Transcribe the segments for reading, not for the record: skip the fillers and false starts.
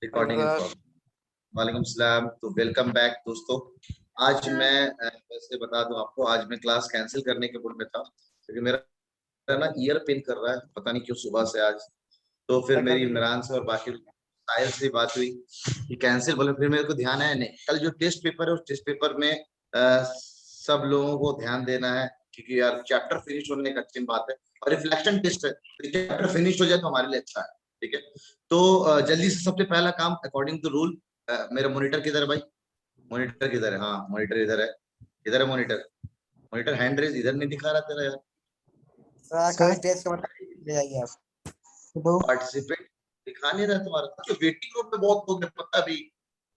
Recording in progress. वालेकुम सलाम। तो वेलकम बैक दोस्तों। आज मैं वैसे बता दूं आपको, आज मैं क्लास कैंसिल करने के मूड में था क्योंकि मेरा ना ईयर पेन कर रहा है, पता नहीं क्यों सुबह से आज। तो फिर मेरी इमरान से और बाकी साहिल से बात हुई कि कैंसिल बोले, फिर मेरे को ध्यान आया नहीं, कल जो टेस्ट पेपर है उस टेस्ट पेपर में सब लोगों को ध्यान देना है क्योंकि यार चैप्टर फिनिश होने का अच्छी बात है और रिफ्लेक्शन टेस्ट है, चैप्टर फिनिश हो जाए तो हमारे लिए अच्छा है। ठीक है, तो जल्दी से सबसे पहला काम अकॉर्डिंग टू रूल, मेरा मॉनिटर किधर है भाई? मॉनिटर किधर है? हाँ मॉनिटर इधर है। इधर है मॉनिटर। मॉनिटर हैंड रेज इधर नहीं दिखा रहा तेरा यार। कल टेस्ट का ले जाइए आप। पार्टिसिपेट दिखा नहीं रहा तुम्हारा। तो वेटिंग रूम में बहुत लोग हैं, पता भी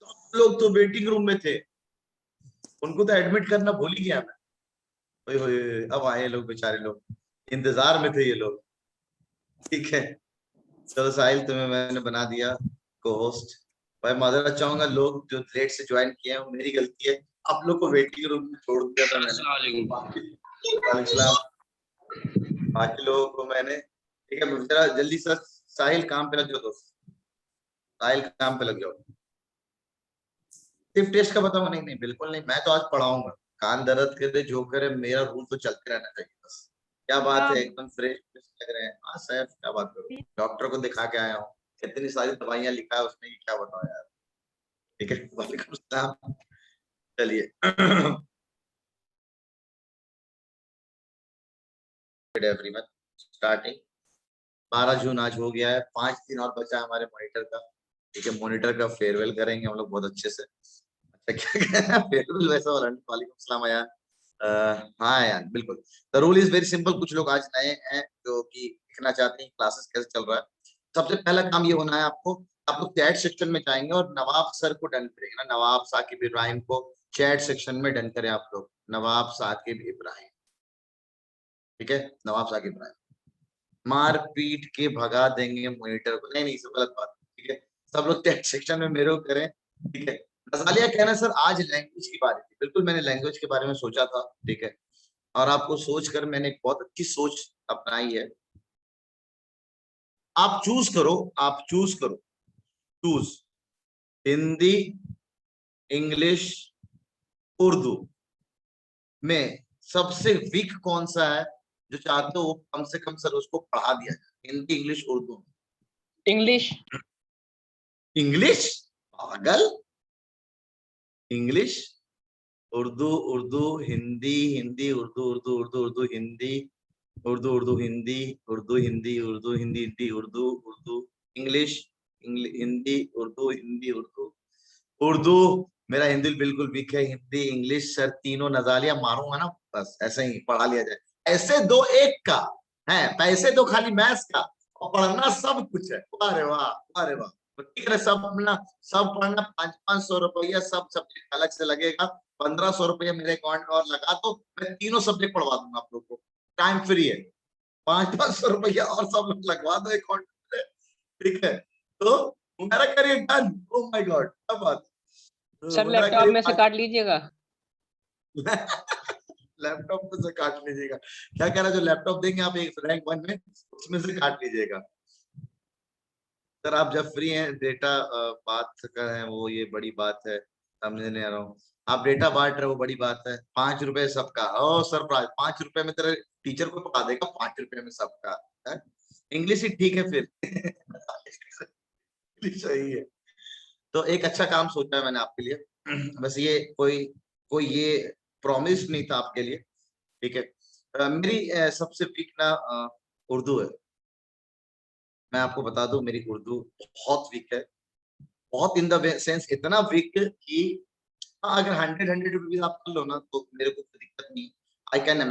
सब लोग तो वेटिंग रूम में थे, उनको तो एडमिट करना भूल ही गया मैं। ओए होए, अब आए लोग, बेचारे लोग इंतजार में थे ये लोग। ठीक है, चलो साहिल तुम्हें मैंने बना दिया को होस्ट। भाई माजरत चाहूंगा, लोग जो लेट से ज्वाइन किए हैं वो मेरी गलती है, आप लोग को वेटिंग रूम में छोड़ दिया था मैंने। वालेकुम सलाम। बाकी लोगों को मैंने, ठीक है जरा जल्दी से साहिल काम पे लग जाओ दोस्त, साहिल काम पे लग जाओ। सिर्फ टेस्ट का बताऊंगा? नहीं नहीं बिल्कुल नहीं, मैं तो आज पढ़ाऊंगा। कान दर्द करे जो करे, मेरा रूल तो चलते रहना चाहिए बस। क्या बात है, एकदम फ्रेश लग रहे हैं। हाँ सर, क्या बात करो, डॉक्टर को दिखा के आया हूँ, इतनी सारी दवाइयां लिखा है उसने, क्या बताओ यार। ठीक है, वालेकुम सलाम। चलिए एवरीवन, स्टार्टिंग। 12 जून आज हो गया है, 5 दिन और बचा है हमारे मॉनिटर का। ठीक है, मॉनिटर का फेयरवेल करेंगे हम लोग बहुत अच्छे से। अच्छा क्या फेयरवेल वैसा वाला? वालेकुम सलाम यार। हाँ यार बिल्कुल। The rule is very simple. कुछ लोग आज नए हैं जो कि सीखना चाहते हैं क्लासेस कैसे चल रहा है। सबसे पहला काम ये होना है आपको, आप लोग चैट सेक्शन में जाएंगे और नवाब सर को डन करेंगे ना, नवाब साकिब इब्राहिम को चैट सेक्शन में डन करें आप लोग। नवाब साकिब इब्राहिम, ठीक है, नवाब साकिब इब्राहिम। मार पीट के भगा देंगे मॉनिटर को, नहीं नहीं सब गलत बात। ठीक है, सब लोग चैट सेक्शन में मेरे को करें। ठीक है, नजालिया कहना सर आज लैंग्वेज की बात थी, बिल्कुल मैंने लैंग्वेज के बारे में सोचा था। ठीक है, और आपको सोचकर मैंने एक बहुत अच्छी सोच अपनाई है। आप चूज करो, आप चूज करो, चूज हिंदी, इंग्लिश, उर्दू में सबसे वीक कौन सा है जो चाहते हो कम से कम सर उसको पढ़ा दिया जाए, Hindi English Urdu? English. English? पागल, इंग्लिश उर्दू, उर्दू हिंदी, हिंदी उर्दू, उर्दू उर्दू उर्दू हिंदी, उर्दू उर्दू हिंदी, उर्दू हिंदी, उर्दू हिंदी हिंदी, उर्दू उर्दू इंग्लिश, हिंदी उर्दू, हिंदी उर्दू उर्दू। मेरा हिंदी बिल्कुल वीक है, हिंदी इंग्लिश सर तीनों नजालिया मारूंगा ना, बस ऐसे ही पढ़ा लिया जाए। ऐसे दो एक का है, पैसे दो खाली मैथ्स का और पढ़ना सब कुछ है। अरे वाह, अरे वाह। तो ठीक है, सब अपना सब पढ़ना, 500-500 रुपया सब सब्जेक्ट अलग से लगेगा। 1500 रुपया मेरे अकाउंट में और लगा तो मैं तीनों सब्जेक्ट पढ़वा दूंगा आप लोग को, टाइम फ्री है। 500-500 रुपया और सब लोग लगवा दो अकाउंट में। ठीक है, तो मेरा career done. Oh my God, क्या बात। सर लैपटॉप में से काट लीजिएगा। लैपटॉप में से काट लीजिएगा? क्या कह रहा, जो लैपटॉप देंगे आप एक रैंक 1 में, उसमें से काट लीजिएगा। सर आप जब फ्री हैं, डेटा बात कर है वो, ये बड़ी बात है, समझ नहीं आ रहा हूँ। आप डेटा बांट रहे हो, बड़ी बात है। 5 रुपए सबका, ओ सरप्राइज, 5 रुपए में तेरे टीचर को पढ़ा देगा, 5 रुपए में सबका है। इंग्लिश ही ठीक है फिर इंग्लिश सही है। तो एक अच्छा काम सोचा है मैंने आपके लिए बस ये कोई कोई ये प्रॉमिस नहीं था आपके लिए। ठीक है, मेरी सबसे वीक ना उर्दू है। मैं आपको बता दूं, मेरी उर्दू बहुत वीक है, बहुत इन द सेंस इतना वीक कि हाँ, अगर 100 आप कर लो ना तो मेरे को कोई दिक्कत नहीं। I can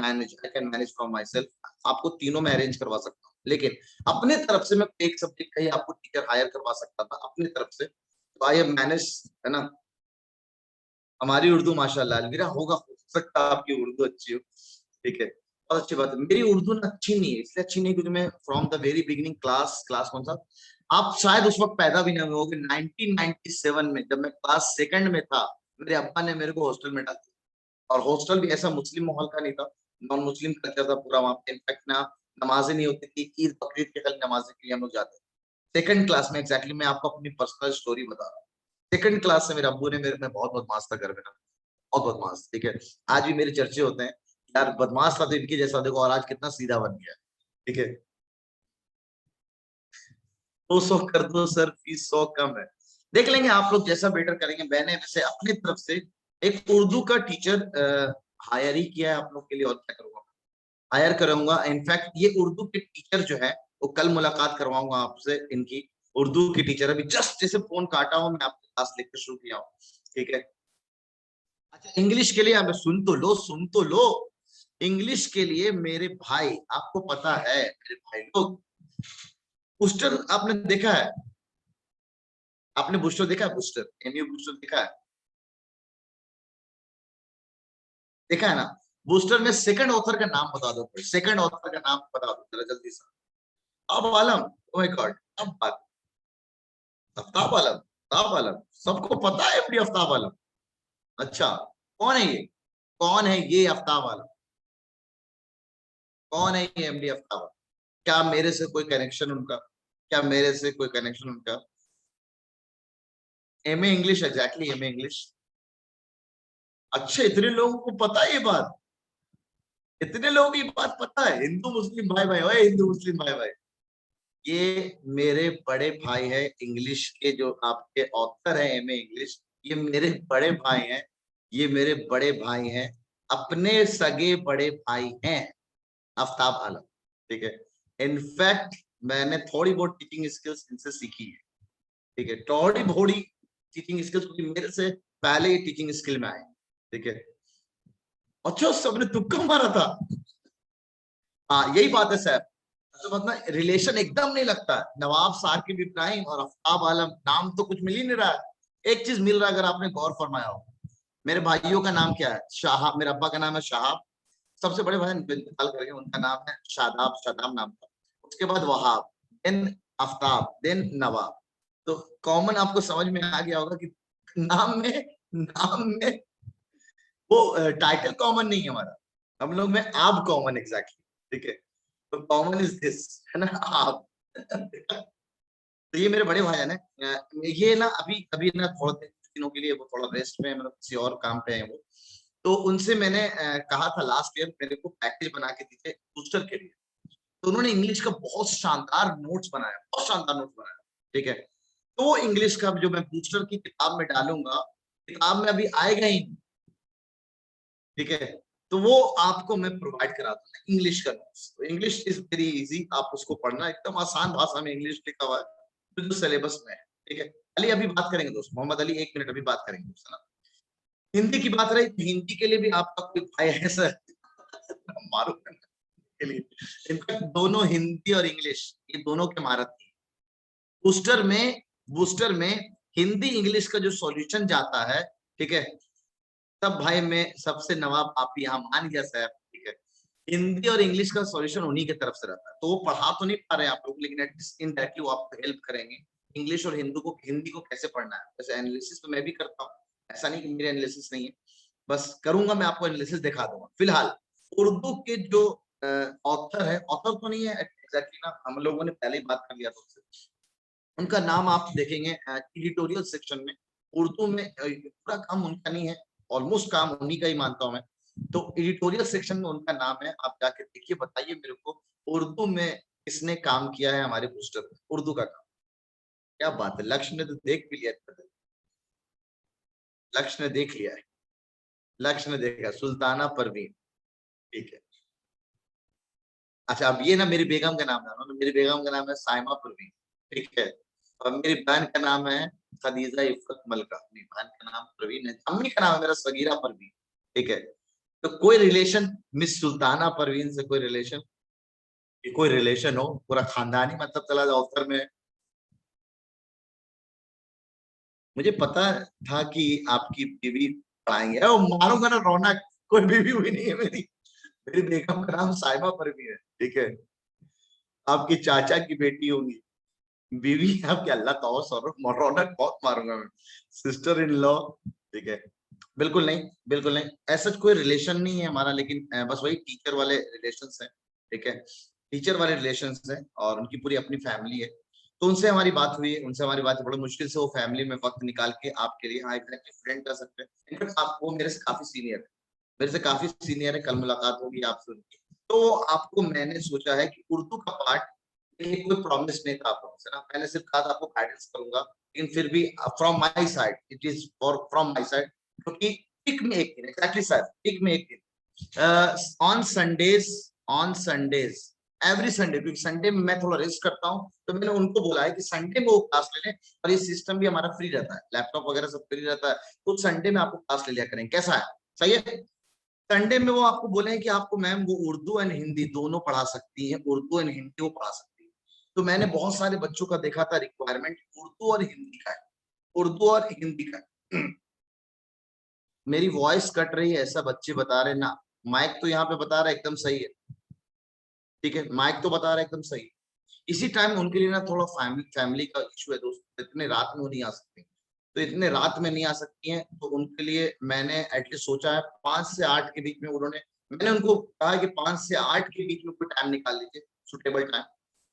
manage from my self. आपको तीनों में अरेंज करवा सकता हूँ, लेकिन अपने तरफ से मैं एक सब्जेक्ट का ही आपको टीचर हायर करवा सकता था अपने तरफ से, तो आई मैनेज, है ना। हमारी उर्दू माशाल्लाह अलविरा होगा, हो सकता है आपकी उर्दू अच्छी हो। ठीक है, बहुत अच्छी बात है। मेरी उर्दू ना अच्छी नहीं है, इसलिए अच्छी नहीं क्योंकि मैं from the very beginning class कौन सा, आप शायद उस वक्त पैदा भी नहीं होगे, 1997 में जब मैं क्लास सेकंड में था, मेरे अब्बा ने मेरे को हॉस्टल में डाल दिया। और हॉस्टल भी ऐसा मुस्लिम माहौल का नहीं था, नॉन मुस्लिम कल्चर था पूरा वहां पे। इनफैक्ट ना नमाजें नहीं होती थी, ईद बकरीद के कल नमाजें के लिए हम लोग जाते थे। सेकंड क्लास में एग्जैक्टली मैं आपको अपनी पर्सनल स्टोरी बता रहा हूँ। सेकंड क्लास से मेरे अब्बू ने मेरे में बहुत बदमाश था घर में ना, बहुत बदमाश, ठीक है। आज भी मेरे चर्चे होते हैं, यार बदमाश था तो इनके जैसा देखो, और आज कितना सीधा बन गया, ठीक है। 200 कर दो सर, फीस 100 कम है। देख लेंगे आप लोग जैसा बेटर करेंगे। मैंने वैसे अपनी तरफ से एक उर्दू का टीचर हायर ही किया है आप लोग के लिए, और क्या करूंगा, हायर करूंगा। इनफैक्ट ये उर्दू के टीचर जो है वो कल मुलाकात करवाऊंगा आपसे, इनकी उर्दू की टीचर। अभी जस्ट जैसे फोन काटा हूं मैं, आपके क्लास लेकर शुरू किया हूँ, ठीक है। अच्छा, इंग्लिश के लिए हमें सुन तो लो, सुन तो लो। इंग्लिश के लिए मेरे भाई, आपको पता है मेरे भाई लोग, बूस्टर आपने देखा है? आपने बूस्टर देखा है? बूस्टर, एमयू बूस्टर देखा है? देखा है ना? बूस्टर में सेकंड ऑथर का नाम बता दो, सेकंड ऑथर का नाम बता दो जरा जल्दी से। अब आलम, ओह माय गॉड, अब बात, आफ्ताब आलम, आफ्ताब आलम सबको पता है, एमडी आफ्ताब आलम। अच्छा, कौन है ये? कौन है ये आफ्ताब आलम? कौन है ये एमडी आफ्ताब आलम? क्या मेरे से कोई कनेक्शन उनका? क्या मेरे से कोई कनेक्शन उनका? MA English, exactly MA English. अच्छा, इतने लोगों को पता है ये बात? इतने लोगों को ये बात पता है? हिंदू मुस्लिम भाई भाई, ओए हिंदू मुस्लिम भाई भाई, ये मेरे बड़े भाई है इंग्लिश के, जो आपके ऑथर है एमए इंग्लिश, ये मेरे बड़े भाई हैं। ये मेरे बड़े भाई हैं, अपने सगे बड़े भाई हैं, आफ्ताब आलम, ठीक है। इनफैक्ट मैंने थोड़ी बहुत टीचिंग स्किल्स इनसे सीखी है, ठीक है। थोड़ी थोड़ी टीचिंग स्किल्स, क्योंकि मेरे से पहले ये टीचिंग स्किल में आए, ठीक है। अच्छा, सबने तुक्का मारा था। हाँ, यही बात है सर। तो मतलब रिलेशन एकदम नहीं लगता है। नवाब साकिब इब्राहिम और आफ्ताब आलम, नाम तो कुछ मिल ही नहीं रहा है। एक चीज मिल रहा है, अगर आपने गौर फरमाया हो, मेरे भाइयों का नाम क्या है? शाहाब, मेरे अब्बा का नाम है शाहाब। सबसे बड़े भाई इंतकाल कर गए, उनका नाम है शादाब, शादाब नाम था। उसके बाद वहाब, देन आफ्ताब, देन नवाब। तो कॉमन आपको समझ में आ गया होगा कि नाम में वो टाइटल कॉमन नहीं है हमारा, हम लोग में आब कॉमन, एग्जैक्टली, ठीक है। तो कॉमन इज दिस, है ना, आब। तो ये मेरे बड़े भाई है, ये ना अभी अभी ना थोड़ा दिनों के लिए वो थोड़ा रेस्ट में, मतलब किसी और काम पे है वो। तो उनसे मैंने कहा था लास्ट ईयर मेरे को पैकेज बना के दीजिए बूस्टर के लिए। तो उन्होंने इंग्लिश का बहुत शानदार नोट्स बनाया, बहुत शानदार नोट्स बनाया, ठीक है। तो वो इंग्लिश का जो मैं बूस्टर की किताब में डालूंगा, किताब में अभी आएगा ही, ठीक है। तो वो आपको मैं प्रोवाइड करा दूंगा इंग्लिश का नोट्स। तो इंग्लिश इज वेरी इजी, आप उसको पढ़ना, एकदम आसान भाषा में इंग्लिश लिखा हुआ है जो सिलेबस में है, ठीक है। अली अभी बात करेंगे दोस्त, मोहम्मद अली, 1 मिनट अभी बात करेंगे दोस्त, है ना। हिंदी की बात रही, हिंदी के लिए भी आपका कोई भाई है सर? मारो के लिए, इनफैक्ट दोनों हिंदी और इंग्लिश, ये दोनों के महारत है। बूस्टर में, बूस्टर में हिंदी इंग्लिश का जो सॉल्यूशन जाता है, ठीक है, तब भाई मैं सबसे नवाब आप यहाँ मान गया साहब, ठीक है। हिंदी और इंग्लिश का सॉल्यूशन उन्हीं की तरफ से रहता है। तो वो पढ़ा तो नहीं पा रहे आप लोग, लेकिन एटलीस्ट इनडायरेक्टली वो आपको हेल्प करेंगे इंग्लिश और हिंदी को कैसे पढ़ना है। वैसे एनालिसिस तो मैं भी करता हूँ, ऐसा नहीं कि मेरे एनालिसिस नहीं है, बस करूंगा, मैं आपको एनालिसिस दिखा दूंगा। फिलहाल उर्दू के जो ऑथर है, ऑथर तो नहीं है एग्जैक्टली ना, हम लोगों ने पहले ही बात कर लिया था उससे। उनका नाम आप देखेंगे एडिटोरियल सेक्शन में, उर्दू में पूरा काम उनका नहीं है, ऑलमोस्ट काम उन्हीं का ही मानता हूं मैं। तो एडिटोरियल सेक्शन में उनका नाम है, आप जाके देखिए, बताइए मेरे को उर्दू में किसने काम किया है हमारे बूस्टर में, उर्दू का काम। क्या बात है, लक्ष्य ने तो देख भी लिया, लक्ष्य ने देख लिया है, लक्ष्य ने देखा, सुल्ताना परवीन, ठीक है। अच्छा, अब ये ना मेरी बेगम का नाम जानो, मेरी बेगम का नाम है साइमा परवीन, ठीक है। और मेरी बहन का नाम है खदीजा इफ़त मलका, मेरी बहन का नाम प्रवीण है। अम्मी का नाम है मेरा सगीरा परवीन, ठीक है। तो कोई रिलेशन मिस सुल्ताना परवीन से, कोई रिलेशन? कोई रिलेशन हो, पूरा खानदानी मतलब चला जाओ उत्तर में। मुझे पता था कि आपकी बीवी पढ़ाएंगे, और मारूंगा ना रौनक, कोई बीवी हुई नहीं है मेरी। मेरी बेगम का नाम साहिबा परवीन है, ठीक है। आपकी चाचा की बेटी होगी बीवी, आपकी अल्लाह तो रौनक बहुत मारूंगा मैं, सिस्टर इन लॉ, ठीक है। बिल्कुल नहीं, बिल्कुल नहीं, ऐसा कोई रिलेशन नहीं है हमारा, लेकिन बस वही टीचर वाले रिलेशंस हैं, ठीक है। टीचर वाले रिलेशंस हैं और उनकी पूरी अपनी फैमिली है। तो उनसे हमारी बात हुई, बड़ी मुश्किल से वो फैमिली में वक्त निकाल के आपके लिए, हाँ एग्जैक्टली फ्रेंड कर सकते हैं। इनफैक्ट आप, वो मेरे से काफी सीनियर है, कल मुलाकात होगी आपसे उनकी। तो आपको मैंने सोचा है कि उर्दू का पार्ट, ये कोई प्रॉमिस नहीं था आप लोगों से ना, मैंने सिर्फ कहा था आपको गाइडेंस करूंगा, लेकिन फिर भी from my side, it is for from my side, क्योंकि वीक में एक दिन, एग्जैक्टली सर, वीक में एक दिन, ऑन संडेज एवरी संडे, क्योंकि संडे में मैं थोड़ा रेस्ट करता हूँ, तो मैंने उनको बोला है कि संडे में वो क्लास ले लें, और ये सिस्टम भी हमारा फ्री रहता है, लैपटॉप वगैरह सब फ्री रहता है, तो संडे में आपको क्लास ले लिया करेंगे, कैसा है, सही है। संडे में वो आपको बोले कि आपको मैम वो उर्दू एंड हिंदी दोनों पढ़ा सकती हैं, उर्दू एंड हिंदी वो पढ़ा सकती है। तो मैंने बहुत सारे बच्चों का देखा था रिक्वायरमेंट उर्दू और हिंदी का है, उर्दू और हिंदी का है। मेरी वॉइस कट रही है ऐसा बच्चे बता रहे ना, माइक तो यहाँ पे बता रहा है एकदम सही है, ठीक है, माइक तो बता रहा है एकदम सही है। इसी टाइम उनके लिए ना थोड़ा फैमिली का इशू है दोस्तों, इतने रात में वो नहीं आ सकते, तो इतने रात में नहीं आ सकती हैं, तो उनके लिए मैंने एटलीस्ट सोचा है 5 से 8 के बीच में, मैंने उनको कहा कि 5 से 8 के बीच में कोई टाइम निकाल लीजिए, सुटेबल टाइम,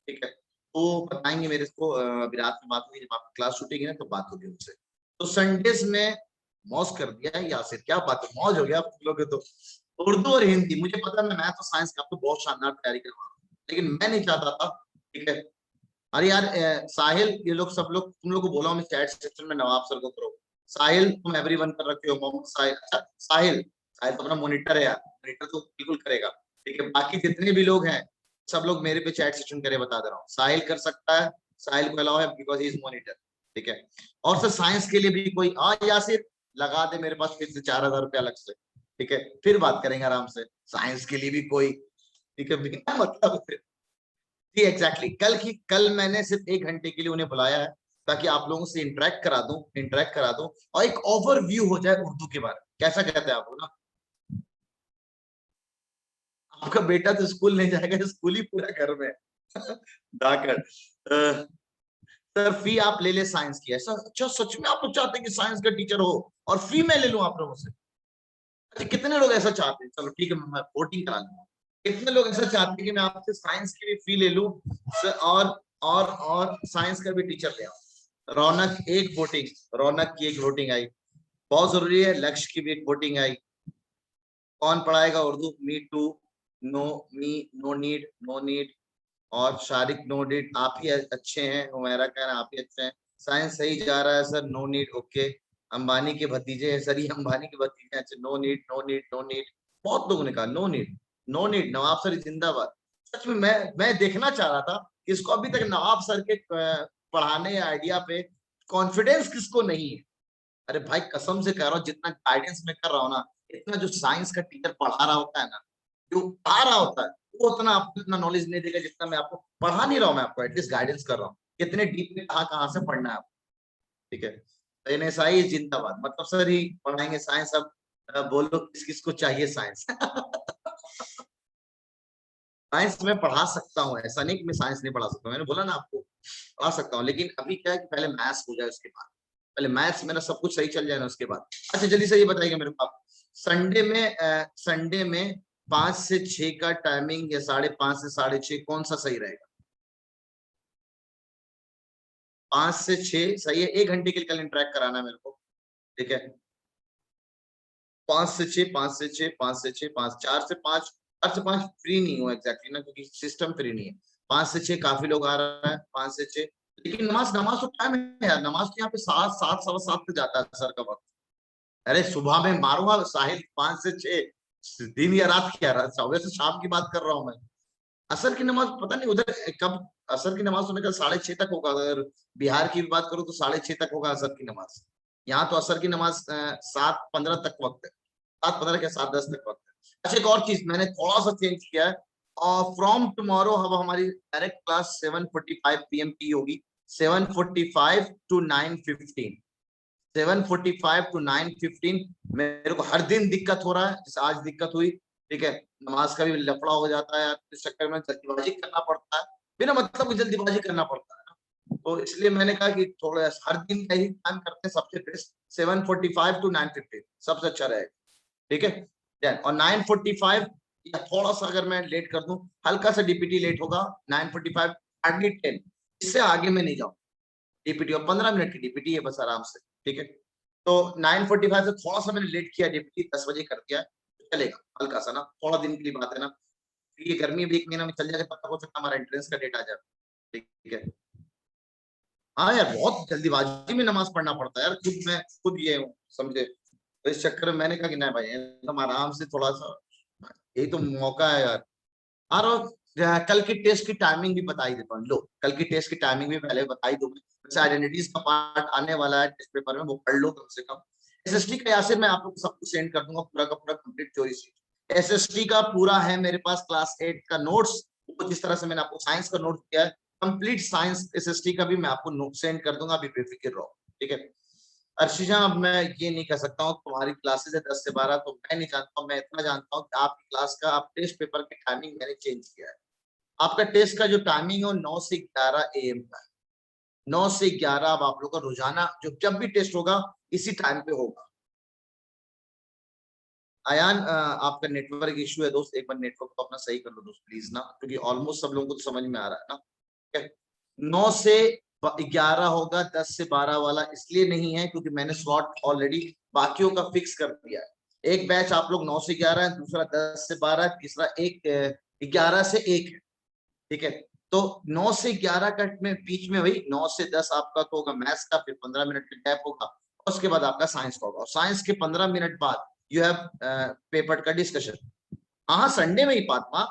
ठीक है। तो बताएंगे मेरे को, अभी रात में बात हुई, जब आपकी क्लास छूटेगी ना तो बात होगी उनसे। तो संडेज में मौज कर दिया है यासिर, क्या बात है, मौज हो गया आप लोग तो। उर्दू और हिंदी, मुझे पता है मैं मैथ और साइंस का तो बहुत शानदार तैयारी कर रहा हूँ, लेकिन मैं नहीं चाहता था, ठीक है। अरे यार साहिल, ये लोग सब लोग, तुम लोग को बोला हूँ मैं चैट सेक्शन में नवाब सर को करो, साहिल तुम एवरीवन कर रखे हो, मोहम्मद साहिल, अच्छा साहिल, साहिल तो अपना मॉनिटर है यार, मॉनिटर तो बिल्कुल करेगा, ठीक है। बाकी जितने भी लोग हैं सब लोग मेरे पे चैट सेक्शन करे, बता दे रहा हूँ, साहिल कर सकता है, साहिल को अलाउ है बिकॉज ही इज मॉनिटर, ठीक है। और सर साइंस के लिए भी कोई यासिर लगा दे मेरे पास फिर से 4,000 रुपया अलग से, ठीक है, फिर बात करेंगे आराम से, साइंस के लिए भी कोई, ठीक है, बिना मतलब जी एग्जैक्टली कल मैंने सिर्फ 1 घंटे के लिए उन्हें बुलाया है, ताकि आप लोगों से इंटरेक्ट करा दूं और एक ओवरव्यू हो जाए उर्दू के बारे में, कैसा कहते हैं आप लोग ना। आपका बेटा तो स्कूल नहीं जाएगा, स्कूल ही पूरा घर में डाकर सर फी आप ले ले साइंस की, ऐसा, अच्छा सच में आप लोग चाहते हैं कि साइंस का टीचर हो और फी मैं ले लूं आप लोगों से, अच्छा कितने लोग ऐसा चाहते हैं, चलो ठीक है मैं वोटिंग करा लूंगा, कितने लोग ऐसा चाहते हैं कि मैं आपसे साइंस की भी फी ले लूं और साइंस का भी टीचर ले आऊं। रौनक की एक वोटिंग आई, बहुत जरूरी है, लक्ष्य की भी एक वोटिंग आई, कौन पढ़ाएगा Urdu, me too, no need, और शारिक नो नीड, आप ही अच्छे हैं, हुमैरा कहना आप ही अच्छे हैं, साइंस सही जा रहा है sir, no need, okay, Ambani के भतीजे हैं सर, ये अंबानी के भतीजे हैं, अच्छा नो नीड, बहुत लोगों ने कहा नो नीड, नवाब सर जिंदाबाद। सच में मैं देखना चाह रहा था, इसको अभी तक नवाब सर के पढ़ाने आइडिया पे कॉन्फिडेंस किसको नहीं है। अरे भाई कसम से कह रहा हूँ, जितना गाइडेंस में कर रहा हूँ ना, इतना जो साइंस का टीचर पढ़ा रहा होता है ना, जो पढ़ा रहा होता है, वो उतना आपको इतना नॉलेज नहीं देगा जितना मैं आपको पढ़ा नहीं रहा हूँ, मैं आपको एटलीस्ट गाइडेंस कर रहा हूँ, कितने डीप में कहाँ से पढ़ना है आपको, ठीक है। तो एनएसआई जिंदाबाद, मतलब सर ही पढ़ाएंगे साइंस, अब बोलो किस किस को चाहिए साइंस साइंस में पढ़ा सकता हूँ, ऐसा नहीं कि मैं साइंस नहीं पढ़ा सकता, मैंने बोला ना आपको पढ़ा सकता हूँ, लेकिन अभी क्या है कि पहले मैथ्स हो जाए, उसके बाद पहले मैथ्स मेरा सब कुछ सही चल जाए ना, उसके बाद। अच्छा जल्दी से ये बताइए मेरे को आप, संडे में 5 से 6 का टाइमिंग या 5:30 से 6:30 कौन सा सही रहेगा। 5 से 6 सही है, 1 घंटे के लिए कल इंटरेक्ट कराना है मेरे को, ठीक है। 5 से 6, 5 से 6, 5 से 6, 4 से 5 फ्री नहीं हूँ एग्जैक्टली ना, क्योंकि सिस्टम फ्री नहीं है। 5 से 6 काफी लोग आ रहा है, 5 से 6, लेकिन नमाज तो टाइम है यार, नमाज तो यहाँ पे 7 सवा 7 पे जाता है सर का वक्त। अरे सुबह में मारूंगा साहिल, 5 से 6 दिन या रात की, सुबह से शाम की बात कर रहा हूँ मैं। असर की नमाज पता नहीं उधर कब, असर की नमाज तो मेरे 6:30 तक होगा, अगर बिहार की भी बात करूँ तो 6:30 तक होगा असर की नमाज। यहाँ तो असर की नमाज 7:15 तक वक्त है, 7:15 के 7:10 तक वक्त है। अच्छा एक और चीज मैंने थोड़ा सा चेंज किया है, और फ्रॉम टुमारो अब हमारी डायरेक्ट क्लास 7:45 PM की होगी, 7:45 to 9:15, 7:45 to 9:15। मेरे को हर दिन दिक्कत हो रहा है, जैसे आज दिक्कत हुई, ठीक है, नमाज का भी लफड़ा हो जाता है, इस चक्कर में जल्दीबाजी करना पड़ता है, बिना मतलब की जल्दीबाजी करना पड़ता है ना, तो इसलिए मैंने कहा कि थोड़ा हर दिन का ही टाइम करते हैं, सबसे बेस्ट 7:45 to 9:15 सबसे अच्छा रहेगा, ठीक है। और 9:45 या थोड़ा सा अगर मैं लेट कर दूं, हल्का सा डीपीटी लेट होगा, 9:45 हार्डली 10, इससे आगे मैं नहीं जाऊँ। डीपीटी और 15 मिनट की डीपीटी है बस आराम से, ठीक है। तो 9:45 से थोड़ा सा मैंने लेट किया, डीपीटी 10 बजे कर दिया, चलेगा हल्का सा ना, थोड़ा दिन की बात है ना, ये गर्मी भी 1 महीना में चल जाएगा, तब तक हो सकता है हमारा एंट्रेंस का डेट आ जाए, ठीक है। हाँ यार, बहुत जल्दीबाजी में नमाज पढ़ना पड़ता है यार, मैं खुद ये हूँ, समझे। तो इस चक्कर में मैंने कहा कि नहीं भाई, एकदम आराम से थोड़ा सा, यही तो मौका है यार। और कल की टेस्ट की टाइमिंग भी बता ही देता हूँ, लो कल की टेस्ट की टाइमिंग भी पहले बता ही दूं। वैसे आइडेंटिटीज का पार्ट आने वाला है टेस्ट पेपर में, वो पढ़ लो कम से कम। एसएसटी का यासिर मैं आप लोग को सब कुछ सेंड कर दूंगा, पूरा का पूरा कंप्लीट चोरी शीट। एसएसटी का पूरा है मेरे पास, क्लास 8 का नोट्स, वो जिस तरह से मैंने आपको साइंस का नोट दिया है, कंप्लीट साइंस एसएसटी का भी मैं आपको नोट सेंड कर दूंगा, अभी बेफिक्र रहो, ठीक है। अर्शिजा, अब मैं ये नहीं कर सकता हूँ, तुम्हारी क्लासेस है 10 से 12, तो मैं नहीं जानता हूँ, मैं इतना जानता हूँ कि आपकी क्लास का आप टेस्ट पेपर की टाइमिंग मैंने चेंज किया है। आपका टेस्ट का जो टाइमिंग है वो 9 से 11 AM का है। 9 से 11 अब आप लोग का रोजाना जो जब भी टेस्ट होगा इसी टाइम पे होगा। आयान, आपका नेटवर्क इश्यू है दोस्त, एक बार नेटवर्क को अपना सही कर लो दोस्त प्लीज ना, क्योंकि ऑलमोस्ट सब लोगों को तो समझ में आ रहा है ना। 9 से 11 होगा, 10 से 12 वाला इसलिए नहीं है क्योंकि मैंने स्लॉट ऑलरेडी बाकियों का फिक्स कर दिया है। एक बैच आप लोग 9 से 11 है, दूसरा 10 से 12, तीसरा 11 से 1 है, ठीक है। तो 9 से 11 का में बीच में वही 9 से 10 आपका तो होगा मैथ्स का, फिर 15 मिनट का गैप होगा, उसके बाद आपका साइंस का होगा, और साइंस के 15 मिनट बाद यू हैव पेपर का डिस्कशन। हाँ, संडे में ही पात्मा,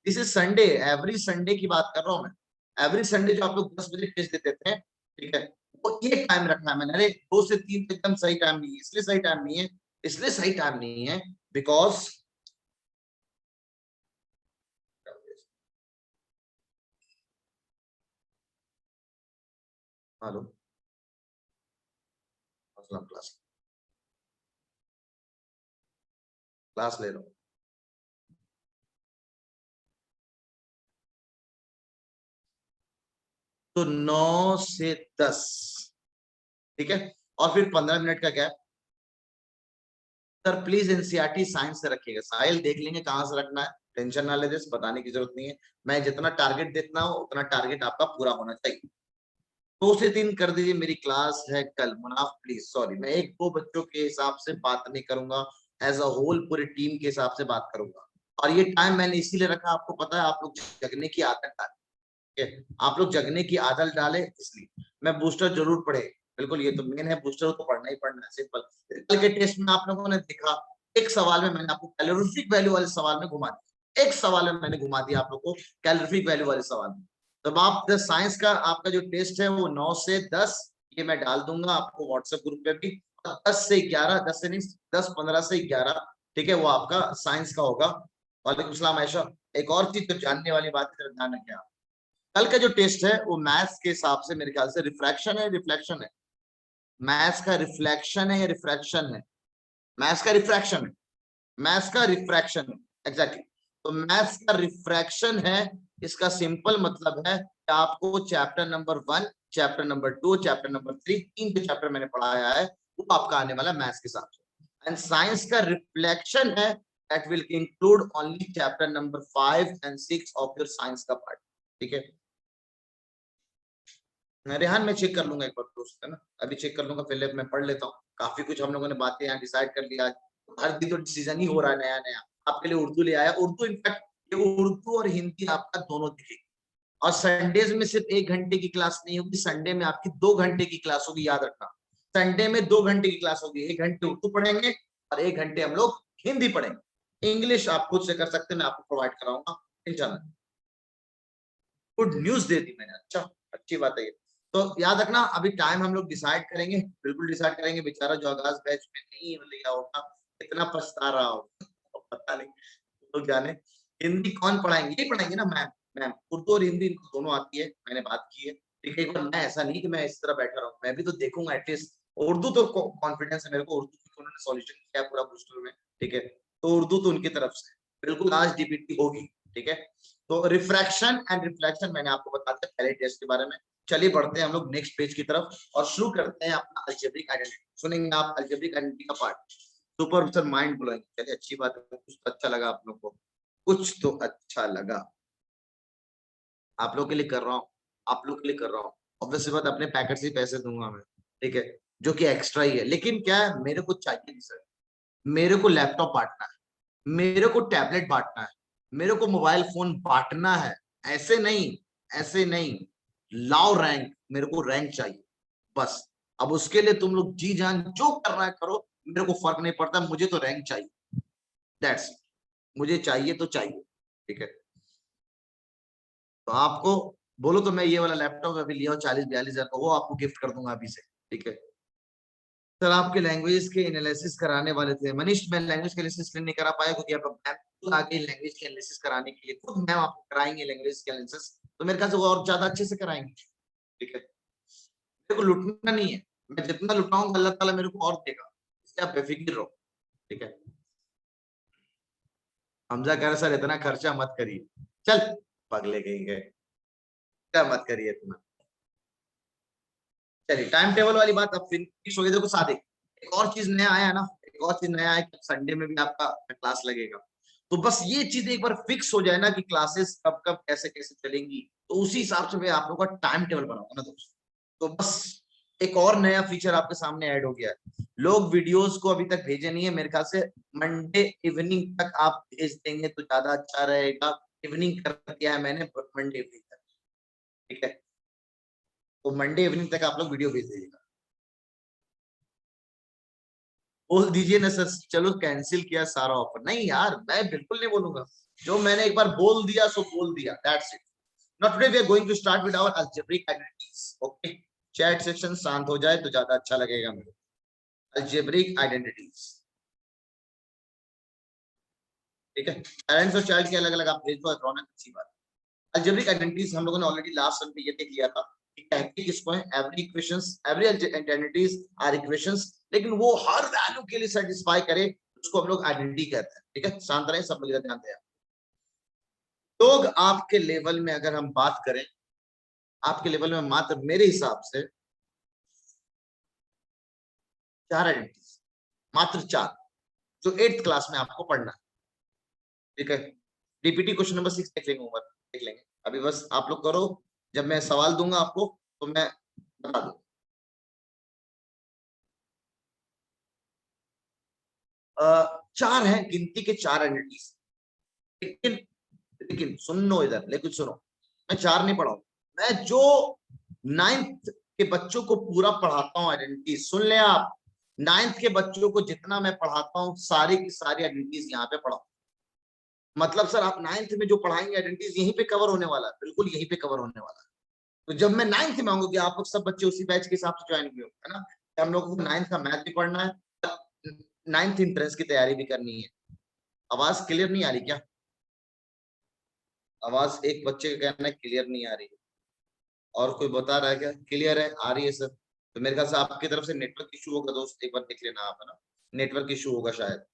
this is Sunday, every Sunday की बात कर रहा हूँ मैं। एवरी संडे जो आप लोग 10 बजे टेस्ट देते थे, ठीक है, वो ये टाइम रखना है मैंने। अरे 2 से 3 तो एकदम सही टाइम नहीं है, इसलिए सही टाइम नहीं है, इसलिए सही टाइम नहीं है बिकॉज हेलो क्लास क्लास ले रहा हूँ। तो 9 से 10, ठीक है, और फिर 15 मिनट का gap. Sir please NCERT science से रखिएगा, साहिल देख लेंगे कहां से रखना है, टेंशन ना ले दे, बताने की जरूरत नहीं है। मैं जितना टारगेट देता हूँ उतना टारगेट आपका पूरा होना चाहिए। 2 से 3 कर दीजिए, मेरी क्लास है कल, मुनाफ प्लीज सॉरी, मैं 1-2 बच्चों के हिसाब से बात नहीं करूंगा, एज अ होल पूरी टीम के हिसाब से बात करूंगा। और ये टाइम मैंने इसीलिए रखा, आपको पता है आप लोग जगने की आदत डाले, आप लोग जगने की आदत डाले, इसलिए मैं बूस्टर जरूर पढ़े, बिल्कुल ये तो मेन है, बूस्टर तो पढ़ना ही पढ़ना है, सिंपल। कल के टेस्ट में आप लोगों ने देखा, एक सवाल में मैंने आपको कैलोरीफिक वैल्यू वाले सवाल में घुमा दिया, एक सवाल में मैंने घुमा दिया आप लोग को कैलोरीफिक वैल्यू वाले सवाल में। तब आप साइंस का आपका जो टेस्ट है वो 9 से 10, ये मैं डाल दूंगा आपको व्हाट्सएप ग्रुप पे भी, 10 से 11, 10 से नहीं, 10-15 से 11, ठीक है, वो आपका साइंस का होगा। वालेकुम सलाम आयशा। एक और चीज तो जानने वाली बात है, ध्यान रखें आप, कल का जो टेस्ट है वो मैथ्स के हिसाब से मेरे ख्याल से रिफ्रैक्शन है, रिफ्लेक्शन है, मैथ्स का रिफ्लेक्शन है या रिफ्रैक्शन है, मैथ्स का रिफ्रैक्शन है, मैथ्स का रिफ्रैक्शन है, एग्जैक्टली। तो मैथ्स का रिफ्रैक्शन है, इसका सिंपल मतलब है कि आपको chapter number 1, chapter number 2, chapter number 3, 3 जो चैप्टर मैंने पढ़ाया है वो आपका आने वाला मैथ्स के हिसाब से। एंड साइंस का रिफ्लेक्शन है, that will include only chapter number 5 and 6 of your science का पार्ट, ठीक है। रेहान मैं चेक कर लूंगा एक बार दोस्त, है ना, अभी चेक कर लूंगा, पहले मैं पढ़ लेता हूँ, काफी कुछ हम लोगों ने बातें यहाँ डिसाइड कर लिया। हर दिन तो डिसीजन ही हो रहा है नया नया, आपके लिए उर्दू ले आया, उर्दू इनफैक्ट ये उर्दू और हिंदी आपका दोनों दिखेगी, और संडेज में सिर्फ 1 घंटे की क्लास नहीं होगी, संडे में आपकी 2 घंटे की क्लास होगी, याद रखना। संडे में 2 घंटे की क्लास होगी, 1 घंटे उर्दू पढ़ेंगे और 1 घंटे हम लोग हिंदी पढ़ेंगे, इंग्लिश आप खुद से कर सकते हैं, मैं आपको प्रोवाइड कराऊंगा इंशाल्लाह। गुड न्यूज दे दी मैंने, अच्छा अच्छी बात है ये। तो याद रखना, अभी टाइम हम लोग डिसाइड करेंगे, बिल्कुल डिसाइड करेंगे, बेचारा जो आगाज बैच में नहीं लिया होगा इतना पछता रहा होगा, पता नहीं, तो जाने। हिंदी कौन पढ़ाएंगे, यही पढ़ाएंगे ना मैम, मैम उर्दू और हिंदी इनको दोनों आती है, मैंने बात की है, ठीक है। एक बार मैं ऐसा नहीं कि मैं इस तरह बैठा रहूं, मैं भी तो देखूंगा एटलीस्ट। उर्दू तो कॉन्फिडेंस है मेरे को, उर्दू तो उन्होंने सॉल्यूशन किया पूरा बूस्टर में, ठीक है, तो उर्दू तो उनकी तरफ से बिल्कुल आज डीपीटी होगी, ठीक है। तो रिफ्रैक्शन एंड रिफ्लेक्शन मैंने आपको बता दिया पहले टेस्ट के बारे में। चलिए बढ़ते हैं हम लोग नेक्स्ट पेज की तरफ और शुरू करते हैं अपना अलजेब्रिक आइडेंटिटी, सुनेंगे आप अलजेब्रिक आइडेंटिटी का part, super sir mind blowing. चलिए अच्छी बात है, कुछ तो अच्छा लगा आप लोग को, कुछ तो अच्छा लगा आप लोग के लिए कर रहा हूँ। आप लोग के लिए कर रहा हूँ, ऑब्वियसली बात अपने पैकेट से पैसे दूंगा मैं, ठीक है, जो कि एक्स्ट्रा ही है, लेकिन क्या है मेरे को चाहिए नहीं सर, मेरे को लैपटॉप बांटना है, मेरे को टैबलेट बांटना है, मेरे को मोबाइल फोन बांटना है, ऐसे नहीं, ऐसे नहीं, लाओ रैंक, मेरे को रैंक चाहिए बस। अब उसके लिए तुम लोग जी जान जो करना है करो, मेरे को फर्क नहीं पड़ता, मुझे तो रैंक चाहिए, दैट्स, मुझे चाहिए तो चाहिए, ठीक है। तो आपको बोलो तो मैं ये वाला लैपटॉप अभी लिया 40-42 हजार का, वो आपको गिफ्ट कर दूंगा अभी से, ठीक है। सर आपके लैंग्वेज के एनालिसिस कराने वाले थे मनीष, मैं लैंग्वेज के एनालिसिस नहीं करा पाया क्योंकि आप मैम आगे लैंग्वेज के एनालिसिस कराने के लिए खुद मैम आपको कराएंगे लैंग्वेज के एनालिसिस, तो मेरे ख्याल से वो और ज्यादा अच्छे से कराएंगे, ठीक है। मेरे को लुटना नहीं है, मैं जितना लुटाऊंगा अल्लाह ताला मेरे को और देगा, इसलिए आप बेफिक्र रहो, ठीक है। हमजा कह रहा सर इतना खर्चा मत करिए, चल पगले कहीं गए, क्या मत करिए इतना। चलिए टाइम टेबल वाली बात अब फिनिश हो गई। देखो सादे एक और चीज नया आया ना, एक और चीज नया है कि संडे में भी आपका क्लास लगेगा, तो बस ये चीज एक बार फिक्स हो जाए ना कि क्लासेस कब कब कैसे कैसे चलेंगी, तो उसी हिसाब से मैं आप लोगों का टाइम टेबल बनाऊंगा ना दोस्तों। तो बस एक और नया फीचर आपके सामने ऐड हो गया है, लोग वीडियोस को अभी तक भेजे नहीं है, मेरे ख्याल से मंडे इवनिंग तक आप भेज देंगे तो ज्यादा अच्छा रहेगा। इवनिंग कर दिया है मैंने, मंडे इवनिंग तक, ठीक है। तो मंडे इवनिंग तक आप लोग वीडियो भेज दीजिएगा। बोल दीजिए ना सर, चलो कैंसिल किया सारा ऑफर, नहीं यार मैं बिल्कुल नहीं बोलूंगा, जो मैंने एक बार बोल दिया सो बोल दिया, that's it. Now today we are going to start with our algebraic identities, okay. Chat section शांत हो जाए तो ज्यादा अच्छा लगेगा मेरे। अलजेब्रिक आइडेंटिटीज, ठीक है, पेरेंट्स और चाइल्ड के अलग अलग आप भेज दो, रौनक अच्छी बात। अलजेब्रिक आइडेंटिटीज हम लोगों ने ऑलरेडी लास्ट सन पे ये देख लिया था कि कहते किसको है, every equations, every identities are equations, लेकिन वो हर वैल्यू के लिए सेटिस्फाई करे उसको हम लोग आइडेंटिटी कहते हैं, ठीक है। शांत रहे सब लोग, ध्यान दें। लोग आपके लेवल में अगर हम बात करें, आपके लेवल में मात्र मेरे हिसाब से 4 आइडेंटिटीज, मात्र 4, जो 8th क्लास में आपको पढ़ना है, ठीक है। डीपीटी क्वेश्चन नंबर 6 देख लेंगे, ऊपर देख लेंगे, अभी बस आप लोग करो, जब मैं सवाल दूंगा आपको तो मैं बता दूंगा। 4 है गिनती के 4 आइडेंटिटीज, लेकिन लेकिन सुनो इधर, लेकिन सुनो, मैं 4 नहीं पढ़ाऊंगा, मैं जो 9th के बच्चों को पूरा पढ़ाता हूँ आइडेंटिटी, सुन ले आप, 9th के बच्चों को जितना मैं पढ़ाता हूँ सारी की सारी आइडेंटिटीज यहाँ पे पढ़ाऊँ। मतलब सर आप 9th में जो पढ़ाएंगे आइडेंटिटीज यहीं पे कवर होने वाला है, बिल्कुल यहीं पे कवर होने वाला है। तो जब मैं 9th में आऊंगा कि आप लोग सब बच्चे उसी बैच के हिसाब से ज्वाइन हुए हो, है ना, हम लोगों को 9th का मैथ भी पढ़ना है, 9th एंट्रेंस की तैयारी भी करनी है। आवाज क्लियर नहीं आ रही क्या? आवाज एक बच्चे का कहना है क्लियर नहीं आ रही है, और कोई बता रहा है क्या क्लियर है? आ रही है सर, तो मेरे ख्याल से आपकी तरफ से नेटवर्क इशू होगा दोस्त, एक बार देख लेना आप, है ना, नेटवर्क इशू होगा शायद।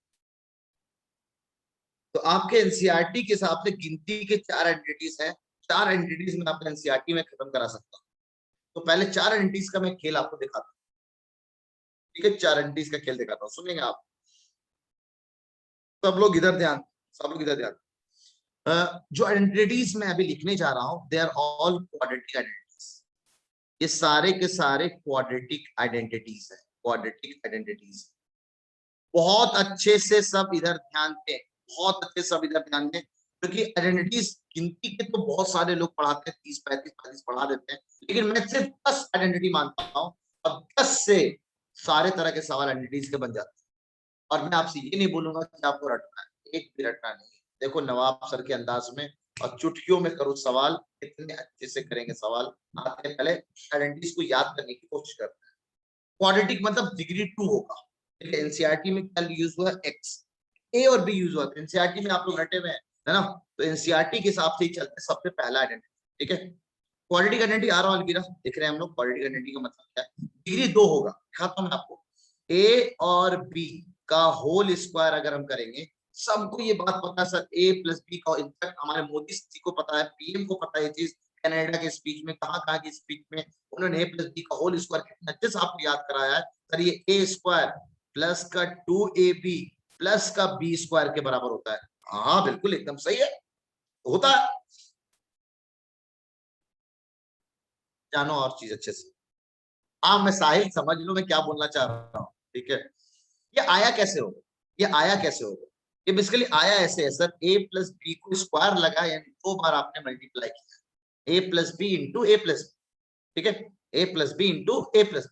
तो आपके एनसीईआरटी के हिसाब से गिनती के 4 एंटिटीज हैं, 4 एंटिटीज में आपका एनसीईआरटी में खत्म करा सकता हूँ। तो पहले 4 एंटिटीज का मैं खेल आपको दिखाता हूँ, ठीक है, 4 एंटिटीज का खेल दिखाता हूँ, सुनेंगे आप सब लोग इधर ध्यान, सब लोग इधर ध्यान। जो आइडेंटिटीज मैं अभी लिखने जा रहा हूं they are all quadratic identities, ये सारे के सारे क्वाड्रेटिक आइडेंटिटीज है, क्वाड्रेटिक आइडेंटिटीज। बहुत अच्छे से सब इधर ध्यान दें, बहुत अच्छे से सब इधर ध्यान दें, क्योंकि आइडेंटिटीज गिनती के तो बहुत सारे लोग पढ़ाते हैं, 30 35 35 पढ़ा देते हैं, लेकिन मैं सिर्फ 10 आइडेंटिटी मानता हूँ, अब 10 से सारे तरह के सवाल आइडेंटिटीज के बन जाते हैं। और मैं आपसे ये नहीं बोलूंगा कि आपको रटना है, एक भी रटना नहीं। देखो नवाब सर के अंदाज में और चुटकियों में करो सवाल, कितने अच्छे से करेंगे सवाल, आते पहले आइडेंटिटीज को याद करने की कोशिश करते हैं। क्वाड्रेटिक मतलब डिग्री 2 होगा, ठीक है। एनसीईआरटी में क्या यूज हुआ है, एक्स, ए और बी यूज हुआ है, एनसीईआरटी में आप लोग रटे हुए हैं, है ना, तो एनसीईआरटी के हिसाब से ही चलते हैं, सबसे पहला आइडेंटिटी, ठीक है। क्वाड्रेटिक आइडेंटिटी आ रहा है अलवीरा, देख रहे हैं हम लोग, क्वाड्रेटिक आइडेंटिटी का मतलब क्या है, डिग्री 2 होगा, दिखाता हूं मैं आपको। ए और बी का होल स्क्वायर अगर हम करेंगे, सबको ये बात पता है सर, ए प्लस बी का, इनफैक्ट हमारे मोदी जी को पता है, पीएम को पता है ये चीज, कनाडा के स्पीच में, कहाँ की स्पीच में उन्होंने ए प्लस बी का होल स्क्वायर कितना अच्छे से आपको याद कराया है सर, ये ए स्क्वायर प्लस का 2ab प्लस का बी स्क्वायर के बराबर होता है। हाँ बिल्कुल एकदम सही है, होता है। जानो और चीज अच्छे से। मैं साहिल समझ लो मैं क्या बोलना चाह रहा हूँ, ठीक है। ये आया कैसे होगा, ये आया कैसे होगा, ये बेसिकली आया ऐसे है सर, a प्लस बी को स्क्वायर लगा यानी 2 बार आपने मल्टीप्लाई किया, a plus B into a plus, ठीक है, a plus B into a plus.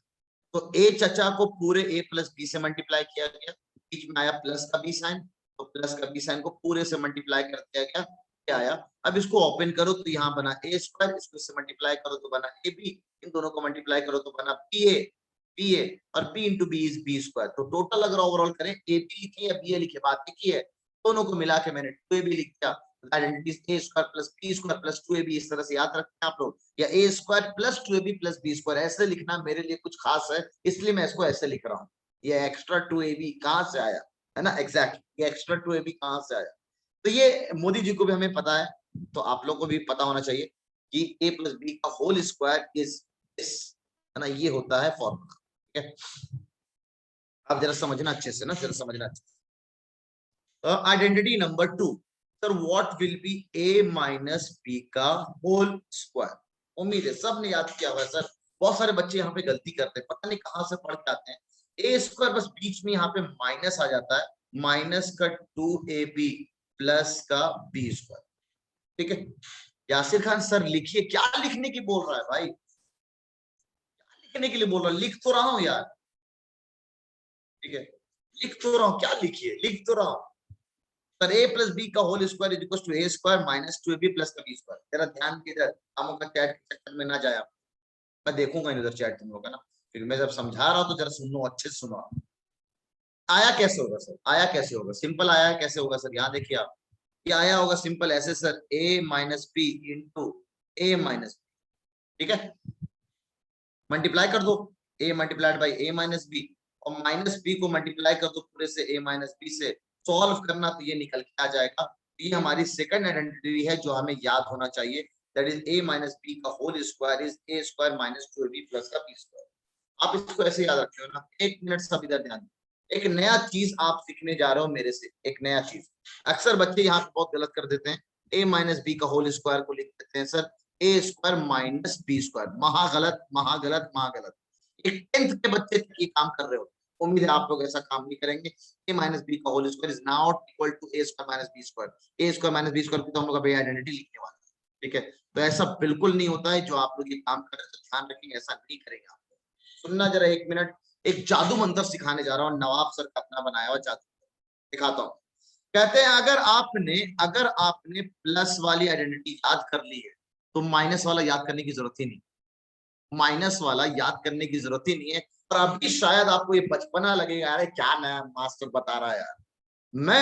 तो ए चचा को पूरे a प्लस बी से मल्टीप्लाई किया गया, बीच में आया प्लस का बी साइन, तो प्लस का बी साइन को पूरे से मल्टीप्लाई कर दिया गया, क्या आया। अब इसको ओपन करो तो यहाँ बना ए स्क्वायर, इसको इससे मल्टीप्लाई करो तो बना ए बी, इन दोनों को मल्टीप्लाई करो तो बना बी ए और p into b is b square. तो टोटल अगर ओवरऑल करें ए बी लिखे या बी ए लिखे, बात एक ही है, दोनों को मिला के मैंने 2ab लिख दिया। Identities A square plus B square plus 2ab, इस तरह से याद रखते हैं आप लोग, या A square plus 2ab plus B square, ऐसे लिखना मेरे लिए कुछ खास है, इसलिए मैं इसको ऐसे लिख रहा हूँ। ये एक्स्ट्रा 2ab कहाँ से आया, है ना, एग्जैक्टली ये एक्स्ट्रा 2ab कहाँ से आया। तो ये मोदी जी को भी हमें पता है, तो आप लोग को भी पता होना चाहिए कि a प्लस बी का होल स्क्वायर इज दिस, है ना, ये होता है फॉर्मूला, ठीक है। आप जरा समझना अच्छे से ना, जरा समझना अच्छे से। Identity number 2, sir what will be a minus B का होल स्क्वायर। उम्मीद है सबने याद किया हुआ है सर, बहुत सारे बच्चे यहाँ पे गलती करते हैं, पता नहीं कहाँ से पढ़ के आते हैं। ए स्क्वायर बस बीच में यहाँ पे माइनस आ जाता है, माइनस का 2ab प्लस का बी स्क्वायर, ठीक है। यासिर खान सर लिखिए, क्या लिखने की बोल रहा है भाई, क्या लिखने के लिए बोल रहा है, लिख तो रहा हूं यार, ठीक है, लिख तो रहा हूं, क्या लिखिए, लिख तो रहा हूं। सर a प्लस बी का whole square is equal to a square minus 2ab plus का बी स्क्वायर। तेरा ध्यान इधर कामों का चैट के चक्कर में ना जाए, मैं देखूंगा इधर चैट तुम लोग का ना, फिर मैं जब समझा रहा हूं तो जरा सुनो, अच्छे से सुनो। आया कैसे होगा सर, आया कैसे होगा, सिंपल आया कैसे होगा सर, यहाँ देखिए आप, ये आया होगा सिंपल ऐसे sir, a minus b into a minus, ठीक है, मल्टीप्लाई कर दो, a multiplied by a minus b, और माइनस बी को मल्टीप्लाई कर दो पूरे से a माइनस बी से, सॉल्व करना तो ये निकल के आ जाएगा। ये हमारी सेकंड आइडेंटिटी है जो हमें याद होना चाहिए, that is a minus B का whole square is a square minus 2ab plus का b स्क्वायर। आप इसको ऐसे याद रखते हो ना, एक मिनट सब इधर ध्यान, एक नया चीज आप सीखने जा रहे हो मेरे से, एक नया चीज। अक्सर बच्चे यहाँ पे बहुत गलत कर देते हैं, a माइनस बी का होल स्क्वायर को लिख देते हैं सर ए स्क्वायर माइनस बी स्क्वायर, महागलत महागलत महागलत। एक 10th के बच्चे ये काम कर रहे हो, उम्मीद है आप लोग ऐसा काम नहीं करेंगे। ए माइनस बी का whole square is not equal to a square minus B square, A square minus B square तो हम लोग अभी आइडेंटिटी लिखने वाले हैं, ठीक है। तो ऐसा बिल्कुल नहीं होता है, जो आप लोग ये काम कर रहे हैं ध्यान रखेंगे, ऐसा नहीं करेंगे आप लोग। सुनना जरा एक मिनट, एक जादू मंत्र सिखाने जा रहा हूँ, नवाब सर का अपना बनाया हुआ जादू दिखाता हूँ। कहते हैं अगर आपने प्लस वाली आइडेंटिटी याद कर ली है तो माइनस वाला याद करने की जरूरत ही नहीं, माइनस वाला याद करने की जरूरत ही नहीं है। और अभी शायद आपको ये बचपना लगेगा, अरे क्या नया मास्टर बता रहा है यार। मैं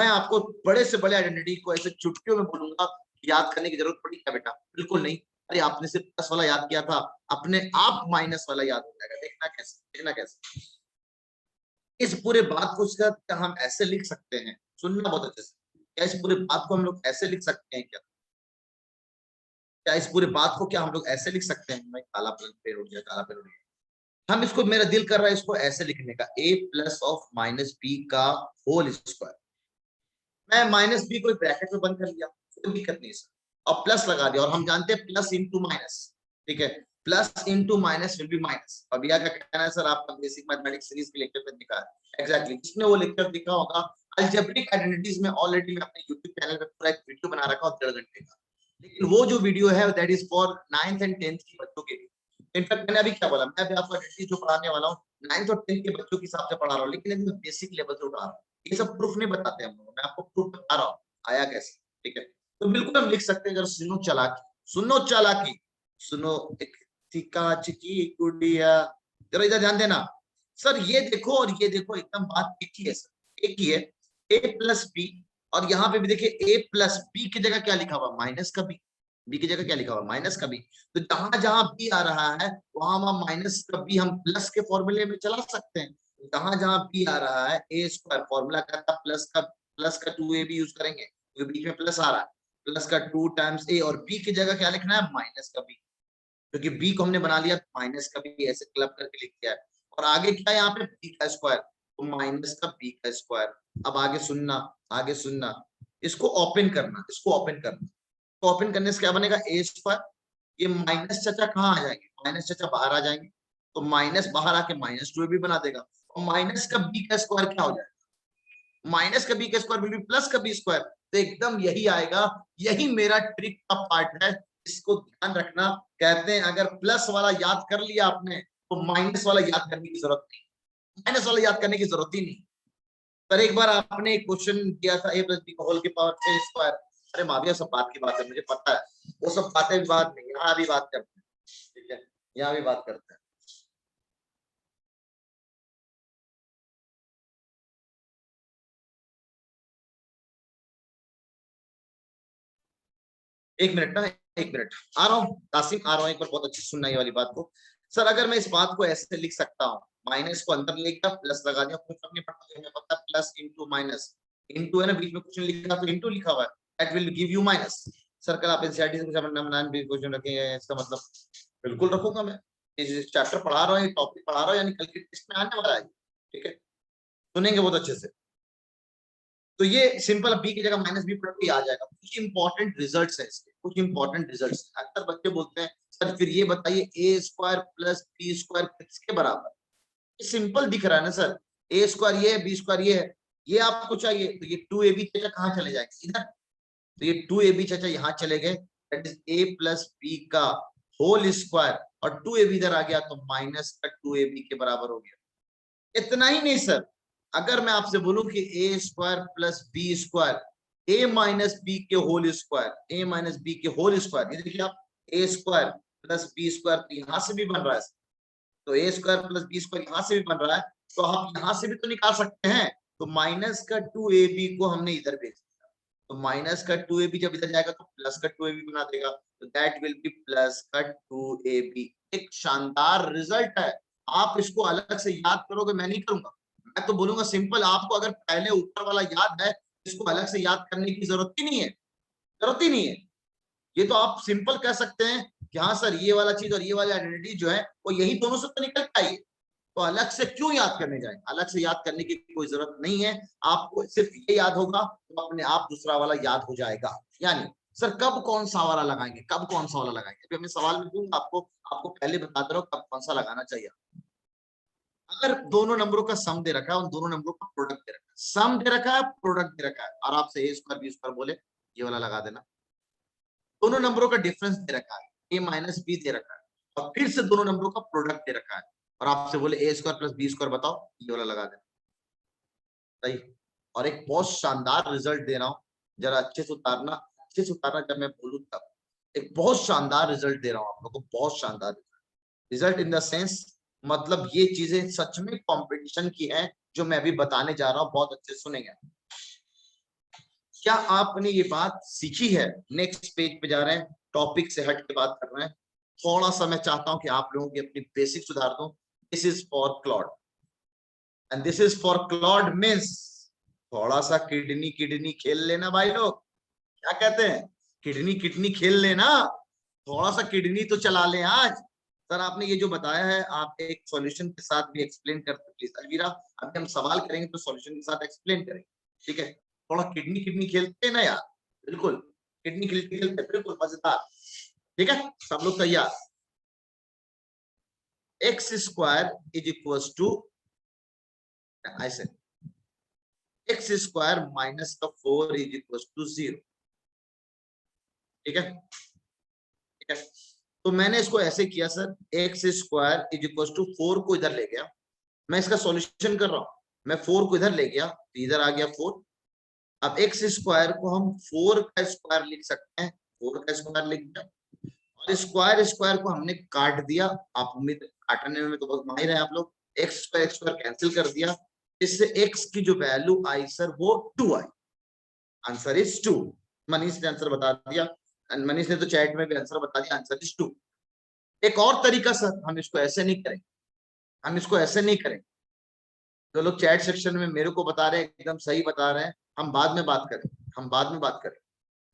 आपको बड़े से बड़े आइडेंटिटी को ऐसे चुटकियों में बोलूंगा, याद करने की जरूरत पड़ी क्या बेटा, बिल्कुल नहीं। अरे आपने सिर्फ प्लस वाला याद किया था, अपने आप माइनस वाला याद हो जाएगा, देखना कैसे, देखना कैसे। इस पूरे बात को क्या हम ऐसे लिख सकते हैं, सुनना बहुत अच्छे से, क्या इस पूरे बात को हम लोग ऐसे लिख सकते हैं क्या, क्या इस पूरे बात को क्या हम लोग ऐसे लिख सकते हैं, मैं काला पेड़ उड़ गया, काला पेड़ उड़ गया, हम इसको, मेरा दिल कर रहा है इसको ऐसे लिखने का, a plus of minus B का होल स्क्वायर। मैं माइनस बी को ब्रैकेट में बंद कर लिया, कोई दिक्कत नहीं सर, और प्लस लगा दिया, और हम जानते हैं प्लस इंटू माइनस, ठीक है, plus into minus will be minus. Abhiya का कहना है सर आपका बेसिक मैथमेटिक्स सीरीज के लेक्चर पे दिखा है, एग्जैक्टली जिसने वो लेक्चर दिखा होगा अलजेब्रिक आइडेंटिटीज में, ऑलरेडी मैं अपने YouTube चैनल पे पूरा एक वीडियो बना रखा हूं 1.5 घंटे का, लेकिन वो जो वीडियो है that is for 9th and 10th के बच्चों के लिए। इनफैक्ट मैंने अभी क्या बोला, मैं अभी आपको आइडेंटिटी जो पढ़ाने वाला हूँ 9th और 10th के बच्चों के हिसाब से पढ़ा रहा हूँ, लेकिन मैं बेसिक लेवल से उठा रहा हूँ, ये सब प्रूफ नहीं बताते हम लोग, मैं आपको प्रूफ बता रहा हूँ आया कैसे, ठीक है। तो बिल्कुल हम लिख सकते हैं, अगर सुनो चालाकी, सुनो चालाकी, सुनो एक कांच की गुड़िया, जरा इधर ध्यान देना सर, ये देखो और ये देखो एकदम बात एक ही है सर, एक ही है, a प्लस बी, और यहाँ पे भी देखिए a प्लस बी की जगह क्या लिखा हुआ, माइनस का बी, बी की जगह क्या लिखा हुआ, माइनस का बी। तो जहां जहां बी आ रहा है वहां वहां माइनस का बी हम प्लस के फॉर्मूले में चला सकते हैं, जहां जहां बी आ रहा है ए स्क्वायर फॉर्मूला का था प्लस का 2ab यूज करेंगे, क्योंकि बीच में प्लस आ रहा है, प्लस का 2 टाइम्स a, और बी की जगह क्या लिखना है, माइनस का बी, क्योंकि बी को हमने बना लिया माइनस का बी, ऐसे क्लब करके लिख दिया है। और आगे क्या है यहाँ पे, बी का स्क्वायर, तो माइनस का बी का स्क्वायर। अब आगे सुनना, आगे सुनना, इसको ओपन करना, इसको ओपन करना, तो ओपन करने से क्या बनेगा, ए स्क्वायर ये माइनस चाचा कहाँ आ जाएंगे, माइनस चाचा बाहर आ जाएंगे, तो माइनस बाहर आके -2ab बना देगा, और माइनस का b का स्क्वायर क्या हो जाएगा, माइनस का b का स्क्वायर विल बी प्लस का b स्क्वायर। तो एकदम यही आएगा, यही मेरा ट्रिक का पार्ट है, इसको ध्यान रखना। कहते हैं अगर प्लस वाला याद कर लिया आपने तो माइनस वाला याद करने की जरूरत नहीं, माइनस वाला याद करने की जरूरत ही नहीं। पर एक बार आपने एक क्वेश्चन किया था a प्लस बी का होल की पावर 6 स्क्वायर, अरे माविया सब बात की बात है, मुझे पता है, वो सब बातें भी बात नहीं, यहाँ भी बात करते हैं, ठीक है, यहाँ भी बात करते हैं। एक मिनट ना, एक मिनट आ रहा हूँ तासिम, आ रहा हूँ, एक बार बहुत अच्छी सुनना ये वाली बात को। सर अगर मैं इस बात को ऐसे लिख सकता हूँ, माइनस को अंदर ले गया, प्लस लगा दिया, कोई फर्क नहीं पड़ता, हमें पता प्लस इंटू माइनस, इंटू है ना, बीच में क्वेश्चन लिखा तो इंटू लिखा हुआ है, that will give you minus. Sir कल आप एनसीईआरटी से क्वेश्चन रखेंगे, इसका मतलब बिल्कुल रखूंगा मैं, इस चैप्टर पढ़ा रहा हूँ, ये टॉपिक पढ़ा रहा हूँ, यानी कल के टेस्ट में आने वाला है, ठीक है, सुनेंगे बहुत अच्छे से। तो ये सिंपल बी की जगह -b पढ़ के आ जाएगा। कुछ इंपॉर्टेंट रिजल्ट्स है इसके, कुछ इंपॉर्टेंट रिजल्ट्स। अक्सर बच्चे बोलते हैं सर फिर ये बताइए a square plus b square किसके बराबर, ये सिंपल दिख रहा है ना सर, a स्क्वायर ये है, b स्क्वायर ये है, ये आपको चाहिए, तो ये 2ab चाचा कहाँ चले जाएंगे, इधर, तो ये 2ab चाचा यहाँ चले गए, that is a plus b का होल स्क्वायर, और 2ab इधर आ गया तो माइनस का 2ab के बराबर हो गया। इतना ही नहीं सर, अगर मैं आपसे बोलूं कि a square plus B square, a minus B के whole square, a minus B के होल स्क्वायर, ये देखिए आप a square plus B square, तो यहां से भी बन रहा है, तो a square plus B square यहां से भी बन रहा है, तो आप यहां से भी तो निकाल सकते हैं। तो माइनस का 2ab को हमने इधर भेज दिया, तो माइनस का 2ab जब इधर जाएगा तो प्लस का 2ab बना देगा, तो दैट विल बी प्लस का 2ab। एक शानदार रिजल्ट है, आप इसको अलग से याद करोगे, मैं नहीं करूंगा, मैं तो बोलूंगा सिंपल, आपको अगर पहले ऊपर वाला याद है, इसको अलग से याद करने की जरूरत ही नहीं है, जरूरत ही नहीं है। ये तो आप सिंपल कह सकते हैं कि हाँ सर ये वाला चीज और ये वाली आइडेंटिटी जो है वो यही दोनों से तो निकल पाई है, तो अलग से क्यों याद करने जाए, अलग से याद करने की कोई जरूरत नहीं है, आपको सिर्फ ये याद होगा तो अपने आप दूसरा वाला याद हो जाएगा। यानी सर कब कौन सा वाला लगाएंगे, कब कौन सा वाला लगाएंगे, अभी मैं सवाल में दूंगा आपको, आपको पहले बता दे रहा हूँ कब कौन सा लगाना चाहिए। अगर दोनों नंबरों का सम दे रखा है, उन दोनों नंबरों का प्रोडक्ट दे रखा है, सम दे रखा है, प्रोडक्ट दे रखा है, और आपसे a स्क्वायर बी स्क्वायर बोले, ये वाला लगा देना। दोनों नंबरों का डिफरेंस दे रखा है, a माइनस बी दे रखा है, और फिर से दोनों नंबरों का प्रोडक्ट दे रखा है, और आपसे बोले a square plus B square बताओ, ये वाला लगा देना, सही। और एक बहुत शानदार रिजल्ट दे रहा हूँ, जरा अच्छे से उतारना, अच्छे से उतारना, जब मैं बोलूँ तब। एक बहुत शानदार रिजल्ट दे रहा हूँ आप लोगों को, बहुत शानदार रिजल्ट इन द सेंस, मतलब ये चीजें सच में कंपटीशन की हैं जो मैं अभी बताने जा रहा हूँ, बहुत अच्छे से सुनेंगे। क्या आपने ये बात सीखी है? नेक्स्ट पेज पे जा रहे हैं, टॉपिक से हट के बात कर रहे हैं, थोड़ा सा मैं चाहता हूं कि आप लोगों की अपनी बेसिक सुधार दूं। This is for Claude and this is for Claude means थोड़ा सा किडनी किडनी खेल लेना भाई लोग, क्या कहते हैं, किडनी किडनी खेल लेना, थोड़ा सा किडनी तो चला ले आज। सर आपने ये जो बताया है आप एक सॉल्यूशन के साथ भी एक्सप्लेन करते प्लीज अलवीरा, अभी हम सवाल करेंगे तो सॉल्यूशन के साथ एक्सप्लेन करेंगे, ठीक है। थोड़ा किडनी किडनी खेलते हैं ना यार, बिल्कुल किडनी खेलते खेलते बिल्कुल मजेदार, ठीक है, सब लोग तैयार। X square is equal to, ऐसे एक्स स्क्वायर माइनस का 4 इज इक्वल टू 0, ठीक है, ठीक है। तो मैंने इसको ऐसे किया sir, x square is equal to 4 को इधर ले गया, मैं इसका सॉल्यूशन कर रहा हूं, मैं 4 को इधर ले गया तो इधर आ गया 4। अब एक्स स्क्वायर को हम 4 का स्क्वायर लिख सकते हैं, 4 का स्क्वायर लिख दिया, और स्क्वायर स्क्वायर को हमने काट दिया, आप उम्मीद काटने में तो बहुत माहिर है आप लोग, एक्स स्क्वायर कैंसिल कर दिया, इससे एक्स की जो वैल्यू आई सर वो 2 आई, आंसर इज 2। मनीष ने आंसर बता दिया, मनीष ने तो चैट में भी आंसर बता दिया, आंसर इज 2। एक और तरीका सर, हम इसको ऐसे नहीं करेंगे, हम इसको ऐसे नहीं करेंगे, जो लोग चैट सेक्शन में मेरे को बता रहे हैं एकदम सही बता रहे हैं, हम बाद में बात करें, हम बाद में बात करें।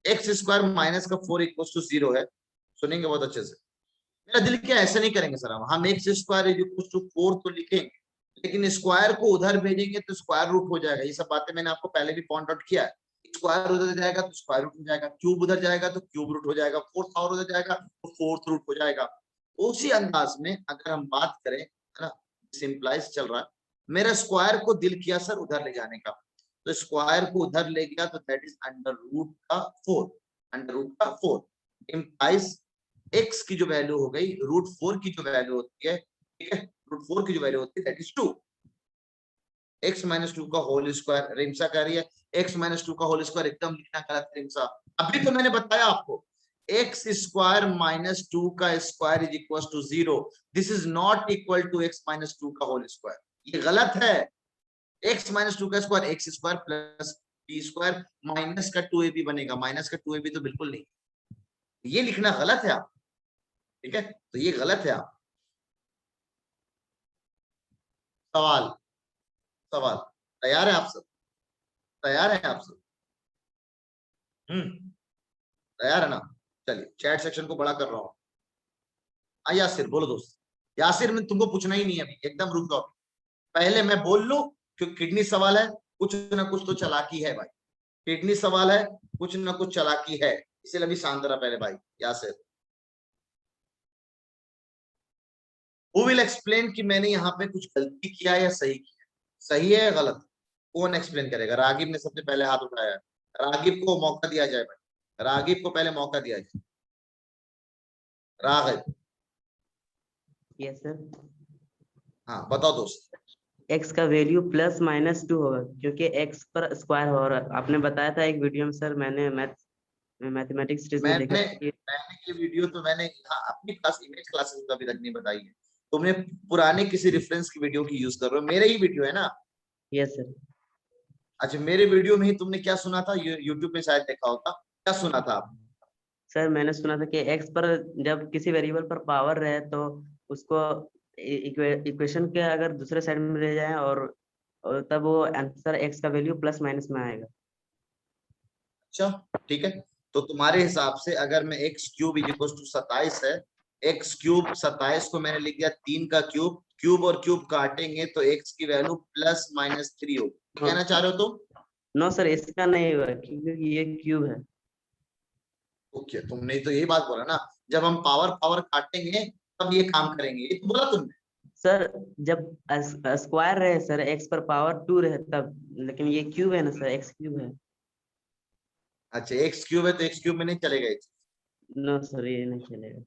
एक्स स्क्वायर माइनस का 4 इक्वल टू 0 है, सुनेंगे बहुत अच्छे से, मेरा दिल क्या ऐसे नहीं करेंगे सर, हम एक्स स्क्वायर इक्वल टू 4 तो लिखेंगे, लेकिन स्क्वायर को उधर भेजेंगे तो स्क्वायर रूट हो जाएगा, ये सब बातें मैंने आपको पहले भी पॉइंट आउट किया है, स्क्वायर उधर जाएगा तो स्क्वायर रूट हो जाएगा, क्यूब उधर जाएगा तो क्यूब रूट हो जाएगा, फोर्थ पावर उधर जाएगा तो फोर्थ रूट हो जाएगा। उसी अंदाज में अगर हम बात करें, है ना, सिंपलाइज चल रहा है, मेरा स्क्वायर को दिल किया सर उधर ले जाने का, तो स्क्वायर को उधर ले गया तो दैट इज अंडर रूट का 4, अंडर रूट का 4 इम्प्लाइज x की जो वैल्यू हो गई रूट 4 की जो वैल्यू होती है, ठीक है, रूट 4 की जो वैल्यू होती है दैट इज 2, x माइनस 2 का होल स्क्वायर। रिम्सा कह रही है x माइनस 2 का होल स्क्वायर एकदम लिखना गलत है रिम्सा, अभी तो मैंने बताया आपको x स्क्वायर माइनस 2 का square is equal to 0, this is not equal to x minus 2 का होल स्क्वायर, ये गलत है। x माइनस 2 का square x square plus b square minus का 2ab बनेगा, माइनस का 2ab तो बिल्कुल नहीं, ये लिखना गलत है आप, ठीक है, तो ये गलत है आप। सवाल सवाल तैयार है आप सब, तैयार है आप सब? तैयार है ना? चलिए चैट सेक्शन को बड़ा कर रहा हूं। यासिर बोलो दोस्त, यासिर में तुमको पूछना ही नहीं है अभी, एकदम रुक जाओ, पहले मैं बोल लूं क्योंकि किडनी सवाल है, कुछ ना कुछ तो चालाकी है भाई, किडनी सवाल है, कुछ ना कुछ चालाकी है, इसलिए अभी शांत रहा पहले भाई यासिर। Who will explain कि मैंने यहाँ पे कुछ गलती किया या सही किया, सही है या गलत, कौन एक्सप्लेन करेगा? रागिब ने सबसे पहले हाथ उठाया है, रागिब को मौका दिया जाए भाई, रागिब को पहले मौका दिया जाए। रागिब यस सर, हाँ बताओ दोस्त। x का वैल्यू प्लस माइनस 2 होगा क्योंकि x पर स्क्वायर हो रहा है। आपने बताया था एक वीडियो में सर, मैंने मैथमेटिक्स टीचर में देखा था कि मैंने ये वीडियो तो मैंने अपनी क्लास इमेज क्लासेस में अभी तक नहीं बताई है, तुमने पुराने किसी रेफरेंस की वीडियो की यूज कर रहे हो, मेरे ही वीडियो है ना? Yes sir. अच्छा मेरे वीडियो में ही तुमने क्या सुना था, यूट्यूब पे शायद देखा होगा, क्या सुना था आप? सर मैंने सुना था कि x पर जब किसी वेरिएबल पर पावर रहे तो उसको इक्वेशन के अगर दूसरे साइड में ले जाएं और तब वो आंसर x का वैल्यू प्लस माइनस में आएगा। अच्छा ठीक है, तो तुम्हारे हिसाब से अगर मैं x cube is equal to 27 है, x क्यूब 27 को मैंने लिख दिया 3 का क्यूब, क्यूब और क्यूब काटेंगे तो x की वैल्यू प्लस माइनस 3 होगी, कहना चाह रहे हो तुम? नो सर, इसका नहीं हुआ क्योंकि ये क्यूब है। ओके तुमने तो यही बात बोला ना, जब हम पावर पावर काटेंगे तब ये काम करेंगे, ये तो बोला तुमने। सर जब स्क्वायर रहे सर, x पर पावर 2 रहे तब, लेकिन ये क्यूब है ना सर, x क्यूब है। अच्छा x क्यूब है तो x क्यूब में नहीं चलेगा ये, नो सर ये नहीं चलेगा।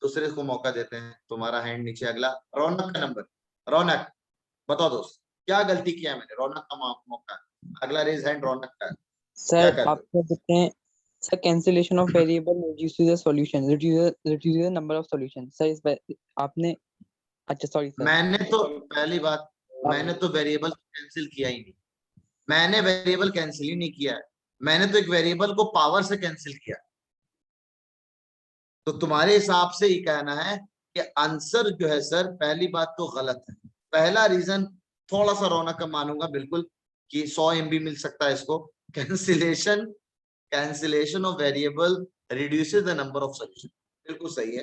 दूसरे को मौका देते हैं, तुम्हारा हैंड नीचे, अगला रौनक का नंबर, रौनक बताओ दोस्त क्या गलती किया मैंने, रौनक का मौका, अगला रेज हैंड रौनक का। सर आप क्या कहते हैं sir, cancellation of variable reduces the solution, reduces the number of solution. Sir इस बार आपने, अच्छा सॉरी सर, मैंने तो पहली बात, मैंने तो वेरिएबल कैंसिल किया ही नहीं, मैंने वेरिएबल कैंसिल ही नहीं किया है, मैंने तो एक वेरिएबल को पावर से कैंसिल किया। तो तुम्हारे हिसाब से ही कहना है कि आंसर जो है सर, पहली बात तो गलत है। पहला रीजन थोड़ा सा रौनक का मानूंगा बिल्कुल कि 100 MB मिल सकता है इसको, cancellation of variable reduces the number of solution, बिल्कुल सही है,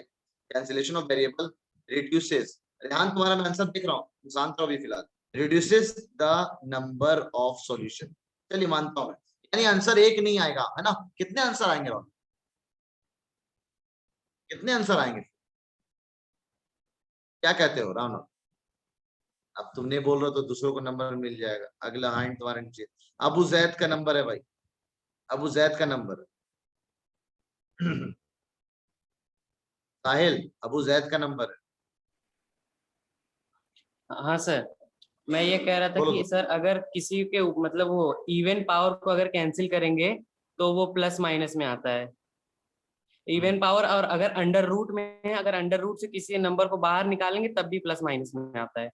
cancellation of variable reduces, Rehan तुम्हारा मैं आंसर देख रहा हूँ, शांत रहो अभी फिलहाल, reduces the number of solution, चलिए मानता हूं मैं, यानी आंसर एक नहीं आएगा है ना, कितने आंसर आएंगे रौनक, कितने आंसर आएंगे, क्या कहते हो रावण? अब तुम नहीं बोल रहे तो दूसरों को नंबर मिल जाएगा। अगला हैंड तुम्हारे नीचे, अबू जैद का नंबर है भाई, अबू जैद का नंबर है। साहिल अबू जैद का नंबर है। हाँ सर, मैं ये कह रहा था बोलो कि तो। सर अगर किसी के मतलब वो इवन पावर को अगर कैंसिल करेंगे तो वो प्लस माइनस में आता है इवन पावर, और अगर अंडर रूट में है, अगर अंडर रूट से किसी नंबर को बाहर निकालेंगे तब भी प्लस माइनस में आता है।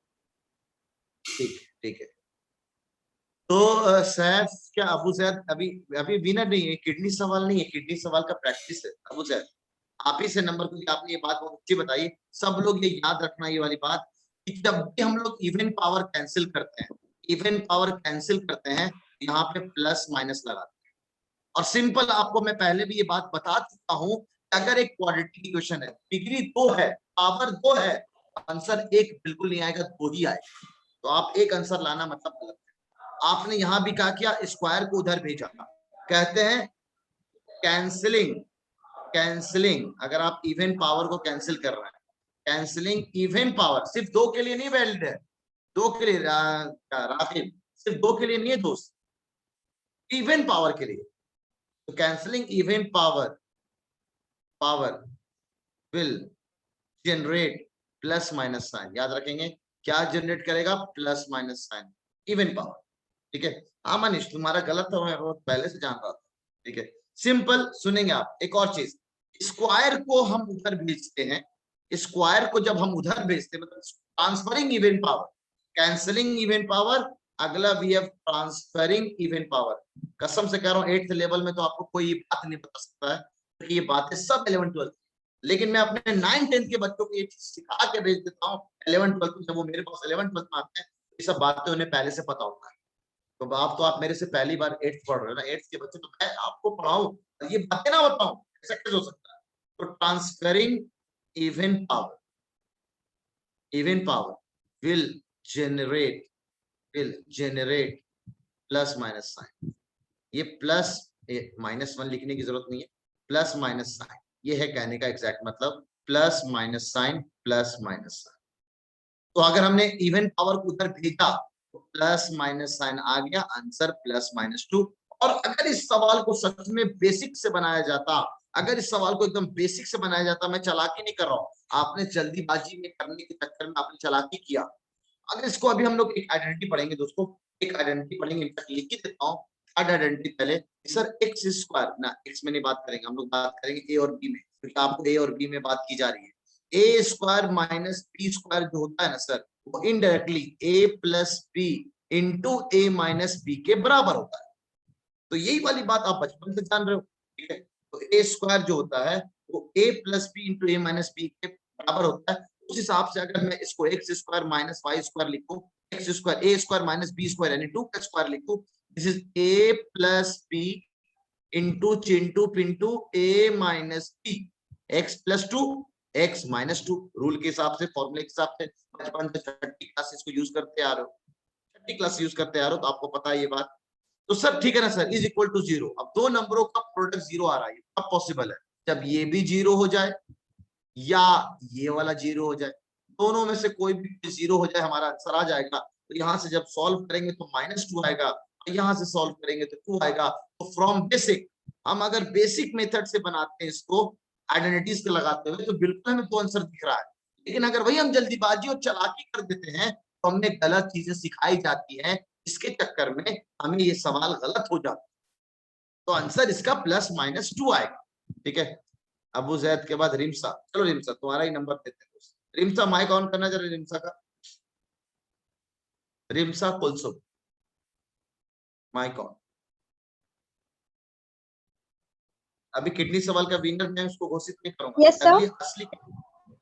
ठीक है तो सैफ क्या अबू जैद अभी अभी विनर नहीं है, किडनी सवाल नहीं है, किडनी सवाल का प्रैक्टिस है। अबू जैद आप ही से नंबर, क्योंकि आपने ये बात बहुत अच्छी बताई, सब लोग ये याद रखना ये वाली बात कि जब भी हम लोग इवन पावर कैंसिल करते हैं, इवन पावर कैंसिल करते हैं, यहाँ पे प्लस माइनस लगाते हैं। और सिंपल आपको मैं पहले भी ये बात बता चुका हूं कि अगर एक क्वाड्रेटिक इक्वेशन है, डिग्री 2 है, पावर 2 है, आंसर एक बिल्कुल नहीं आएगा, 2 ही आएगा। तो आप एक आंसर लाना मतलब गलत है। आपने यहां भी कहा क्या, स्क्वायर को उधर भेजा, कहते हैं कैंसिलिंग। कैंसिलिंग, अगर आप इवन पावर को कैंसिल कर रहे हैं, कैंसिलिंग इवन पावर सिर्फ दो के लिए नहीं वैलिड है, दो के लिए राकिब, सिर्फ दो के लिए नहीं है दोस्त, इवन पावर के लिए। तो cancelling even power will generate plus minus sign. याद रखेंगे क्या जनरेट करेगा? Plus minus sign, even power. ठीक है, हाँ मनीष तुम्हारा गलत था, मैं बहुत पहले से जान रहा था। ठीक है, सिंपल सुनेंगे आप। एक और चीज, स्क्वायर को हम उधर भेजते हैं, स्क्वायर को जब हम उधर भेजते हैं मतलब transferring even power, cancelling even power, अगला we have transferring even power. कसम से कह रहा हूँ 8th लेवल में तो आपको कोई बात नहीं बता सकता है, क्योंकि ये बातें सब 11th 12th, लेकिन मैं अपने 9th 10th के बच्चों को ये चीज सिखा के भेज देता हूँ 11th 12th में। जब वो मेरे पास 11th 12th में आते हैं ये सब बातें उन्हें पहले से पता होता है। तो आप मेरे से पहली बार 8th पढ़ रहे हो ना, 8th के बच्चे, तो मैं आपको पढ़ाऊं ये बातें ना बताऊं, ऐसा कैसे हो सकता है? तो transferring even power will generate plus minus sign. ये प्लस -1 लिखने की जरूरत नहीं है, प्लस माइनस साइन, ये है कहने का एग्जैक्ट मतलब, plus minus sign, plus minus sign. तो अगर हमने इवन पावर को उधर भेजा तो प्लस माइनस साइन आ गया, आंसर +-2। और अगर इस सवाल को सच में बेसिक से बनाया जाता, अगर इस सवाल को एकदम बेसिक से बनाया जाता, मैं चालाकी नहीं कर रहा हूं, आपने जल्दीबाजी में करने के चक्कर में आपने चालाकी किया। अगर इसको अभी हम लोग एक आइडेंटिटी पढ़ेंगे दोस्तों, एक आइडेंटिटी पढ़ेंगे, लिख के देता हूँ आइडेंटिटी पहले। सर एक्स स्क्वायर ना, एक्स में नहीं बात करेंगे हम लोग, बात करेंगे ए और बी में, क्योंकि आपको ए और बी में बात की जा रही है। A square minus B square जो होता है ना सर, वो indirectly A plus B into a minus B के बराबर होता है। तो यही वाली बात आप बचपन से जान रहे हो। ठीक है, तो ए स्क्वायर जो होता है वो ए plus B into a minus B के बराबर होता है। उस हिसाब से अगर मैं इसको x square minus y square लिखूं, एक्स स्क्वायर ए स्क्वायर माइनस बी स्क्वायर यानी 2 का स्क्वायर लिखूं, this is a plus B into Chintu Pintu A minus b, x plus 2 x minus 2। Rule के हिसाब से, फॉर्मूले के हिसाब से बचपन से 6ठी क्लास इसको यूज करते आ रहे हो, 6ठी क्लास यूज करते आ रहे हो, तो आपको पता है ये बात। तो सर ठीक है ना सर, इज इक्वल टू 0। अब दो नंबरों का प्रोडक्ट 0 आ रहा है, अब पॉसिबल है जब ये भी 0 हो जाए या ये वाला 0 हो जाए, दोनों में से कोई भी 0 हो जाए, हमारा आंसर आ जाएगा। तो यहाँ से जब सॉल्व करेंगे तो -2 आएगा, यहाँ से सॉल्व करेंगे तो 2 आएगा। तो फ्रॉम बेसिक, हम अगर बेसिक मेथड से बनाते हैं इसको आइडेंटिटीज के लगाते हुए, तो बिल्कुल हमें 2 आंसर दिख रहा है। लेकिन अगर वही हम जल्दीबाजी और चालाकी कर देते हैं तो हमने गलत चीजें सिखाई जाती हैं, इसके चक्कर में हमें ये सवाल गलत हो जाता है। तो आंसर इसका +-2 आएगा। ठीक है, अबू जैद के बाद रिमसा। चलो रिमसा तुम्हारा ही नंबर देते हैं। रिमसा माइक ऑन करना जरा, रिमसा का, रिमसा कुलसुम माइक ऑन। अभी किडनी सवाल का विनर मैं उसको घोषित नहीं करूंगा। Yes, sir. अगली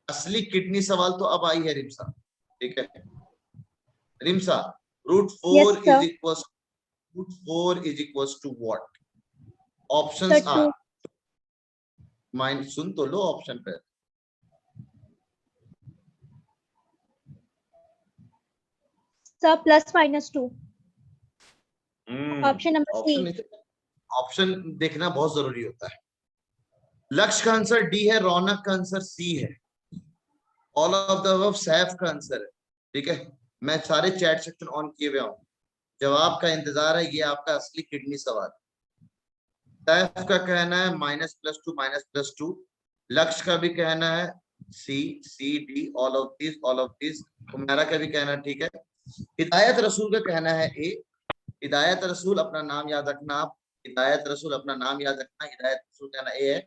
असली किडनी सवाल तो अब आई है रिमसा। ठीक है Rimsa, √4 Yes, sir. is equals to what? Sir, options 2. आर, माइंड सुन तो लो ऑप्शन पे। Sir, +-2. Option number C. Option देखना बहुत जरूरी होता है। लक्ष्य का आंसर डी है, रौनक का आंसर सी है, all of the above Saif का आंसर है। ठीक है, मैं सारे चैट सेक्शन ऑन किए हुए हूं, जवाब का इंतजार है। ये आपका असली किडनी सवाल। सैफ का कहना है -+2 लक्ष्य का भी कहना है C D, all of this. Umera का भी कहना ठीक है। हिदायत रसूल का कहना है ए। हिदायत रसूल अपना नाम याद रखना, आप हिदायत रसूल अपना नाम याद रखना, हिदायत रसूल कहना ए है।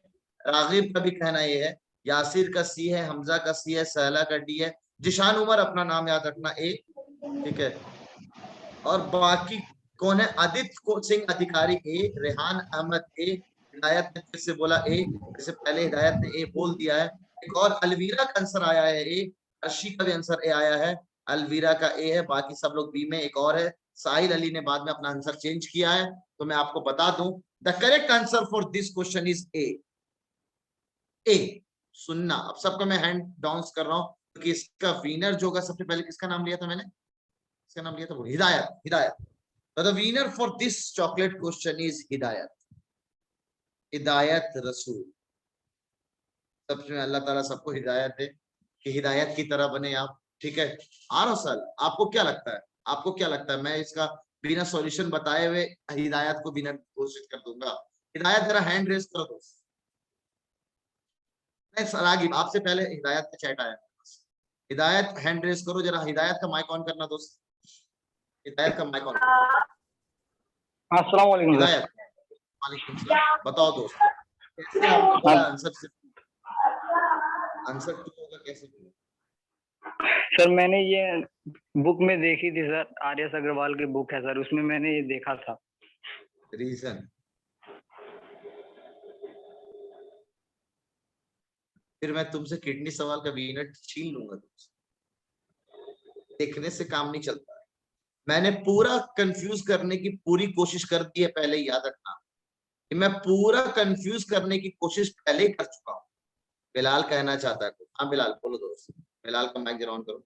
रागिब का भी कहना ए है, यासिर का सी है, हमजा का सी है, सहला का डी है, जिशान उमर अपना नाम याद रखना ए। ठीक है, और बाकी कौन है? आदित्य सिंह अधिकारी ए, रेहान अहमद ए, हिदायत ने फिर से बोला ए, जैसे पहले हिदायत ने ए बोल दिया है। एक और अलवीरा का आंसर आया है ए, अर्शी का भी आंसर ए आया है, अलवीरा का ए है, बाकी सब लोग बी में। एक और है साहिल अली ने बाद में अपना आंसर चेंज किया है, तो मैं आपको बता दूं the correct answer for this question is A. ए सुनना, अब सबका मैं हैंड डाउन कर रहा हूं, क्योंकि इसका विनर जो होगा, सबसे पहले किसका नाम लिया था मैंने? इसका नाम लिया था हिदायत। हिदायत, the winner for this chocolate question is हिदायत। हिदायत रसूल। सबसे अल्लाह ताला सबको हिदायत दे कि हिदायत की तरह बने आप। ठीक है, आरो सर आपको क्या लगता है, आपको क्या लगता है मैं इसका बिना सॉल्यूशन बताए हुए हिदायत को बिना कोशिश कर दूंगा? हिदायत जरा हैंड रेस करो दोस्त। नहीं रागिब आपसे पहले हिदायत का चैट आया। हिदायत हैंड रेस करो जरा, हिदायत का माइक ऑन करना दोस्त, हिदायत का माइक ऑन। अस्सलाम वालेकुम सर। हिदायत वालेकुम सलाम। बताओ दोस्त कैसे आपने बोला आंसर से आंसर होगा कैसे? सर मैंने ये बुक में देखी थी सर, आर्यस अग्रवाल की बुक है सर, उसमें मैंने ये देखा था। रीजन फिर मैं तुमसे किडनी सवाल का विनर छीन लूंगा तुमसे। देखने से काम नहीं चलता है। मैंने पूरा कंफ्यूज करने की पूरी कोशिश कर दी है, पहले ही याद रखना कि मैं पूरा कंफ्यूज करने की कोशिश पहले ही कर चुका हूँ। बिलाल कहना चाहता है कुछ। हाँ बिलाल बोलो दोस्त, बिलाल का माइक जरा ऑन करो।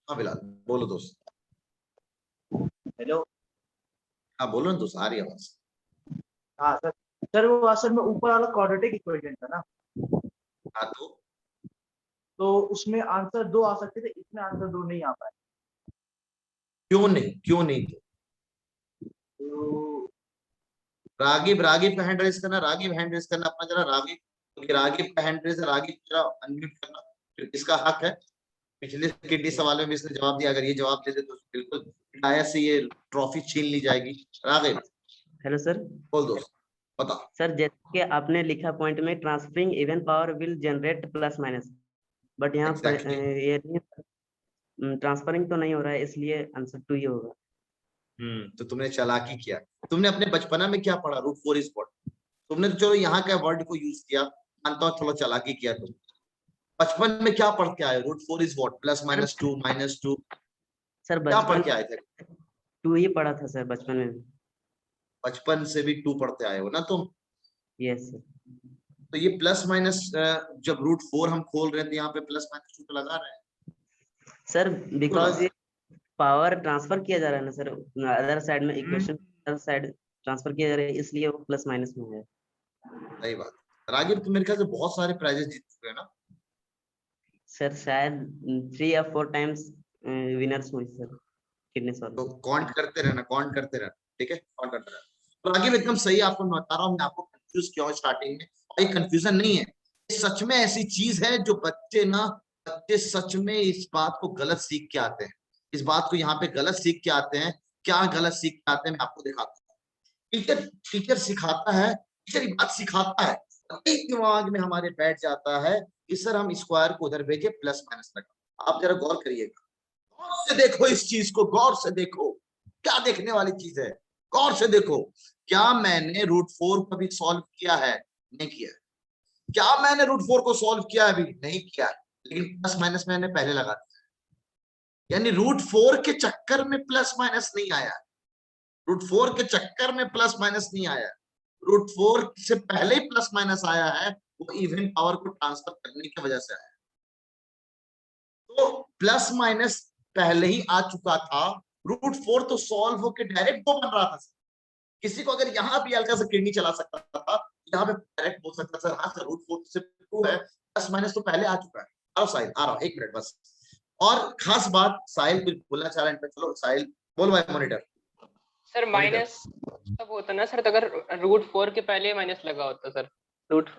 हाँ बिलाल बोलो दोस्त। हेलो। हाँ बोलो ना दोस्त, आ रही है आवाज। हाँ सर, सर वो असल में ऊपर वाला क्वाड्रेटिक इक्वेशन था ना, हाँ तो उसमें आंसर 2 आ सकते थे, इसमें आंसर 2 नहीं आ पाए। क्यों नहीं, क्यों नहीं? तो रागिब, रागिब का हैंड रेस करना, रागिब हैंड रेस करना अपना जरा। रागिब, क्योंकि रागिब का हैंड रेस है, रागिब जरा अनम्यूट करना, क्योंकि इसका हक है। पिछले किडनी सवाल में भी इसने जवाब दिया, अगर ये जवाब दे दे तो बिल्कुल हिदायत से ये ट्रॉफी छीन ली जाएगी। रागिब हेलो सर। बोल दोस्त, बता। सर जैसे कि आपने लिखा पॉइंट में transferring even power will generate plus minus, but यहाँ पर ये ट्रांसफरिंग तो नहीं हो रहा है, इसलिए आंसर 2 ही होगा। तो तुमने चालाकी किया। तुमने अपने बचपना में क्या पढ़ा? Root 4 is what. तुमने तो चलो यहाँ का वर्ड को यूज किया, मानता हूँ थोड़ा चालाकी किया तुम। बचपन में क्या पढ़ के आए? Root 4 is what, plus minus 2 minus 2। Sir क्या पढ़ बचपन के आए थे? 2 ही पढ़ा था सर बचपन में। बचपन से भी 2 पढ़ते आए हो ना तुम? Yes sir. तो ये प्लस माइनस जब रूट 4 हम खोल रहे थे यहाँ पे प्लस माइनस 2 लगा रहे हैं सर बिकॉज ये पावर ट्रांसफर किया जा रहा है ना सर, अदर साइड में इक्वेशन अदर साइड ट्रांसफर किया जा रहा है, इसलिए वो प्लस माइनस में है। सही बात। रागिब तुम मेरे ख्याल से बहुत सारे प्राइजेस जीत चुके हैं ना? सर शायद 3 या 4 टाइम्स विनर्स हुए सर किडनी सवाल। तो काउंट करते रहना, काउंट करते रहना, ठीक है, काउंट करते रहना। तो रागिब एकदम सही आपको मैं बता रहा हूँ, मैं आपको कंफ्यूज क्यों स्टार्टिंग में, और ये कंफ्यूजन नहीं है, सच में ऐसी चीज है जो बच्चे सच में इस बात को गलत सीख के आते हैं। इस बात को यहाँ पे गलत सीख के आते हैं। क्या गलत सीख के आते हैं मैं आपको दिखाता हूँ। टीचर सिखाता है, टीचर एक बात सिखाता है, दिमाग में हमारे बैठ जाता है कि सर हम स्क्वायर को उधर भेजे प्लस माइनस लगा। आप जरा गौर करिएगा, गौर से देखो इस चीज को, गौर से देखो क्या देखने वाली चीज है। गौर से देखो, क्या मैंने रूट 4 को भी सॉल्व किया है? नहीं किया। क्या मैंने रूट 4 को सॉल्व किया है? अभी नहीं किया, लेकिन प्लस माइनस मैंने पहले लगा दिया। यानी रूट 4 के चक्कर में प्लस माइनस नहीं आया, रूट 4 के चक्कर में प्लस माइनस नहीं आया, रूट 4 से पहले ही प्लस माइनस आया है, वो इवन पावर को ट्रांसफर करने की वजह से आया। तो प्लस माइनस पहले ही आ चुका था, रूट 4 तो सॉल्व होकर डायरेक्ट 2 बन रहा था। किसी को अगर यहाँ भी हल्का सा किडनी चला सकता था, यहाँ पे डायरेक्ट बोल सकता सर हाँ सर रूट 4 से 2 है, प्लस माइनस तो पहले आ चुका है। आओ साहिल, आ रहा हूँ 1 मिनट बस। और खास बात साहिल कुछ बोलना चाह रहा है, चलो साहिल बोल भाई मॉनिटर। सर माइनस तब होता ना सर अगर रूट 4 के पहले माइनस लगा होता सर, रूट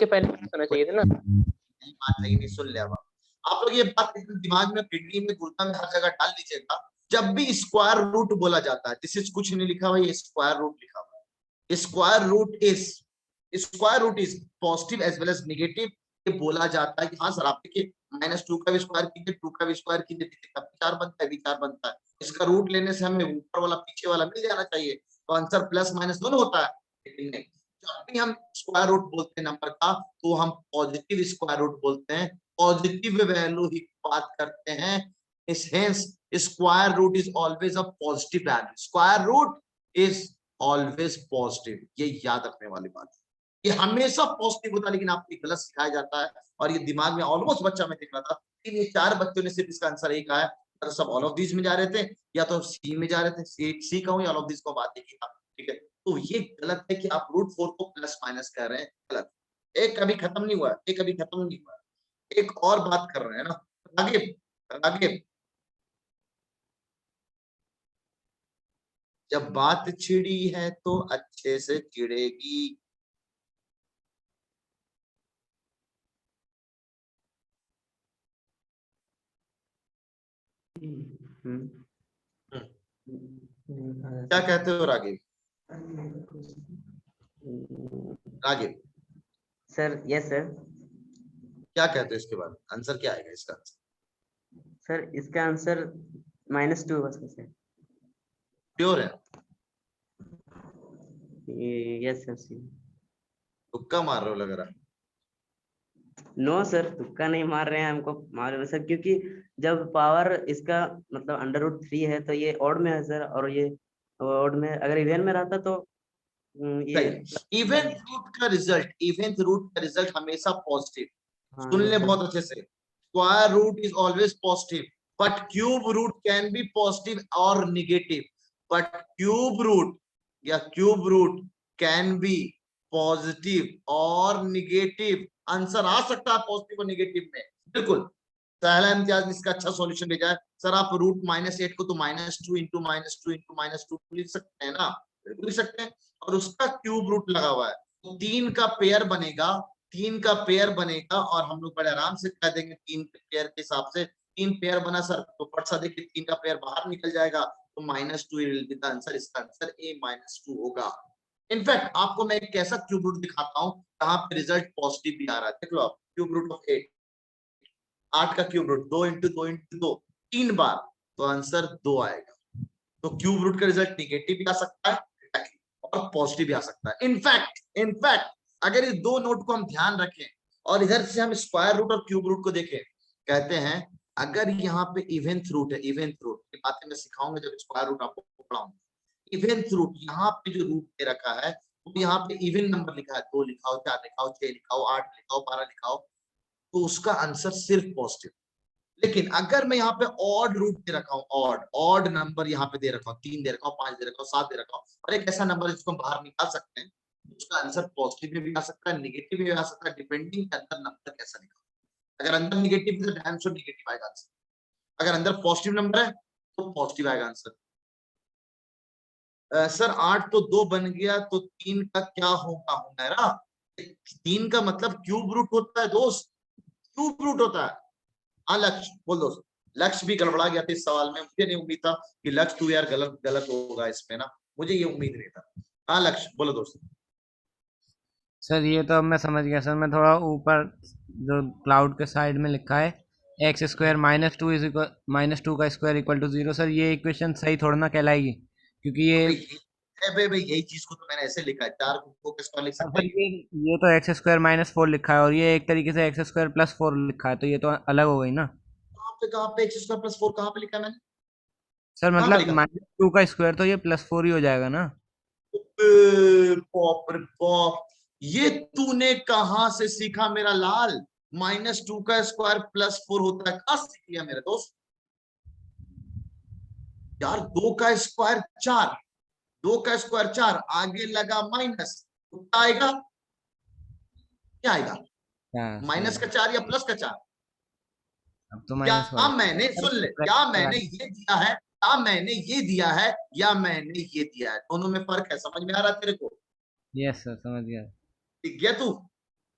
के पहले होना चाहिए था ना। ये बात नहीं सुन लिया आप लोग, ये बात दिमाग में किडनी में गुर्दा में हर जगह डाल लीजिएगा। जब भी स्क्वायर रूट बोला जाता है, दिस इज कुछ नहीं लिखा हुआ, ये स्क्वायर रूट लिखा हुआ है। Square root is positive as well as negative. ये बोला जाता है कि हाँ सर आप देखिए -2 का भी स्क्वायर कीजिए, 2 का भी स्क्वायर कीजिए, 4 बनता है, 4 बनता है। इसका रूट लेने से हमें ऊपर वाला पीछे वाला मिल जाना चाहिए, तो आंसर प्लस माइनस दोनों होता है। लेकिन नहीं, जब भी हम स्क्वायर रूट बोलते हैं नंबर का, तो हम पॉजिटिव स्क्वायर रूट बोलते हैं, पॉजिटिव वैल्यू ही बात करते हैं। Hence, square root is always a positive value. Square root is always positive. ये याद रखने वाली बात है, ये हमेशा पॉजिटिव होता है, लेकिन आपको गलत सिखाया जाता है। और ये दिमाग में ऑलमोस्ट बच्चा में देख रहा था, लेकिन ये 4 बच्चों ने सिर्फ इसका आंसर एक आया, तो सब ऑल ऑफ दीज में जा रहे थे या तो सी में जा रहे थे, सी कहूं या ऑल ऑफ दीज को बात की था, ठीक है। तो ये गलत है कि आप रूट 4 को प्लस माइनस कर रहे हैं, गलत। एक अभी खत्म नहीं हुआ, एक अभी खत्म नहीं हुआ, एक और बात कर रहे हैं ना। रागिब, जब बात छिड़ी है तो अच्छे से चिड़ेगी। क्या कहते हो रागिब? रागिब सर यस सर। क्या कहते हो इसके बाद, आंसर क्या आएगा इसका? सर इसका आंसर -2 बस सर। प्योर है? Yes sir. तुक्का मार रहे हो लग रहा है। नो सर, तुक्का नहीं मार रहे हैं, हमको मालूम है सर, क्योंकि जब पावर इसका मतलब √3 है तो ये ऑड में है सर, और ये ऑड में, अगर इवन में रहता तो ये इवेंट रूट का रिजल्ट हमेशा पॉजिटिव। हाँ, सुन ये ले सर। बहुत अच्छे से, square root is always positive, but cube root can be positive और negative, but cube root can be positive और निगेटिव। आंसर आ सकता है पॉजिटिव और निगेटिव में, बिल्कुल। पहला इम्तियाज ने इसका अच्छा सॉल्यूशन भेजा है, सर आप √-8 को तो -2 इंटू -2 लिख सकते हैं ना, बिल्कुल लिख सकते हैं, और उसका क्यूब रूट लगा हुआ है, तो 3 का पेयर बनेगा, और हम लोग बड़े आराम से कह देंगे 3 के पेयर के हिसाब से 3 पेयर बना सर, तो पट सा देखिए 3 का पेयर बाहर निकल जाएगा, तो -2 विल बी द आंसर। इसका आंसर A-2 होगा। इनफैक्ट आपको मैं एक ऐसा क्यूब रूट दिखाता हूँ जहां पे रिजल्ट पॉजिटिव भी आ रहा है, देख लो आप, क्यूब रूट ऑफ 8 का क्यूब रूट 2 इंटू 2 इंटू 2 3 बार, तो आंसर 2 आएगा। तो क्यूब रूट का रिजल्ट निगेटिव भी आ सकता है और पॉजिटिव भी आ सकता है। इनफैक्ट अगर इस दो नोट को हम ध्यान रखें और इधर से हम स्क्वायर रूट और क्यूब रूट को देखें, कहते हैं अगर यहाँ पे इवेंट रूट है, इवेंट रूट की बातें मैं सिखाऊंगा जब स्क्वायर रूट आपको पढ़ाऊंगा। इवेंट रूट यहाँ पे जो रूट दे रखा है वो यहाँ पे इवन नंबर लिखा है, 2 लिखाओ, 4 लिखाओ, 6 लिखाओ, 8 लिखाओ, 12 लिखाओ, तो उसका आंसर सिर्फ पॉजिटिव। लेकिन अगर मैं यहाँ पे ऑड रूट दे रखा हूँ, ऑड नंबर यहाँ पे दे रखा हूँ, 3 दे रखा हूँ, 5 दे रखा हूँ, 7 दे रखा हूँ, और एक ऐसा नंबर जिसको हम बाहर निकाल सकते हैं, उसका आंसर पॉजिटिव में भी आ सकता है, निगेटिव में भी आ सकता है, डिपेंडिंग के अंदर नंबर कैसा निकाल। अगर अंदर निगेटिव है तो डैम श्योर निगेटिव आएगा आंसर, अगर अंदर पॉजिटिव नंबर है तो पॉजिटिव आएगा आंसर। सर 8 तो 2 बन गया, तो 3 का क्या होगा? हुनैरा, 3 का मतलब क्यूब रूट होता है दोस्त, क्यूब रूट होता है। हाँ लक्ष्य बोल दोस्त, लक्ष्य भी गड़बड़ा गया था इस सवाल में, मुझे नहीं उम्मीद था कि लक्ष्य तू यार गलत होगा इसमें ना, मुझे ये उम्मीद नहीं था। हाँ लक्ष्य बोलो दोस्त। सर ये तो अब मैं समझ गया सर, मैं थोड़ा ऊपर जो क्लाउड के साइड में लिखा है x² -2 का स्क्वायर इक्वल टू 0, सर ये इक्वेशन सही थोड़ा ना कहलाएगी, क्योंकि ये भाई यही चीज को तो मैंने ऐसे लिखा है, 4 को किस लिख सकते हैं? ये तो x² -4 लिखा है और ये एक तरीके से x² +4 लिखा है, तो ये तो अलग हो गई ना। कहाँ पे x² +4 कहाँ पे लिखा है मैंने? सर कहाँ पे मतलब लिखा? -2 का स्क्वायर तो ये +4 ही हो जाएगा ना। बाप रे बाप, ये तूने कहां से सीखा मेरा लाल? -2 का स्क्वायर +4 होता है, कहां सीख लिया मेरे दोस्त? यार 2 का स्क्वायर 4, 2 का स्क्वायर 4, आगे लगा माइनस, कितना आएगा? क्या आएगा? माइनस का 4 या प्लस का 4? अब तो क्या माइनस मैंने, सुन ले, क्या मैंने ये दिया है, क्या मैंने ये दिया है, या मैंने ये दिया है, दोनों में फर्क है, समझ में आ रहा है तेरे को? यस सर समझ गया। ठीक गया तू?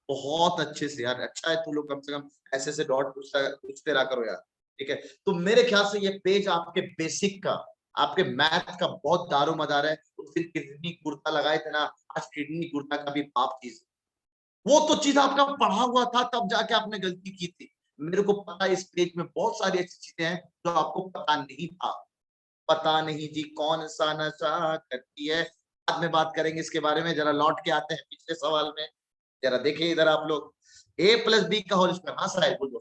बहुत अच्छे से यार, अच्छा है तू लोग कम से कम ऐसे डॉट पूछते रहा करो यार, ठीक है। तो मेरे ख्याल से ये पेज आपके बेसिक का, आपके मैथ का बहुत दारोमदार है। उस दिन किडनी कुर्ता लगाए थे ना, आज किडनी कुर्ता का भी पाप चीज, वो तो चीज आपका पढ़ा हुआ था, तब जाके आपने गलती की थी। मेरे को पता है इस पेज में बहुत सारी ऐसी चीजें हैं जो आपको पता नहीं था। पता नहीं जी कौन सा नशा करती है, बाद में बात करेंगे इसके बारे में। जरा लौट के आते हैं पिछले सवाल में, जरा देखिए इधर आप लोग, a+b का होल स्क्वायर। हाँ साहिब बोलो।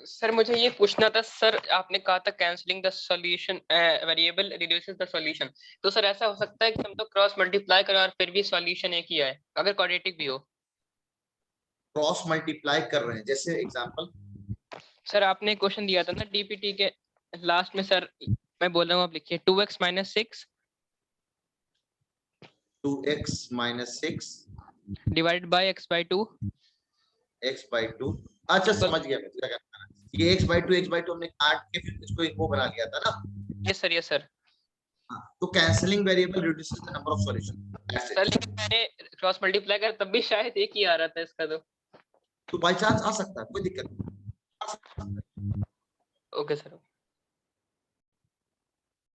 सर मुझे ये पूछना था सर, आपने कहा था cancelling the solution variable reduces the solution, तो सर ऐसा हो सकता है कि हम तो क्रॉस मल्टीप्लाई करें और फिर भी सॉल्यूशन एक ही आए, अगर क्वाड्रेटिक भी हो? क्रॉस मल्टीप्लाई कर रहे हैं, जैसे एग्जांपल? सर आपने क्वेश्चन दिया था ना डीपीटी के लास्ट में सर मैं बोल रहा हूँ, आप लिखिए 2x - 6 2x - 6 divided by x/2 x/2। अच्छा समझ गया मैं क्या करना है। ये x/2 हमने काट के फिर इसको वो बना लिया था ना। Yes sir, yes sir. हाँ, तो cancelling variable reduces the number of solution. Sir लेकिन मैंने क्रॉस मल्टीप्लाई कर तब भी शायद एक ही आ रहा था इसका तो बाय चांस आ सकता है, कोई दिक्कत नहीं। Okay sir.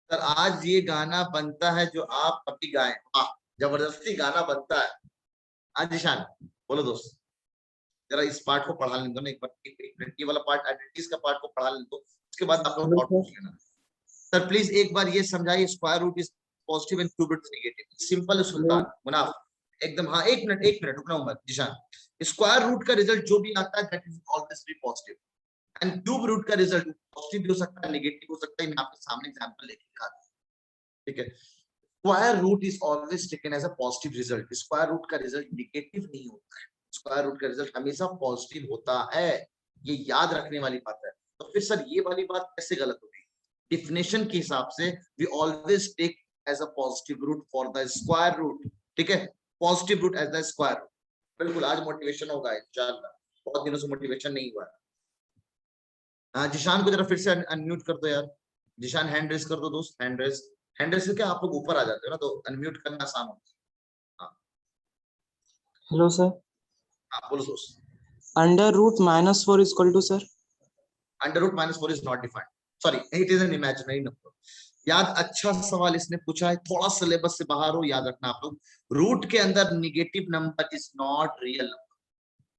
सर आज ये गाना बनता है जो आप अभी गाएं। वाह, जबरदस्ती गाना बनता है। हाँ जिशान बोलो दोस्त, जरा इस पार्ट को पढ़ा लेने दो ना एक बार, एक मिनट ये वाला पार्ट आइडेंटिटीज का पार्ट को पढ़ा लेने दो, उसके बाद आप लोग पूछ लेना। सर प्लीज एक बार ये समझाइए, square root is positive and cube root is negative. Simple Sultan Munaf एकदम। हाँ एक मिनट रुकना उमर जिशान। स्क्वायर रूट का रिजल्ट जो भी आता है that is always be positive, and cube root का रिजल्ट पॉजिटिव भी हो सकता है, नेगेटिव हो सकता है। मैं आपके सामने एग्जांपल लेके दिखाता हूं, ठीक है। Square root is always taken as a positive result. Square root का रिजल्ट नेगेटिव नहीं होता है, स्क्वायर रूट का रिजल्ट हमेशा पॉजिटिव होता है। ये याद रखने वाली बात है। तो फिर सर ये वाली बात कैसे गलत हो गई? डिफिनेशन के हिसाब से we always take as a positive root for the square root, ठीक है। Positive root as the square root. बिल्कुल आज मोटिवेशन होगा इंशाल्लाह, बहुत दिनों से मोटिवेशन नहीं हुआ है। हाँ जिशान को जरा फिर से अनम्यूट कर दो यार। जिशान हैंड रेस कर दो दोस्त, हैंड रेस से क्या आप लोग ऊपर आ जाते हो ना, तो अनम्यूट करना आसान होता है। हाँ हेलो सर, हाँ बोलो दोस्त। Under root -4 is equal to sir. Under root -4 is not defined, sorry it is an imaginary number. याद, अच्छा सवाल इसने पूछा है, थोड़ा सिलेबस से बाहर हो, याद रखना आप लोग। रूट के अंदर negative number is not real number.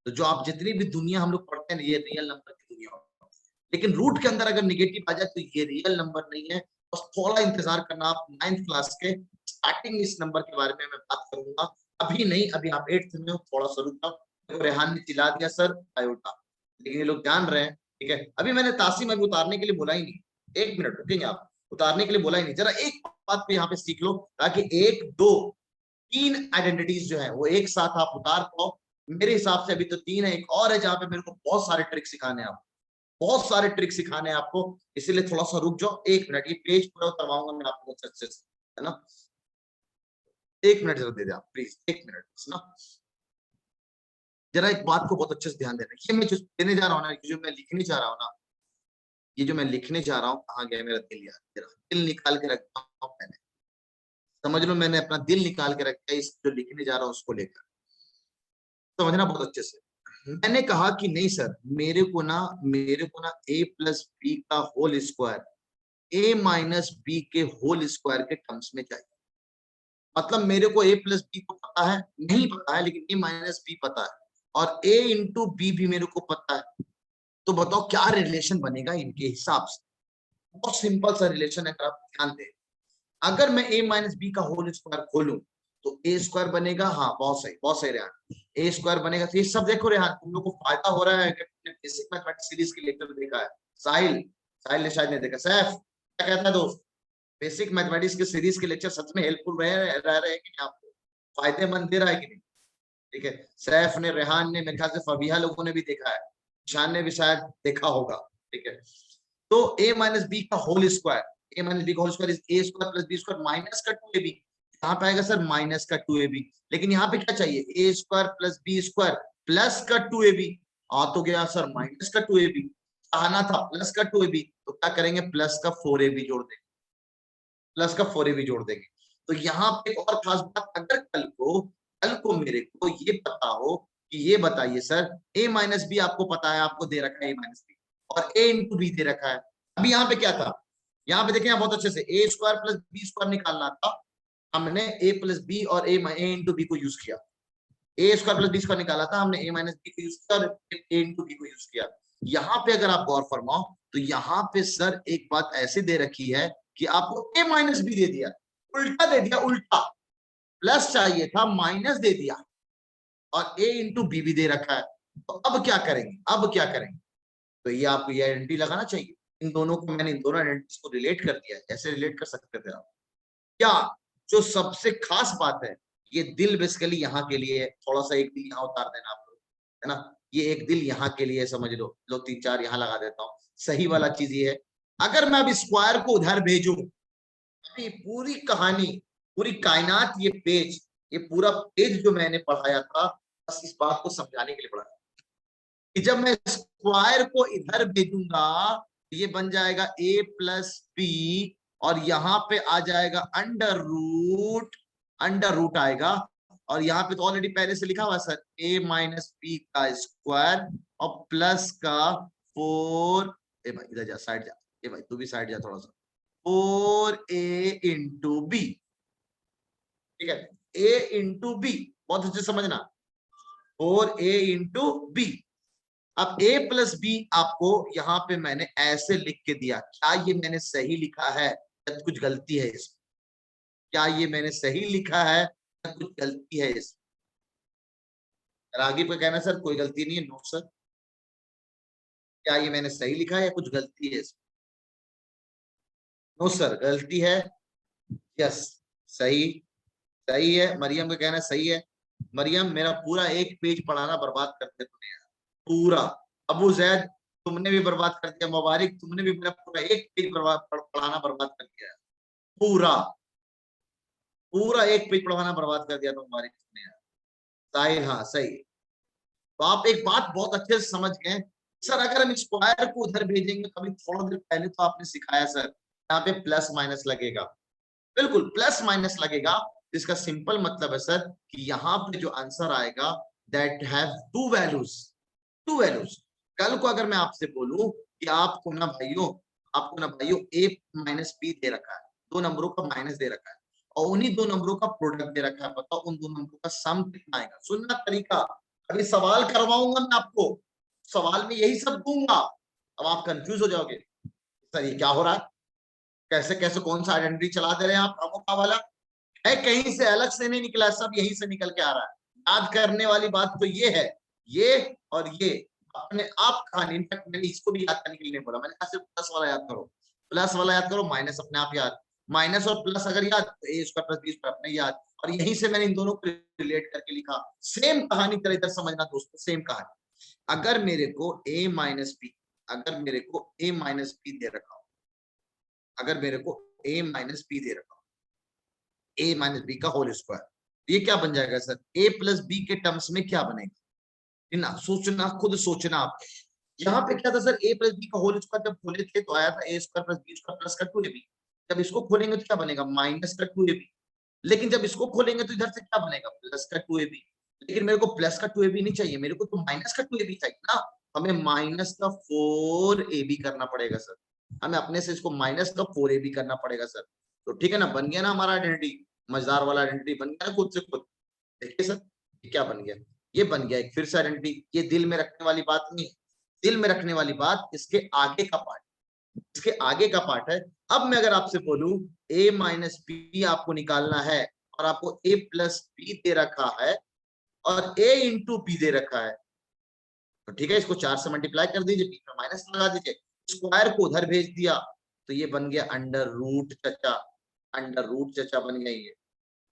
तो जो आप जितनी भी दुनिया हम लोग पढ़ते हैं ये रियल नंबर की दुनिया होती है, लेकिन रूट के अंदर अगर नेगेटिव आ जाए तो ये रियल नंबर नहीं है। बस थोड़ा इंतजार करना, आप 9th क्लास के स्टार्टिंग इस नंबर के बारे में मैं बात करूंगा, अभी नहीं, अभी आप 8th में हो, थोड़ा सा रुक जाओ। रेहान ने चिल्ला दिया सर आयोटा, लेकिन ये लोग जान रहे हैं, ठीक है। अभी मैंने तासीम अभी उतारने के लिए बोला ही नहीं, 1 मिनट रुकेंगे आप, उतारने के लिए बोला ही नहीं। जरा एक बात पे यहाँ पे सीख लो, ताकि 1 2 3 आइडेंटिटीज जो है वो एक साथ आप उतार पाओ। मेरे हिसाब से अभी तो 3 है, एक और है जहाँ पे मेरे को बहुत सारे ट्रिक सिखाने हैं आपको, बहुत सारे ट्रिक सिखाने हैं आपको, इसीलिए थोड़ा सा रुक जाओ। 1 मिनट, ये पेज पूरा उतरवाऊंगा मैं आपको अच्छे से, है ना। 1 मिनट जरा दे दे आप प्लीज, 1 मिनट ना। जरा एक बात को बहुत अच्छे से ध्यान देना, ये मैं जो देने जा रहा हूँ ना, जो मैं लिखने जा रहा हूँ ना, ये जो मैं लिखने जा रहा हूँ, कहाँ गया मेरा दिल यार, जरा दिल निकाल के रखता हूँ मैंने, समझ लो मैंने अपना दिल निकाल के रखा है इस जो लिखने जा रहा हूँ उसको लेकर, समझना बहुत अच्छे से। मैंने कहा कि नहीं सर, मेरे को ना a + b का होल स्क्वायर a - b के होल स्क्वायर के टर्म्स में चाहिए। मतलब मेरे को a + b को पता है, नहीं पता है, लेकिन a - b पता है, और a × b भी मेरे को पता है। तो बताओ क्या रिलेशन बनेगा इनके हिसाब से? बहुत सिंपल सा रिलेशन है, अगर आप ध्यान दें। अगर मैं a - b का होल स्क्वायर खोलूं तो a स्क्वायर बनेगा। हाँ बहुत सही रेहान, a स्क्वायर बनेगा। तो ये सब देखो रेहान, तुम लोग को फायदा हो रहा है कि तुमने बेसिक मैथमेटिक्स सीरीज के लेक्चर देखा है। साहिल ने शायद नहीं देखा। सैफ क्या कहता है दोस्त, बेसिक मैथमेटिक्स के सीरीज के लेक्चर सच में हेल्पफुल रह रहे हैं कि नहीं, आपको फायदेमंद दे रहा है कि नहीं? ठीक है, सैफ ने, रेहान ने, मेरे ख्याल से फबीहा लोगों ने भी देखा है, शान ने भी शायद देखा होगा, ठीक है। तो a - b का होल स्क्वायर, a - b का whole square is a square + b square minus का 2ab। कहां पे आएगा सर? माइनस का 2ab। लेकिन यहाँ पे क्या चाहिए? a square + b square plus का 2ab। आ तो गया सर माइनस का 2ab, आना था प्लस का 2ab, तो क्या करेंगे? प्लस का 4ab जोड़ देंगे, प्लस का 4ab जोड़ देंगे। तो यहाँ पे एक और खास बात, अगर कल को मेरे को ये पता हो कि ये बताइए सर a - b आपको पता है, आपको दे रखा है a - b, और a × b दे रखा है। अभी यहाँ पे क्या था? यहाँ पे देखें, यहाँ बहुत अच्छे से a स्क्वायर + b स्क्वायर निकालना था, हमने a + b और a × b को यूज किया। a स्क्वायर + b स्क्वायर निकाला था हमने, a - b को यूज किया और a × b को यूज किया। यहाँ पे अगर आप गौर फरमाओ तो यहाँ पे सर एक बात ऐसे दे रखी है कि आपको a - b दे दिया, उल्टा दे दिया, उल्टा। प्लस चाहिए था, माइनस दे दिया, और a × b भी दे रखा है। तो अब क्या करेंगे? तो ये आपको ये आइडेंटिटी लगाना चाहिए। इन दोनों को मैंने, इन दोनों आइडेंटिटीज को रिलेट कर दिया है। कैसे रिलेट कर सकते थे आप? क्या जो सबसे खास बात है, ये दिल बेसिकली यहाँ के लिए है। थोड़ा सा एक दिल यहाँ उतार देना आप लोग, है ना। ये एक दिल यहाँ के लिए समझ लो 3 4 यहाँ लगा देता हूँ। सही वाला चीज ये है, अगर मैं अब स्क्वायर को उधर भेजूं, अभी पूरी कहानी, पूरी कायनात, ये पेज, ये पूरा पेज जो मैंने पढ़ाया था, बस इस बात को समझाने के लिए पढ़ाया कि जब मैं स्क्वायर को इधर भेजूंगा तो ये बन जाएगा a प्लस बी, और यहाँ पे आ जाएगा अंडर रूट आएगा, और यहाँ पे तो ऑलरेडी पहले से लिखा हुआ सर a माइनस बी का स्क्वायर और प्लस का 4, ए भाई इधर जा, साइड जा, ए भाई तू भी साइड जा थोड़ा सा, 4a इंटू बी, ठीक है, a इंटू बी, बहुत अच्छे से समझना, 4a इंटू बी। अब a प्लस बी आपको यहाँ पे मैंने ऐसे लिख के दिया, क्या ये मैंने सही लिखा है या कुछ गलती है इसमें? क्या ये मैंने सही लिखा है या कुछ गलती है इसमें? रागिब का कहना सर कोई गलती नहीं है, नो सर। क्या ये मैंने सही लिखा है या कुछ गलती है इसमें? नो सर, गलती है। यस, सही, सही है। मरियम का कहना सही है। मरियम, मेरा पूरा एक पेज पढ़ाना बर्बाद करते तुमने यार, पूरा। अबू जैद, तुमने भी बर्बाद कर दिया। मुबारक, तुमने भी मेरा पूरा एक पेज पढ़ाना बर्बाद कर दिया, पूरा पूरा एक पेज पढ़ाना बर्बाद कर दिया मुबारक तुमने यार। साहिल, हाँ सही। तो आप एक बात बहुत अच्छे से समझ गए सर, अगर हम स्क्वायर को उधर भेजेंगे, कभी थोड़ा देर पहले तो आपने सिखाया सर, यहाँ पे प्लस माइनस लगेगा, बिल्कुल प्लस माइनस लगेगा। इसका सिंपल मतलब है सर कि यहाँ पे जो आंसर आएगा that have to values, to values. कल को अगर मैं आपसे बोलूं कि आपको ना भाइयों a माइनस बी दे रखा है, 2 नंबरों का माइनस दे रखा है, और उन्हीं 2 नंबरों का प्रोडक्ट दे रखा है, बताओ उन 2 नंबरों का सम कितना आएगा? सुनना तरीका, अभी सवाल करवाऊंगा मैं आपको, सवाल में यही सब दूंगा। अब आप कंफ्यूज हो जाओगे, सर ये क्या हो रहा है, कैसे कैसे कौन सा आइडेंटिटी चला दे रहे हैं आप, अमुका वाला है, कहीं से अलग से नहीं निकला, सब यहीं से निकल के आ रहा है। याद करने वाली बात तो ये है, ये और ये अपने आप कहानी, इनफैक्ट मैंने इसको भी याद करने के लिए नहीं बोला, मैंने कहा सिर्फ प्लस वाला याद करो, प्लस वाला याद करो, माइनस अपने आप याद, माइनस और प्लस अगर याद तो ए स्क्वायर प्लस बी स्क्वायर अपने याद, और यहीं से मैंने इन दोनों को रिलेट करके लिखा। सेम कहानी तरह इधर समझना दोस्तों, सेम कहानी। अगर मेरे को a माइनस बी, अगर मेरे को a माइनस बी दे रखा हो, अगर मेरे को a माइनस बी दे रखा हो, a माइनस बी का होल स्क्वायर, ये क्या बन जाएगा सर? a प्लस बी के टर्म्स में क्या बनेगा? ना सोचना, खुद सोचना आप। यहाँ पे क्या था सर, a प्लस बी का होल स्क्वायर जब खोले थे तो आया था a square plus B square plus का 2ab। जब इसको खोलेंगे तो क्या बनेगा? माइनस का 2ab। लेकिन जब इसको खोलेंगे तो इधर से क्या बनेगा? प्लस का 2ab। लेकिन मेरे को प्लस का 2ab नहीं चाहिए, मेरे को तो माइनस का 2ab चाहिए ना, हमें माइनस का 4ab करना पड़ेगा सर, हमें अपने से इसको माइनस का 4ab करना पड़ेगा सर। तो ठीक है ना, बन गया ना हमारा आइडेंटिटी, मजेदार वाला आइडेंटिटी बन गया खुद से खुद। देखिए सर क्या बन गया, ये बन गया एक फिर से आइडेंटिटी। ये दिल में रखने वाली बात नहीं, दिल में रखने वाली बात इसके आगे का पार्ट, इसके आगे का पार्ट है। अब मैं अगर आपसे बोलूं a माइनस बी आपको निकालना है, और आपको a प्लस बी दे रखा है और a इंटू बी दे रखा है, तो ठीक है, इसको 4 से मल्टीप्लाई कर दीजिए, बीच में माइनस लगा दीजिए, स्क्वायर को उधर भेज दिया तो ये बन गया अंडर रूट चचा, अंडर रूट चचा बन गया ये।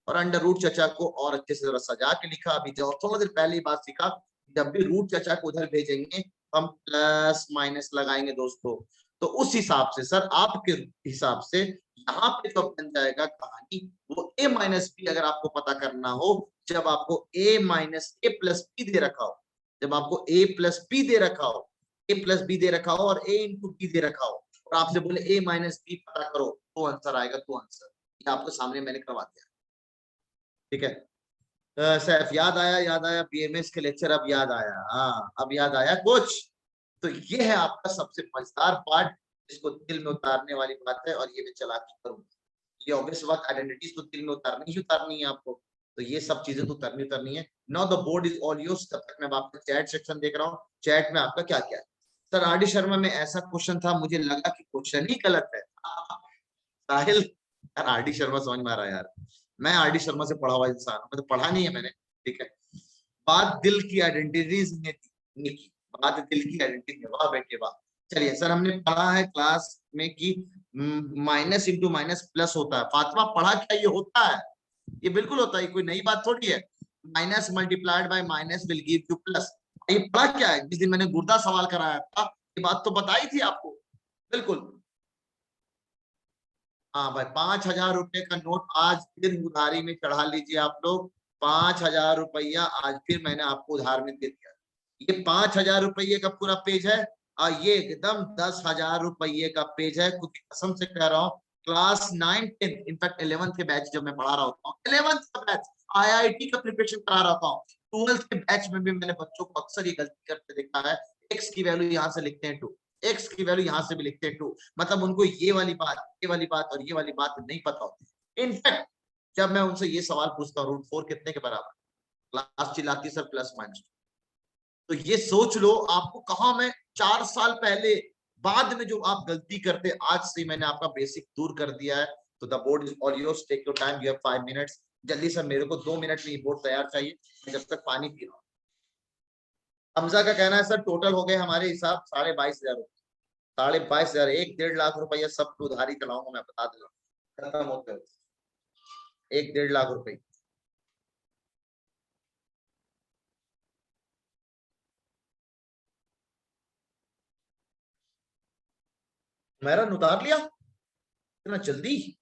और अंडर रूट चचा को और अच्छे से सजा के लिखा, अभी जो थोड़ा देर पहले ही बात सीखा, जब भी रूट चचा को उधर भेजेंगे हम प्लस माइनस लगाएंगे दोस्तों। तो उस हिसाब से सर, आपके हिसाब से यहाँ पे जो बन जाएगा कहानी वो a माइनस बी, अगर आपको पता करना हो, जब आपको a minus a plus B दे रखा हो, जब आपको a प्लस बी दे रखा हो, a प्लस बी दे रखा हो और a इंटू बी दे रखा हो, और आपसे बोले a माइनस बी पता करो, तो आंसर आएगा, तो आंसर ये आपको सामने मैंने करवा दिया, ठीक है। सैफ याद आया बीएमएस के लेक्चर, अब याद आया, हाँ अब याद आया कुछ। तो ये है आपका सबसे मजेदार पार्ट, जिसको दिल में उतारने वाली बात है, और ये मैं चला के करूंगा। ये ऑब्वियस बात, आइडेंटिटीज तो दिल में उतारनी है आपको, तो ये सब चीजें तो उतरनी है। Now the board is all yours. तब तक मैं आपका चैट सेक्शन देख रहा हूँ, चैट में आपका क्या क्या है। सर आर डी शर्मा में ऐसा क्वेश्चन था, मुझे लगा कि क्वेश्चन ही गलत है। साहिल, यार आर डी शर्मा समझ में आ रहा है यार, मैं आर डी शर्मा से पढ़ा हुआ इंसान हूं, तो पढ़ा नहीं है मैंने, ठीक है। बात दिल की आइडेंटिटीज ने की, बात दिल की आइडेंटिटी, वाह बेटे वाह। चलिए सर, हमने पढ़ा है क्लास में कि माइनस इंटू माइनस प्लस होता है। फातिमा पढ़ा क्या ये होता है? ये बिल्कुल होता है, कोई नई बात थोड़ी है। Minus multiplied by minus will give you plus. ये पढ़ा क्या है? जिस दिन मैंने गुर्दा सवाल कराया था, ये बात तो बताई थी आपको, बिल्कुल। हाँ भाई 5,000 रुपए का नोट आज फिर उधारी में चढ़ा लीजिए आप लोग। 5,000 रुपया आज फिर मैंने आपको उधार में दे दिया। ये 5,000 रुपये का पूरा पेज है और ये एकदम 10,000 रुपये का पेज है। खुद की कसम से कह रहा हूँ, क्लास 9, 10 इनफैक्ट 11th के बैच जब मैं पढ़ा रहा होता हूँ, 11th का बैच IIT का प्रिपरेशन करा रहा हूँ, 12th के बैच में भी मैंने बच्चों को अक्सर ये गलती करते देखा है। x की वैल्यू यहाँ से लिखते हैं 2, x की वैल्यू यहाँ से भी लिखते हैं 2, मतलब उनको ये वाली बात और ये वाली बात नहीं पता होती। इनफैक्ट जब मैं उनसे ये सवाल पूछता हूँ √4 कितने के बराबर, क्लास चिल्लाती सर +-2। तो ये सोच लो आपको कहा मैं 4 साल पहले बाद में जो आप गलती करते, आज से मैंने आपका बेसिक दूर कर दिया है। तो the board is all yours, take your time, you have 5 minutes. जल्दी सर मेरे को 2 मिनट में ये बोर्ड तैयार चाहिए, मैं जब तक पानी पी रहा हूँ। हमजा का कहना है सर टोटल हो गए हमारे हिसाब 22,500 रुपए, 22,500, 1-1.5 लाख रुपया सब उधारी चलाऊंगा मैं, बता दे रहा हूँ, खत्म होते 1-1.5 लाख रुपए। मेरा उतार लिया इतना जल्दी?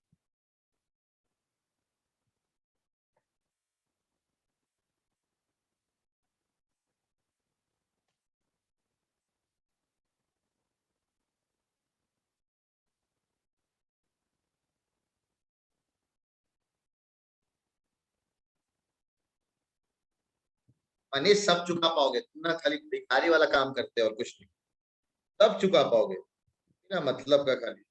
मनीष सब चुका पाओगे तुम ना, खाली भिखारी वाला काम करते और कुछ नहीं, सब चुका पाओगे ना, मतलब का खाली।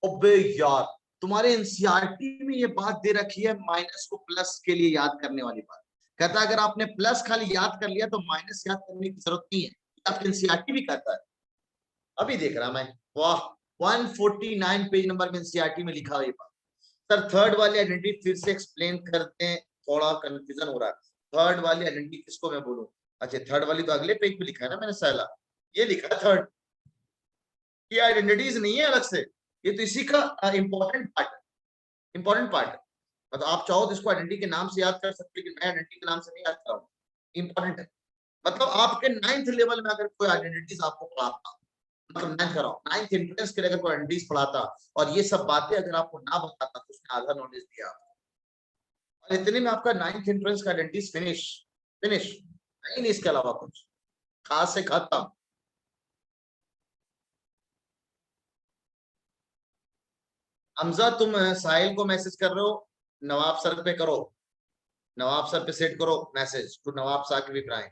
अबे यार तुम्हारे एनसीईआरटी में ये बात दे रखी है माइनस को प्लस के लिए याद करने वाली बात। कहता है अगर आपने प्लस खाली याद कर लिया तो माइनस याद करने की जरूरत नहीं है, आपके एनसीईआरटी भी कहता है। अभी देख रहा मैं, वाह 149 पेज नंबर में एनसीईआरटी में लिखा हुआ ये बात। सर थर्ड वाली आइडेंटिटी फिर से एक्सप्लेन करते हैं, थोड़ा कंफ्यूजन हो रहा है। थर्ड वाली आइडेंटिटी किसको मैं बोलूं? अच्छा थर्ड वाली तो अगले पेज पे लिखा है ना मैंने, सहला ये लिखा है थर्ड। ये आइडेंटिटीज नहीं है अलग से, ये तो इसी का इंपॉर्टेंट पार्ट है, इंपॉर्टेंट पार्ट है। मतलब आप चाहो तो इसको आइडेंटिटी के नाम से याद कर सकते, लेकिन मैं आइडेंटिटी के नाम से नहीं याद कर रहा हूँ, इंपॉर्टेंट है। मतलब आपके 9th लेवल में अगर कोई आइडेंटिटीज आपको पढ़ाता, मतलब 9th एंट्रेंस के लिए अगर कोई आइडेंटिटीज पढ़ाता और ये सब बातें अगर आपको ना बताता तो उसने आधा नॉलेज दिया आपको। और इतने में आपका 9th एंट्रेंस का आइडेंटिटीज फिनिश नहीं, इसके अलावा कुछ खास से खत्म। हमजा तुम साहिल को मैसेज कर रहे हो, नवाब सर पे करो, नवाब सर पे सेट करो मैसेज टू नवाब साकिब इब्राहिम।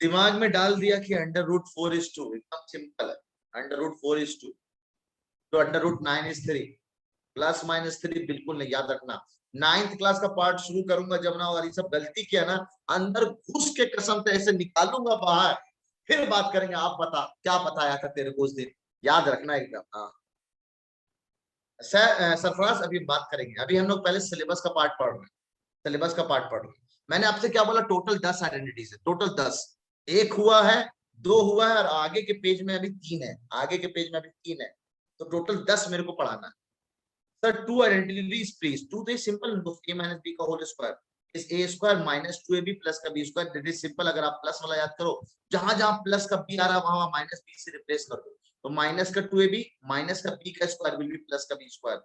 दिमाग में डाल दिया कि √4:2, एकदम सिंपल है, √4:2 तो √9:3 +-3 बिल्कुल नहीं, याद रखना। 9th क्लास का पार्ट शुरू करूंगा जब ना, और ये सब गलती किया ना अंदर घुस के कसम से ऐसे निकालूंगा बाहर, फिर बात करेंगे। आप बता क्या बताया था तेरे को उस दिन, याद रखना एकदम। हाँ सरफराज अभी बात करेंगे, अभी हम लोग पहले सिलेबस का पार्ट पढ़ रहे हैं, सिलेबस का पार्ट पढ़ रहे हैं। मैंने आपसे क्या बोला, टोटल 10 आइडेंटिटीज है, टोटल 10, 1 हुआ है, 2 हुआ है और आगे के पेज में अभी 3 है, आगे के पेज में अभी 3 है, तो टोटल 10 मेरे को पढ़ाना है। सर 2 आइडेंटिटीज प्लीज, 2 तो सिंपल, a - b का whole square is a² - 2ab plus का b², दैट इज सिंपल। अगर आप प्लस वाला याद करो, जहां जहां प्लस का b आ रहा है वहां -b से रिप्लेस कर दो, तो माइनस का 2ab माइनस का b का स्क्वायर विल बी प्लस का b²।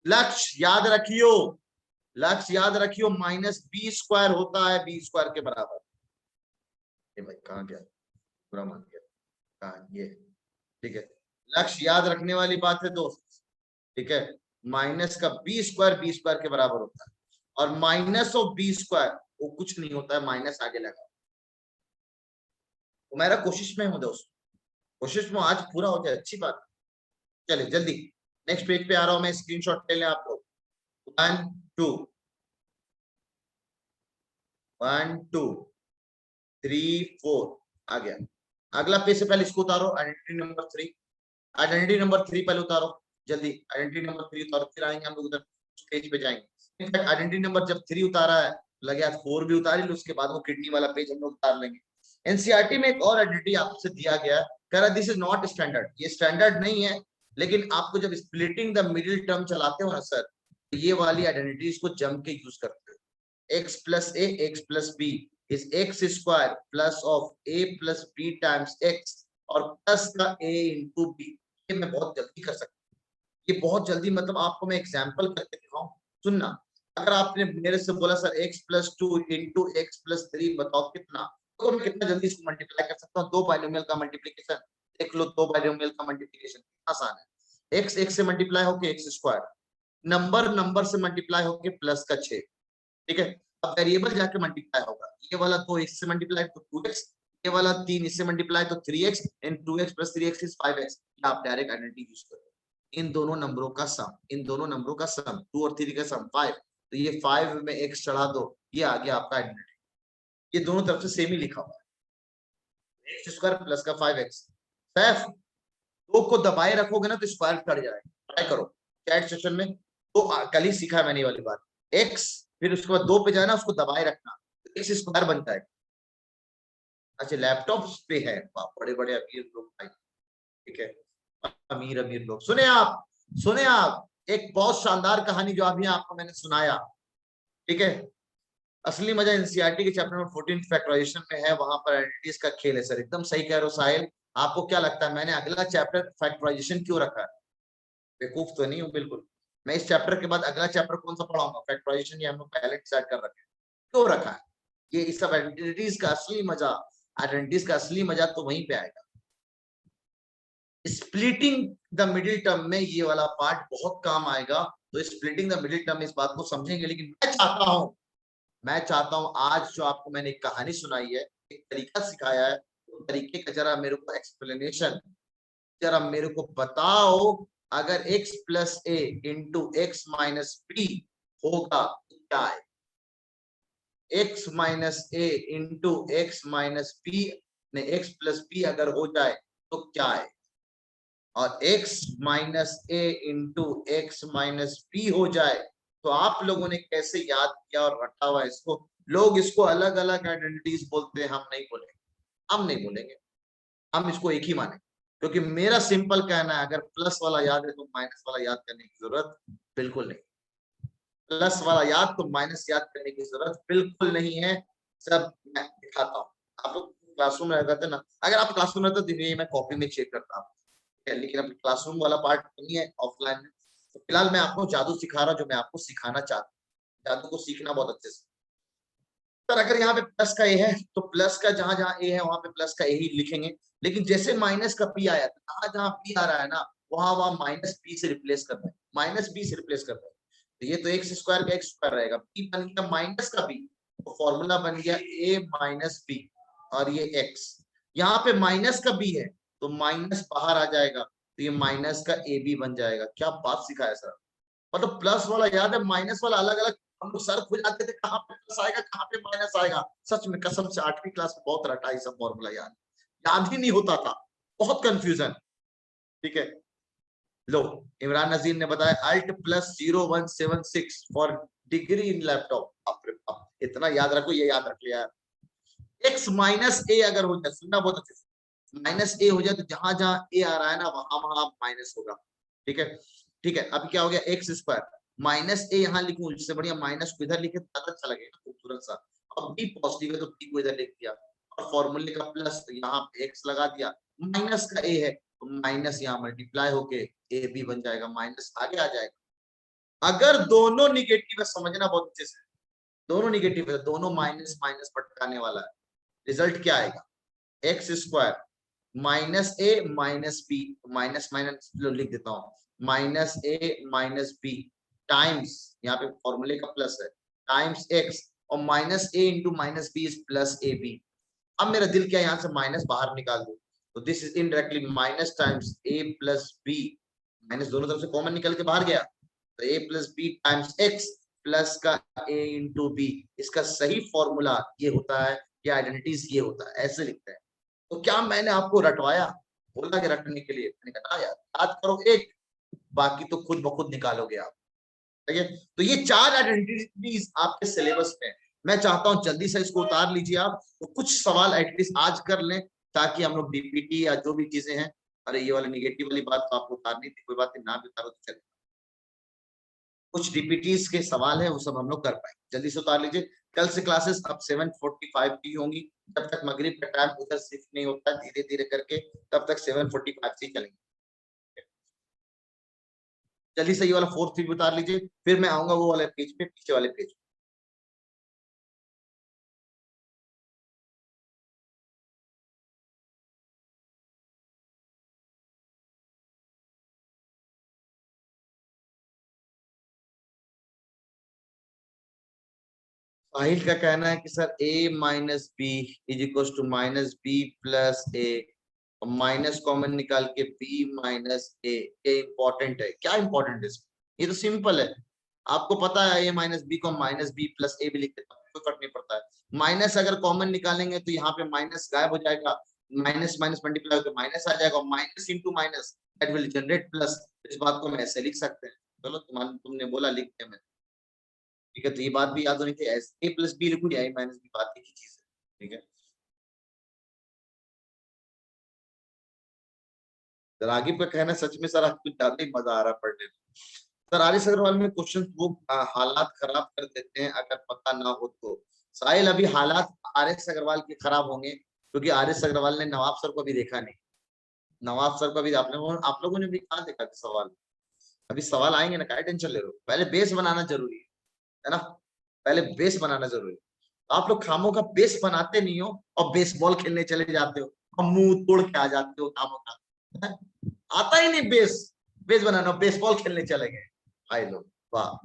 लक्ष्य याद रखियो, लक्ष्य याद रखियो, -b² होता है b² के बराबर। ये भाई कहां गया, पूरा मान गया, कहां ये, ठीक है, लक्ष्य याद रखने वाली बात है दोस्त, ठीक है। माइनस का b² के बराबर होता है, और माइनस ऑफ b² वो कुछ नहीं होता है, माइनस आगे लगा। तो मेरा कोशिश में हूं दोस्त, कोशिश में आज पूरा हो जाए, अच्छी बात। चलिए जल्दी नेक्स्ट पेज पे आ रहा हूं मैं, स्क्रीनशॉट ले लें आप लोग। 1 2 1 2 3 4 आ गया। अगला पेज से पहले इसको उतारो, आइडेंटिटी नंबर 3, आइडेंटिटी नंबर 3 पहले उतारो जल्दी, आइडेंटिटी नंबर 3 उतारो, फिर आएंगे हम लोग उधर पेज पे जाएंगे। इनफैक्ट आइडेंटिटी नंबर जब 3 उतारा है, लगे आज 4 भी उतार लो, उसके बाद वो किडनी वाला पेज हम लोग उतार लेंगे। एनसीईआरटी में एक और आइडेंटिटी आपसे दिया गया, कह रहा दिस इज नॉट स्टैंडर्ड, ये स्टैंडर्ड नहीं है, लेकिन आपको जब स्प्लिटिंग द मिडिल टर्म चलाते हो ना सर, तो ये वाली आइडेंटिटीज को जम के यूज करते हैं। x plus a x plus b is x square plus of a plus B times x और प्लस का a इंटू बी। ये मैं बहुत जल्दी कर सकता हूँ, ये बहुत जल्दी मतलब आपको मैं एग्जाम्पल करके दिखाऊं। सुनना, अगर आपने मेरे से बोला sir x plus two into x plus three बताओ कितना, तो मैं कितना जल्दी इसको मल्टीप्लाई कर सकता हूँ। दो बाइनोमियल का मल्टीप्लीकेशन देख लो, दो बाइनोमियल का मल्टीप्लीकेशन आसान है। x x से मल्टीप्लाई होके एक्स स्क्वायर, नंबर नंबर से मल्टीप्लाई होके प्लस का 6, ठीक है। अब वेरिएबल जाके मल्टीप्लाई होगा, ये वाला 2 इससे मल्टीप्लाई तो 2x, ये वाला 3 इससे मल्टीप्लाई तो 3x and 2x plus 3x is 5x। आप डायरेक्ट आइडेंटिटी यूज करो, इन दोनों नंबरों का सम, इन दोनों नंबरों का सम 2 और 3 का सम 5, तो ये 5 में x चढ़ा दो, ये आ गया आपका आइडेंटिटी। ये दोनों तरफ से सेम ही लिखा हुआ है, एक्स स्क्वायर प्लस का 5x। सैफ 2 को दबाए रखोगे ना तो स्क्वायर चढ़ जाएगा, ट्राई करो चैट सेशन में। तो कल ही सीखा मैंने ये वाली बात, x फिर उसके बाद 2 पे जाना, उसको दबाए रखना, तो एक्स स्क्वायर बनता है। अच्छा लैपटॉप पे है, बड़े बड़े अमीर लोग भाई, ठीक है, अमीर अमीर लोग। सुने आप एक बहुत शानदार कहानी जो अभी आपको मैंने सुनाया, ठीक है। असली मजा एनसीईआरटी के चैप्टर नंबर 14 फैक्टराइजेशन में है, वहां पर आइडेंटिटीज का खेल है सर। एकदम सही कह रहे हो साहिल, आपको क्या लगता है मैंने अगला चैप्टर फैक्टराइजेशन क्यों रखा है? बेवकूफ तो नहीं हूँ बिल्कुल। मैं इस चैप्टर के बाद अगला चैप्टर कौन सा पढ़ाऊंगा? फैक्टराइजेशन, ये हम लोग पहले डिसाइड कर रखे हैं। क्यों रखा है? ये इस सब आइडेंटिटीज का असली मजा, आइडेंटिटीज का असली मजा तो वहीं पे आएगा। स्प्लिटिंग द मिडिल टर्म में ये वाला पार्ट बहुत काम आएगा, तो स्प्लिटिंग द मिडिल टर्म इस बात को समझेंगे। लेकिन मैं चाहता हूं आज जो आपको मैंने एक कहानी सुनाई है, एक तरीका सिखाया है, तो तरीके का जरा मेरे को एक्सप्लेनेशन, जरा मेरे को बताओ। अगर x प्लस ए इंटू एक्स माइनस बी होगा तो क्या है? x minus a into x minus B ने x प्लस बी अगर हो जाए तो क्या है? और x minus a into x minus B हो जाए तो आप लोगों ने कैसे याद किया और रटा हुआ इसको? लोग इसको अलग अलग आइडेंटिटीज बोलते हैं, हम नहीं बोलेंगे, हम इसको एक ही माने, क्योंकि मेरा सिंपल कहना है अगर प्लस वाला याद है तो माइनस वाला याद करने की जरूरत बिल्कुल नहीं। प्लस वाला याद तो माइनस याद करने की जरूरत बिल्कुल नहीं है। सब मैं दिखाता हूँ, आप लोग क्लासरूम में रहते ना, अगर आप क्लासरूम में रहते तो मैं कॉपी में चेक करता हूँ, लेकिन अब क्लासरूम वाला पार्ट नहीं है, ऑफलाइन में। तो फिलहाल मैं आपको जादू सिखा रहा हूँ जो मैं आपको सिखाना चाहता हूँ। जादू को सीखना बहुत अच्छे से। सर अगर यहाँ पे प्लस का ए है तो प्लस का जहां जहां ए है वहां पे प्लस का ए ही लिखेंगे, लेकिन जैसे माइनस का पी आया तो जहां जहां पी आ रहा है ना वहां वहां माइनस पी से रिप्लेस करना है, माइनस बी से रिप्लेस करना है। तो ये तो एक्स स्क्वायर का एक्स स्क्वायर रहेगा, पी बन गया माइनस का बी, तो फॉर्मूला बन गया ए माइनस बी, और ये एक्स। यहाँ पे माइनस का बी है तो माइनस बाहर आ जाएगा, तो ये माइनस का ए बी बन जाएगा। क्या बात सिखाया सर, मतलब प्लस वाला याद है, माइनस वाला अलग अलग। हम लोग सर खुद जाते थे कहाँ पे प्लस आएगा कहाँ पे माइनस आएगा। सच में कसम से 8वीं क्लास में बहुत रटा ये सब फॉर्मूला, याद ही नहीं होता था, बहुत कंफ्यूजन। ठीक है, लो इमरान नजीर ने बताया alt plus 0176 for degree in laptop. बाप रे बाप, इतना याद रखो, ये याद रख लिया यार। एक्स माइनस ए अगर हो जाए, सुनना बहुत अच्छे से, माइनस ए हो जाए तो जहां जहां ए आ रहा है ना वहां वहां माइनस होगा। ठीक है, ठीक है। अब क्या हो गया, एक्स स्क्वायर माइनस ए यहाँ लिखूं, इससे बढ़िया माइनस को इधर लिखे ज्यादा अच्छा लगेगा, खूबसूरत सा। अब बी पॉजिटिव है तो बी को इधर लिख दिया, और फॉर्मूले का प्लस यहाँ पे एक्स लगा दिया। माइनस का ए है तो माइनस यहाँ मल्टीप्लाई होके ए बी बन जाएगा, माइनस आगे आ जाएगा। अगर दोनों निगेटिव है, समझना बहुत अच्छे से, दोनों निगेटिव है, दोनों माइनस माइनस पटकाने वाला है, रिजल्ट क्या आएगा, x square minus a minus b, minus minus लिख देता हूँ, minus a minus b times, यहाँ पे फॉर्मूले का प्लस है, टाइम्स एक्स, और minus a into minus b is plus a b. अब मेरा दिल क्या, यहाँ से माइनस बाहर निकाल दो, तो this is indirectly minus times A plus B, minus दोनों तरफ से कॉमन निकल के बाहर गया, तो A plus B times X plus का ए इंटू बी। इसका सही फॉर्मूला ये होता है, ये आइडेंटिटीज ये होता है, ऐसे लिखते हैं। तो क्या मैंने आपको रटवाया, बोला कि रटने के लिए, मैंने कहा यार याद करो एक, बाकी तो खुद ब खुद निकालोगे आप। ठीक है, तो ये 4 आइडेंटिटीज आपके सिलेबस में, मैं चाहता हूं जल्दी से इसको उतार लीजिए आप, तो कुछ सवाल एटलीस्ट आज कर लें ताकि हम लोग डीपीटी या जो भी चीजें हैं, अरे ये वाली निगेटिव वाली बात तो आपको उतारनी थी, कोई बात नहीं, ना भी उतारो तो चलेगा। कुछ डीपीटीज के सवाल है वो सब हम लोग कर पाएंगे। जल्दी से उतार लीजिए। कल से क्लासेस अब 7:45 की होंगी, जब तक मगरिब का टाइम उधर शिफ्ट नहीं होता धीरे धीरे करके, तब तक 7:45 से चलेंगे। जल्दी से ये वाला 4th भी उतार लीजिए, फिर मैं आऊंगा वो वाले पेज पे, पीछे वाले पेज। साहिल का कहना है कि sir a minus b is equal to minus b plus a, minus common निकाल के b माइनस ए। ये इंपॉर्टेंट है। क्या इंपॉर्टेंट है? ये तो सिंपल है, आपको पता है a माइनस बी को माइनस बी प्लस ए भी लिख देता हूं, कोई फर्क नहीं पड़ता है। माइनस अगर कॉमन निकालेंगे तो यहाँ पे माइनस गायब हो जाएगा, माइनस माइनस मल्टीप्लाई होकर माइनस आ जाएगा, minus into minus that will generate plus. इस बात को हम ऐसे लिख सकते हैं। चलो तुमने बोला लिख दिया मैंने, ठीक है। तो ये बात भी याद होनी चाहिए, ए प्लस बी लिखूं या ए माइनस बी, बात एक ही चीज है, ठीक है। सर रागिब का कहना सच में सर आपको ज्यादा ही मजा आ रहा है पढ़ने में। सर आरिस अग्रवाल में क्वेश्चन वो हालात खराब कर देते हैं अगर पता ना हो तो। साहिल अभी हालात आरिस अग्रवाल के खराब होंगे क्योंकि आरिस अग्रवाल ने नवाब सर को भी देखा नहीं। नवाब सर को भी आप लोगों ने भी कहा देखा सवाल। अभी सवाल आएंगे ना, क्या टेंशन ले रहे हो। पहले बेस बनाना जरूरी है ना, पहले बेस बनाना जरूरी है। आप लोग खामों का बेस बनाते नहीं हो और बेसबॉल खेलने चले जाते हो और मुंह तोड़ के आ जाते हो खामों का। आता ही नहीं बेस, बेस बनाना, बेसबॉल खेलने चले गए भाई लोग, वाह।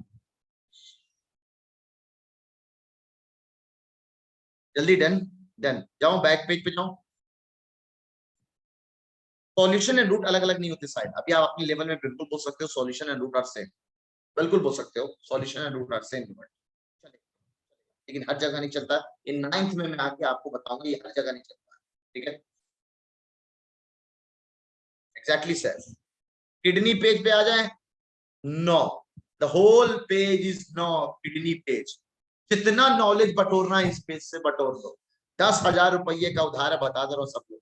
जल्दी डन डन जाओ, बैक पेज पे जाओ। सॉल्यूशन एंड रूट अलग अलग नहीं होते साइड। अभी आप अपने लेवल में बिल्कुल बोल सकते हो solution and root are same, बिल्कुल बोल सकते हो solution and root are same, लेकिन हर जगह नहीं चलता। इन 9th में मैं आके आपको बताऊंगा ये हर जगह नहीं चलता, ठीक है। Exactly sir. किडनी पेज पे आ जाए, no, the whole page is no kidney page. कितना नॉलेज बटोरना है इस पेज से बटोर दो। 10,000 रुपये का उधार है, बता दे रहा हूं सब लोग।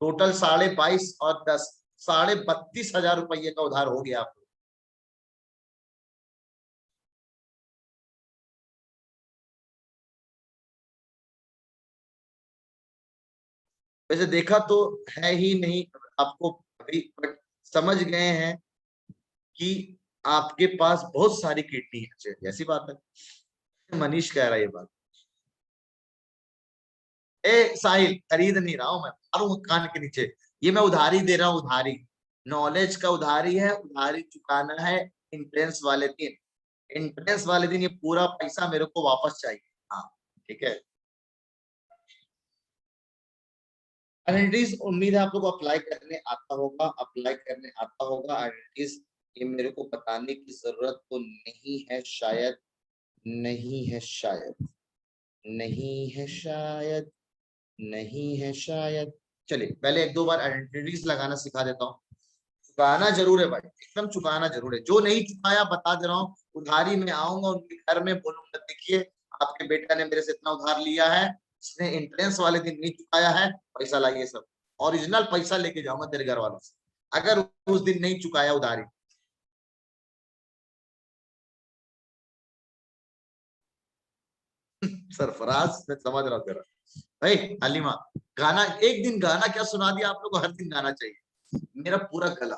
टोटल 22.5 और 10 32,000 रुपये का उधार हो गया आप लोग। वैसे देखा तो है ही नहीं आपको अभी, बट समझ गए हैं कि आपके पास बहुत सारी किडनी है, ऐसी बात है। मनीष कह रहा है ये बात। ए साहिल खरीद नहीं रहा हूं मैं, मारूं कान के नीचे। ये मैं उधारी दे रहा हूं, उधारी, नॉलेज का उधारी है, उधारी चुकाना है। इंट्रेंस वाले दिन, इंट्रेंस वाले दिन ये पूरा पैसा मेरे को वापस चाहिए। हाँ ठीक है। आइडेंटिटीज उम्मीद है आप लोग को अप्लाई करने आता होगा, अप्लाई करने आता होगा आइडेंटिटीज। ये मेरे को बताने की जरूरत तो नहीं है शायद, नहीं है शायद, नहीं है शायद, नहीं है शायद। चलिए पहले 1-2 बार आइडेंटिटीज लगाना सिखा देता हूँ। चुकाना जरूर है भाई, एकदम चुकाना जरूर है। जो नहीं चुकाया बता दे रहा हूँ, उधारी में आऊंगा उनके घर में बोलूंगा देखिए आपके बेटा ने मेरे से इतना उधार लिया है, इसने इंट्रेंस वाले दिन नहीं चुकाया है, पैसा लाइए सब। ओरिजिनल पैसा लेके जाऊंगा तेरे घर वालों से अगर उस दिन नहीं चुकाया उधारी। सरफराज मैं समझ रहा हूँ तेरा भाई। हालिमा गाना, एक दिन गाना क्या सुना दिया आप लोग को, हर दिन गाना चाहिए। मेरा पूरा गला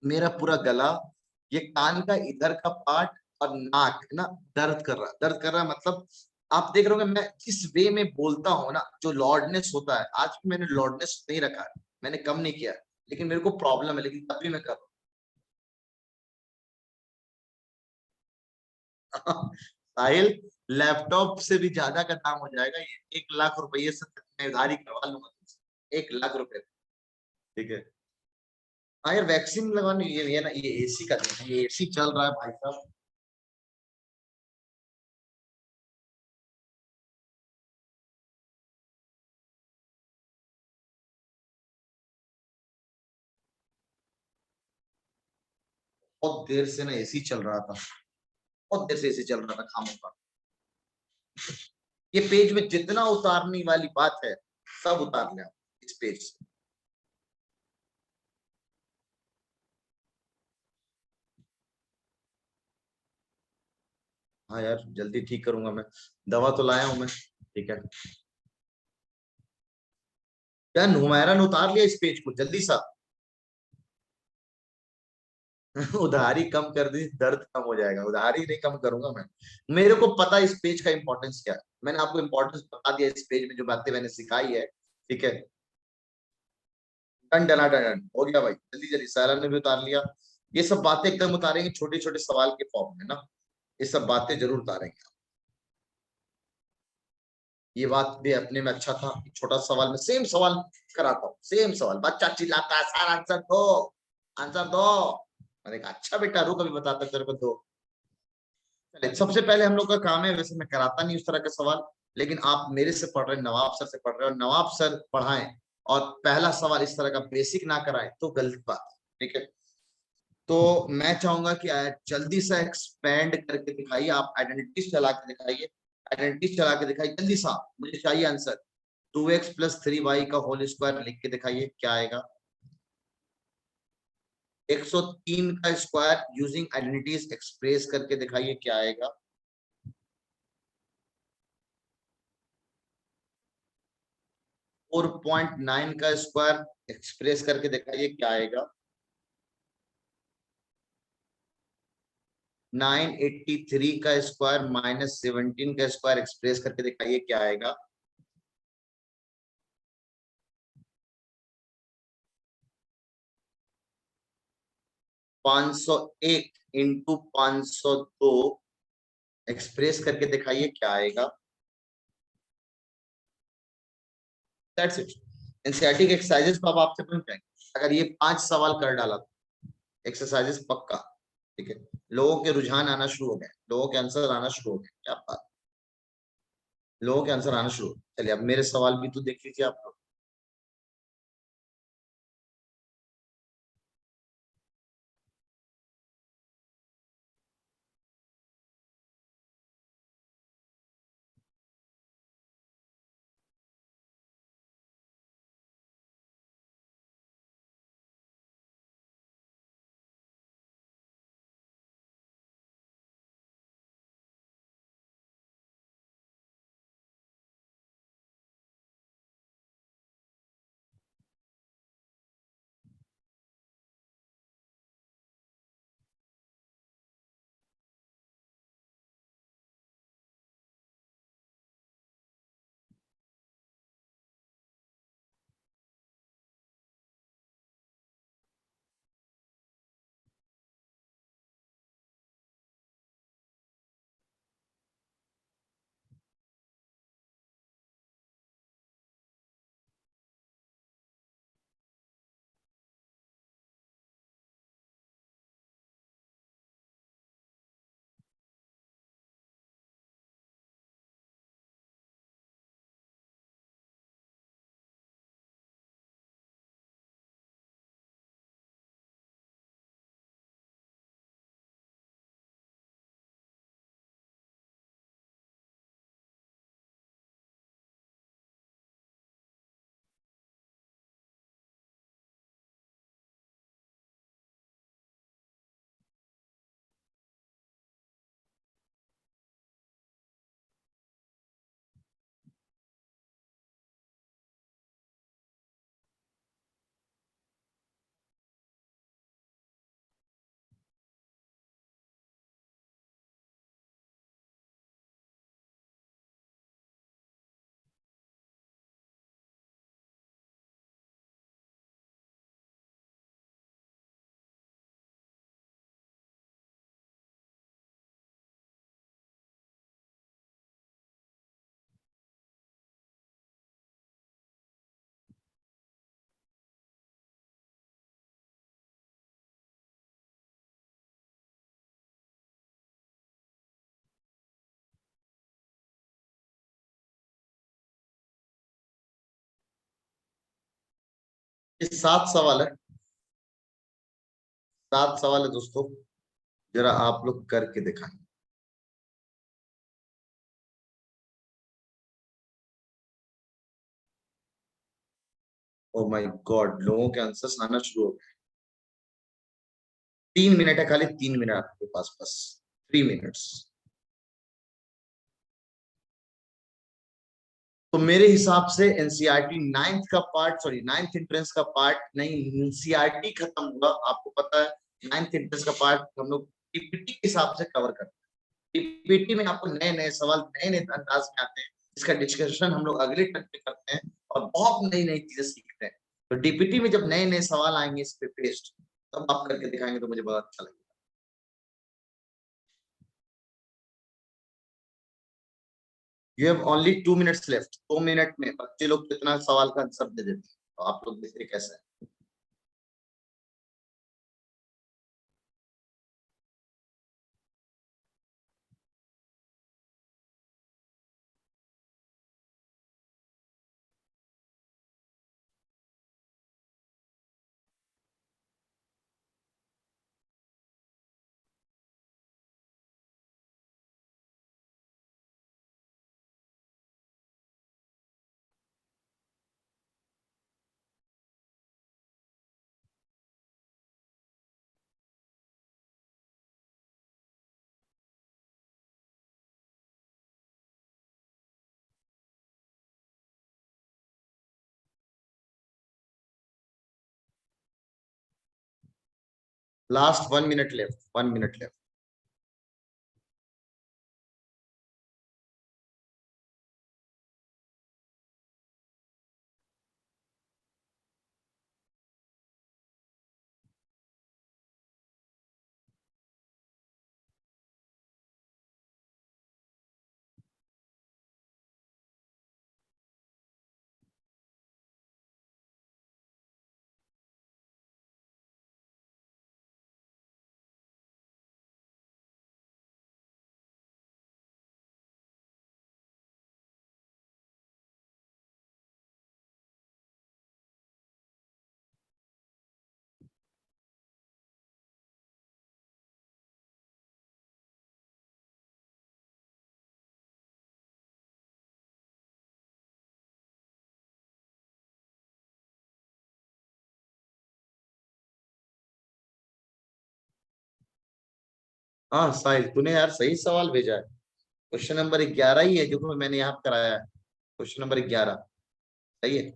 मेरा पूरा गला, ये कान का इधर का पार्ट और नाक ना दर्द कर रहा, दर्द कर रहा। मतलब आप देख रहे हो मैं जिस वे में बोलता हूँ ना, जो लॉर्डनेस होता है, आज भी मैंने लॉर्डनेस नहीं रखा है, मैंने कम नहीं किया, लेकिन मेरे को प्रॉब्लम है, लेकिन तब भी मैं कर रहा हूँ। साहिल लैपटॉप से भी ज्यादा का दाम हो जाएगा ये, 1 लाख रुपये से मैं उधारी करवा लूंगा तुमसे, 1 लाख रुपए, ठीक है। हाँ यार वैक्सीन लगवानी ये ना, ये एसी का दिन है, ये एसी चल रहा है भाई साहब। बहुत देर से ना एसी चल रहा था, बहुत देर से एसी चल रहा था खामों का। ये पेज में जितना उतारने वाली बात है सब उतार लिया इस पेज से। हाँ यार जल्दी ठीक करूंगा मैं, दवा तो लाया हूं मैं। ठीक है यार, हुमायरा ने उतार लिया इस पेज को जल्दी सा। उधारी कम कर दी, दर्द कम हो जाएगा, उधारी नहीं कम करूंगा मैं। मेरे को पता है इस पेज का इंपॉर्टेंस क्या है, मैंने आपको इंपॉर्टेंस बता दिया इस पेज में जो बातें मैंने सिखाई है। ठीक है डन डना डन हो गया भाई, जल्दी जल्दी सारा ने भी उतार लिया। ये सब बातें एकदम उतारेंगे छोटे छोटे सवाल के फॉर्म में ना, ये सब बातें जरूर उतारेंगे। ये बात भी अपने में अच्छा था, छोटा सवाल में सेम सवाल कराता हूँ, सेम सवाल, बच्चा चिल्लाता है सर आंसर दो, आंसर दो। मैंने कहा अच्छा बेटा रुक अभी बताता तेरे को दो। चलिए सबसे पहले हम लोग का काम है, वैसे मैं कराता नहीं उस तरह का सवाल, लेकिन आप मेरे से पढ़ रहे हैं, नवाब सर से पढ़ रहे हो, नवाब सर पढ़ाएं और पहला सवाल इस तरह का बेसिक ना कराएं तो गलत बात है। ठीक है तो मैं चाहूंगा कि जल्दी से एक्सपेंड करके दिखाइए, आप आइडेंटिटीज चला के दिखाइए, आइडेंटिटीज चला के दिखाइए जल्दी सा, मुझे चाहिए आंसर। 2x + 3y का होल स्क्वायर लिख के दिखाइए क्या आएगा। 103 का स्क्वायर यूजिंग आइडेंटिटीज एक्सप्रेस करके दिखाइए क्या आएगा। 4.9 का स्क्वायर एक्सप्रेस करके दिखाइए क्या आएगा। 983 का स्क्वायर -17 का स्क्वायर एक्सप्रेस करके दिखाइए क्या आएगा। (501 × 502 एक्सप्रेस करके दिखाइए क्या आएगा। That's it. एनसीईआरटी के एक्सरसाइजेस को अब आपसे पूछ जाएंगे, अगर ये 5 सवाल कर डाला तो एक्सरसाइजेस पक्का। ठीक है लोगों के रुझान आना शुरू हो गए, लोगों के आंसर आना शुरू हो गए, क्या बात, लोगों के आंसर आना शुरू। चलिए अब मेरे सवाल भी तो देख लीजिए आप लोग। ये 7 सवाल है, 7 सवाल है दोस्तों, जरा आप लोग करके दिखाएं। ओ माय गॉड लोगों के आंसर्स आना शुरू हो गए। 3 मिनट है खाली, 3 मिनट आपके पास बस, 3 मिनट्स। तो मेरे हिसाब से एनसीईआरटी नाइन्थ एंट्रेंस का पार्ट नहीं, एनसीईआरटी खत्म हुआ। आपको पता है नाइन्थ एंट्रेंस का पार्ट हम लोग पीपीटी के हिसाब से कवर करते हैं। पीपीटी में आपको नए नए सवाल नए नए अंदाज में आते हैं, इसका डिस्कशन हम लोग अगले टर्म पे करते हैं और बहुत नई नई चीजें सीखते हैं। तो डीपीटी में जब नए नए सवाल आएंगे इस पे पेस्ट, तब आप करके दिखाएंगे तो मुझे बहुत अच्छा लगेगा। You have only 2 minutes left। 2 minute में बच्चे लोग कितना सवाल का आंसर दे देते हैं, तो आप लोग देखिए कैसा है। Last 1 minute left, 1 minute left. हाँ साहिल, तूने यार सही सवाल भेजा है। क्वेश्चन नंबर 11 ही है जो मैंने यहाँ कराया है। क्वेश्चन नंबर 11 सही है।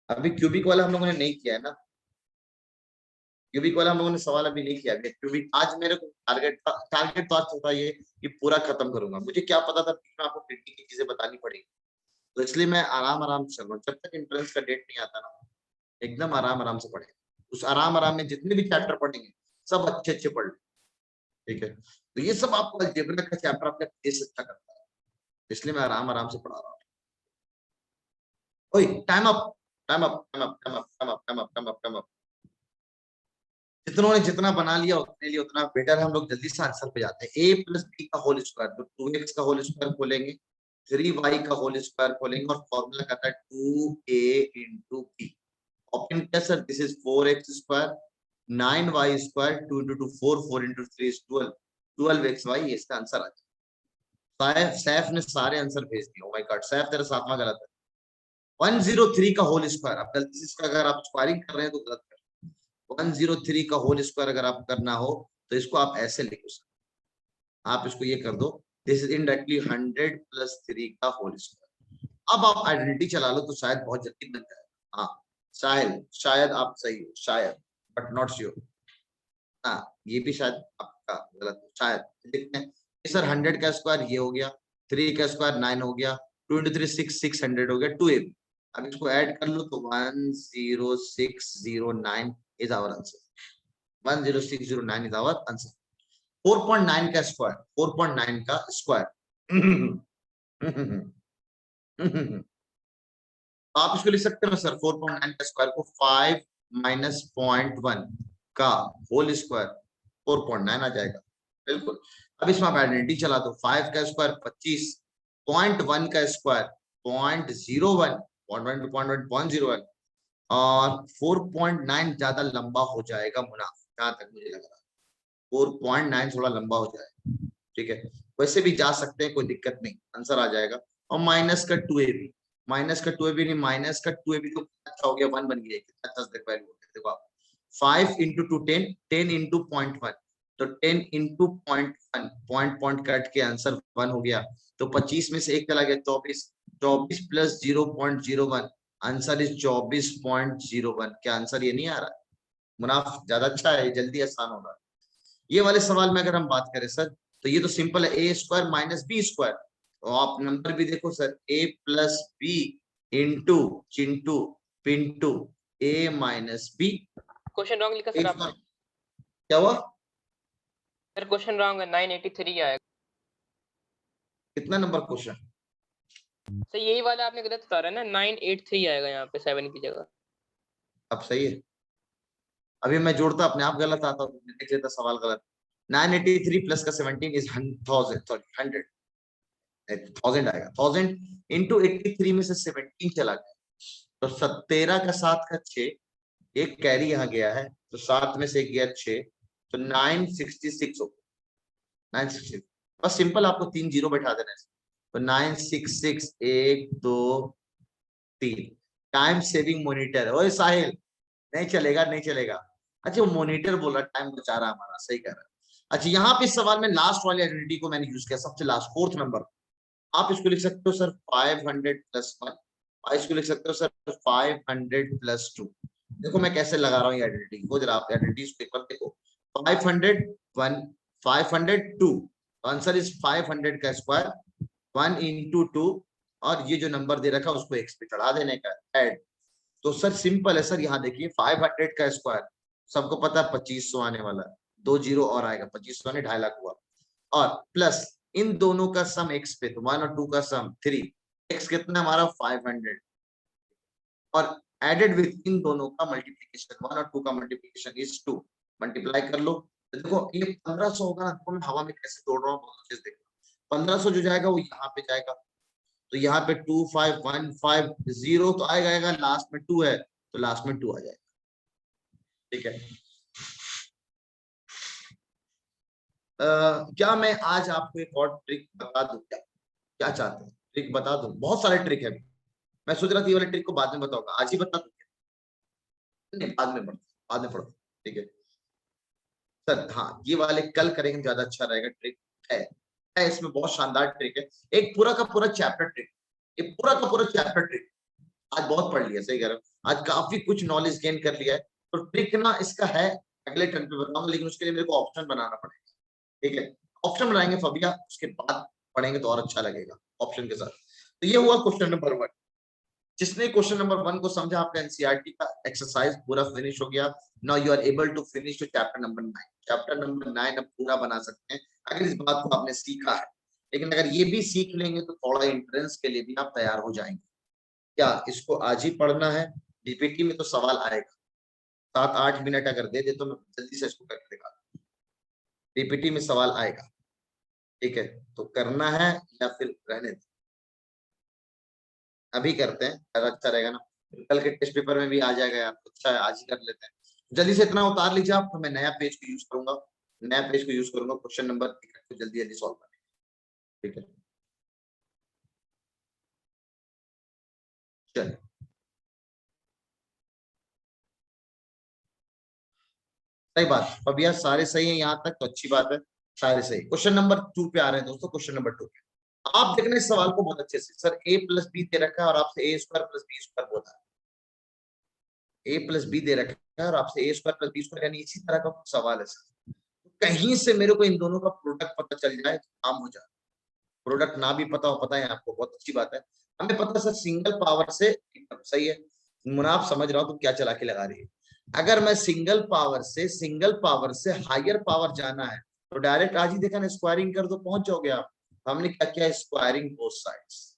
अभी क्यूबिक वाला हम लोगों ने नहीं किया है ना, क्यूबिक वाला हम लोगों ने सवाल अभी नहीं किया। क्यूबिक आज मेरे को टारगेट तो आज था ये कि पूरा खत्म करूंगा। मुझे क्या पता था कि आपको प्रिंटिंग की चीजें बतानी पड़ेगी, तो इसलिए मैं आराम आराम से चल रहा हूँ। जब तक एंट्रेंस का डेट नहीं आता ना, एकदम आराम आराम से पढ़ेंगे। उस आराम आराम में जितने भी चैप्टर पढ़ेंगे सब अच्छे अच्छे पढ़ लें, ठीक है। तो ये सब आपको अलजेब्रा का चैप्टर आपका तेज अच्छा करता है, इसलिए मैं आराम आराम से पढ़ा रहा हूँ। ओए time up, time up, time up, time up, time up, time up, time up, time up. जितनों ने जितना बना लिया उतने लिए उतना बेटर है। हम लोग जल्दी से आंसर पे जाते हैं। a प्लस बी का होल स्क्वायर, तो 2x का होल स्क्वायर खोलेंगे, 3y का होल स्क्वायर खोलेंगे और फॉर्मूला कहता है 2a into b। ऑप्शन क्या sir? This is 4x square 9y square 2 into 2 4, 4 into 3 is 12, 12xy। ये इसका आंसर आ जाए। सैफ ने सारे आंसर भेज दिए। ओ माय गॉड सैफ, तेरा सातवां गलत है। 103 का होल स्क्वायर, आप गलती से इसका अगर आप स्क्वायरिंग कर रहे हैं तो गलत कर। 103 का होल स्क्वायर अगर आप करना हो तो इसको आप ऐसे लिखो सर, आप इसको ये कर दो, दिस इज इनडायरेक्टली 100 प्लस 3 का होल स्क्वायर। अब आप आइडेंटिटी चला लो तो शायद बहुत जल्दी बन जाए। हाँ साहिल, शायद आप सही हो, शायद, बट नॉट श्योर। हाँ ये भी शायद आपका गलत हो, शायद। देखते हैं सर, 100 का स्क्वायर ये हो गया, 3 का स्क्वायर 9 हो गया, 2 into 3 6, 600 हो गया, 2ab। अब इसको ऐड कर लो तो 10609 is our answer। 10609 is our answer। 4.9 का स्क्वायर, 4.9 का स्क्वायर आप इसको लिख सकते हो सर, 4.9 का स्क्वायर को 5 minus 0.1 का होल स्क्वायर 4.9 आ जाएगा। बिल्कुल। अब इसमें आप आइडेंटिटी चला दो, 5 का स्क्वायर 25, 0.1 का स्क्वायर 0.01, 0.01 और 4.9 ज्यादा लंबा हो जाएगा मुनाफ, जहां तक मुझे लग रहा है 4.9 थोड़ा लंबा हो जाएगा, ठीक है। वैसे भी जा सकते हैं, कोई दिक्कत नहीं, आंसर आ जाएगा। और माइनस का 2ab, माइनस का 2ab नहीं, माइनस का 2ab तो अच्छा हो गया, 1 बन गया। कितना 10 देखो आप, 5 into 2 10, 10 into 0.1, तो 10 इंटू 0.1 पॉइंट कट के आंसर 1 हो गया। तो 25 में से 1 चला गया 24, 24 प्लस 0.01 आंसर इज 24.01। क्या आंसर ये नहीं आ रहा? मुनाफ ज्यादा अच्छा है, जल्दी आसान होगा। ये वाले सवाल में अगर हम बात करें सर, तो ये तो सिंपल है, A square minus B square. तो आप नंबर भी देखो sir, A plus B into Chintu Pintu A minus B. Question wrong लिखा सर आपने। क्या हुआ सर? क्वेश्चन रॉन्ग है, 983 आएगा। कितना नंबर क्वेश्चन? सर यही वाला आपने गलत बता रहा है ना, 983 आएगा यहाँ पे 7 की जगह। अब सही है। अभी मैं जोड़ता अपने आप गलत आता, देख लेता सवाल गलत। 983 प्लस का 17 इज 1000, सॉरी 100, 1000 आएगा। 1000 इंटू 83 में से 17 चला गया, तो 17 का 7 का 6, एक कैरी यहाँ गया है, तो 7 में से गया 6, तो 966 हो गया। 966 बस सिंपल, आपको 3 जीरो बैठा देना है। तो 966 1 2 3 टाइम सेविंग मॉनिटर। ओए साहिल, नहीं चलेगा नहीं चलेगा। अच्छा वो मॉनिटर बोल रहा, टाइम बचा रहा हमारा, सही कर रहा है। अच्छा यहाँ पे इस सवाल में लास्ट वाली आइडेंटिटी को मैंने यूज किया, सबसे लास्ट 4th नंबर। आप इसको लिख सकते हो सर 500 प्लस 1, और इसको लिख सकते हो सर 500 प्लस 2। देखो मैं कैसे लगा रहा हूँ ये आइडेंटिटी को, जरा आप आइडेंटिटीज पेपर देखो। 501 502, आंसर इज 500 का स्क्वायर 1 इंटू 2, और ये जो नंबर दे रखा है उसको x पे चढ़ा देने का, ऐड। तो सर सिंपल है सर, यहाँ देखिए 500 का स्क्वायर सबको पता है 2500 आने वाला है, 2 जीरो और आएगा, 2500 ने 2.5 लाख हुआ, और प्लस इन दोनों का सम x पे, तो 1 और 2 का सम 3, x कितना हमारा 500, और एडेड विद इन दोनों का मल्टीप्लीकेशन, 1 और 2 का मल्टीप्लीकेशन इज 2, मल्टीप्लाई कर लो। तो देखो ये 1500 होगा ना, तो मैं हवा में कैसे दौड़ रहा हूँ बहुत अच्छे से देखो। 1500 जो जाएगा वो यहाँ पे जाएगा, तो यहाँ पे 25150 तो आएगा, लास्ट में 2 है तो लास्ट में 2 आ जाएगा, ठीक है। क्या मैं आज आपको एक और ट्रिक बता दूं? क्या चाहते हैं? ट्रिक बता दूं? बहुत सारे ट्रिक है, मैं सोच रहा था ये वाले ट्रिक को बाद में बताऊंगा, आज ही बता दूं क्या? नहीं, बाद में पढ़ो, ठीक है सर। हाँ ये वाले कल करेंगे, ज्यादा अच्छा रहेगा। ट्रिक है इसमें, बहुत शानदार ट्रिक है, एक पूरा का पूरा चैप्टर ट्रिक, ये पूरा का पूरा चैप्टर ट्रिक आज बहुत पढ़ लिया, सही कह रहा हूं, आज काफी कुछ नॉलेज गेन कर लिया है। तो ट्रिक ना इसका है, अगले टर्न पे बताऊंगा, लेकिन उसके लिए मेरे को ऑप्शन बनाना पड़ेगा, ठीक है। ऑप्शन बनाएंगे फबिया, उसके बाद पढ़ेंगे तो और अच्छा लगेगा ऑप्शन के साथ। तो ये हुआ क्वेश्चन नंबर 1। जिसने क्वेश्चन नंबर 1 को समझा, आपका एनसीईआरटी का एक्सरसाइज पूरा फिनिश हो गया। Now you are able to finish two chapter number 9। Chapter number 9 अब पूरा बना सकते हैं अगर इस बात को आपने सीखा है, लेकिन अगर ये भी सीख लेंगे तो थोड़ा एंट्रेंस के लिए भी आप तैयार हो जाएंगे। क्या इसको आज ही पढ़ना है? डीपीटी में तो सवाल आएगा, 7-8 मिनट अगर दे दे तो मैं जल्दी से इसको करके दिखा दूं। डीपीटी में सवाल आएगा, ठीक है, तो करना है या फिर रहने दो? अभी करते हैं, ज्यादा अच्छा रहेगा ना, कल के टेस्ट पेपर में भी आ जाएगा यार, अच्छा है आज ही कर लेते हैं। जल्दी से इतना उतार लीजिए आप, तो मैं नया पेज को यूज करूंगा, क्वेश्चन नंबर जल्दी जल्दी सॉल्व करेंगे, ठीक है। चलिए सही बात, भैया सारे सही है यहाँ तक तो अच्छी बात है, सारे सही। क्वेश्चन नंबर 2 पे आ रहे हैं दोस्तों। क्वेश्चन नंबर 2 पे आप देखना इस सवाल को बहुत अच्छे से। सर a प्लस बी दे रखा है और आपसे a square plus B square बोला है। a प्लस बी दे रखा है और आपसे a square plus B square, यानी इसी तरह का कुछ सवाल है सर। कहीं से मेरे को इन दोनों का प्रोडक्ट पता चल जाए तो काम हो जाए। प्रोडक्ट ना भी पता हो, पता है आपको, बहुत अच्छी बात है। हमें पता है सर सिंगल पावर से, सही है मुनाफ, समझ रहा हूँ तुम क्या चला के लगा रही है। अगर मैं सिंगल पावर से हायर पावर जाना है तो डायरेक्ट आज ही देखा ना, स्क्वायरिंग कर दो पहुंच जाओगे आप। हमने क्या किया, स्क्वायरिंग बोथ साइड्स।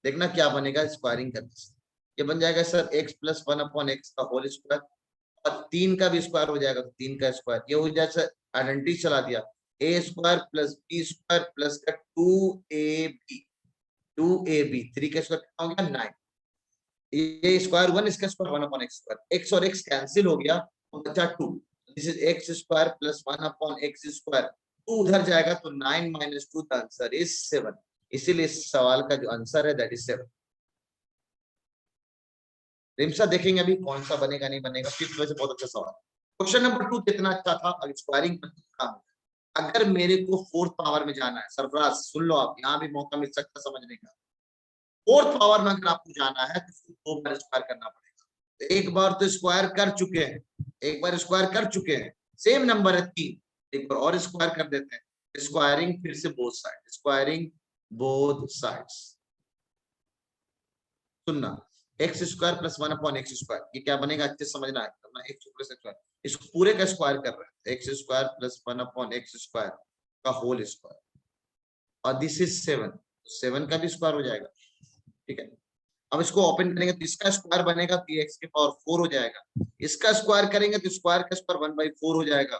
देखना क्या बनेगा स्क्वायरिंग करने से। ये बन जाएगा सर x प्लस 1/x का होल स्क्वायर, और 3 का भी स्क्वायर हो जाएगा तो 3 का स्क्वायर। ये हो जाए सर आइडेंटिटी चला दिया, a square plus b square plus का 2ab 3 का स्क्वायर कितना हो गया 9। ये स्क्वायर 1, इसका स्क्वायर 1/x स्क्वायर, x और x कैंसिल हो गया तो बचा 2। This is x square plus 1/x square, 2 उधर जाएगा तो 9 माइनस 2 द आंसर इज 7। इसीलिए इस सवाल का जो आंसर है दैट इज 7। रिम्सा देखेंगे अभी कौन सा बनेगा नहीं बनेगा। 5th में से बहुत अच्छा सवाल। क्वेश्चन नंबर 2 कितना अच्छा था, अगर स्क्वायरिंग काम, अगर मेरे को 4th पावर में जाना है, सरफराज सुन लो आप, यहाँ भी मौका मिल सकता है समझने का। 4th पावर में अगर आपको जाना है तो 2 बार स्क्वायर करना पड़ेगा। एक बार तो स्क्वायर कर चुके हैं, एक बार स्क्वायर कर चुके हैं, सेम नंबर है 3, एक बार और स्क्वायर कर देते हैं, स्क्वायरिंग फिर से both side, squaring both sides. सुनना, X square plus 1 upon X square, ये क्या बनेगा अच्छे से समझना है, एक्स प्लस स्क्वायर, इस पूरे का स्क्वायर कर रहे हैं, x square plus 1 upon X square का होल स्क्वायर, और दिस इज 7, 7 का भी स्क्वायर हो जाएगा, ठीक है। अब इसको ओपन करेंगे तो इसका स्क्वायर बनेगा तो एक्स की पावर 4 हो जाएगा, इसका स्क्वायर करेंगे तो स्क्वायर का स्क्वायर 1/4 हो जाएगा,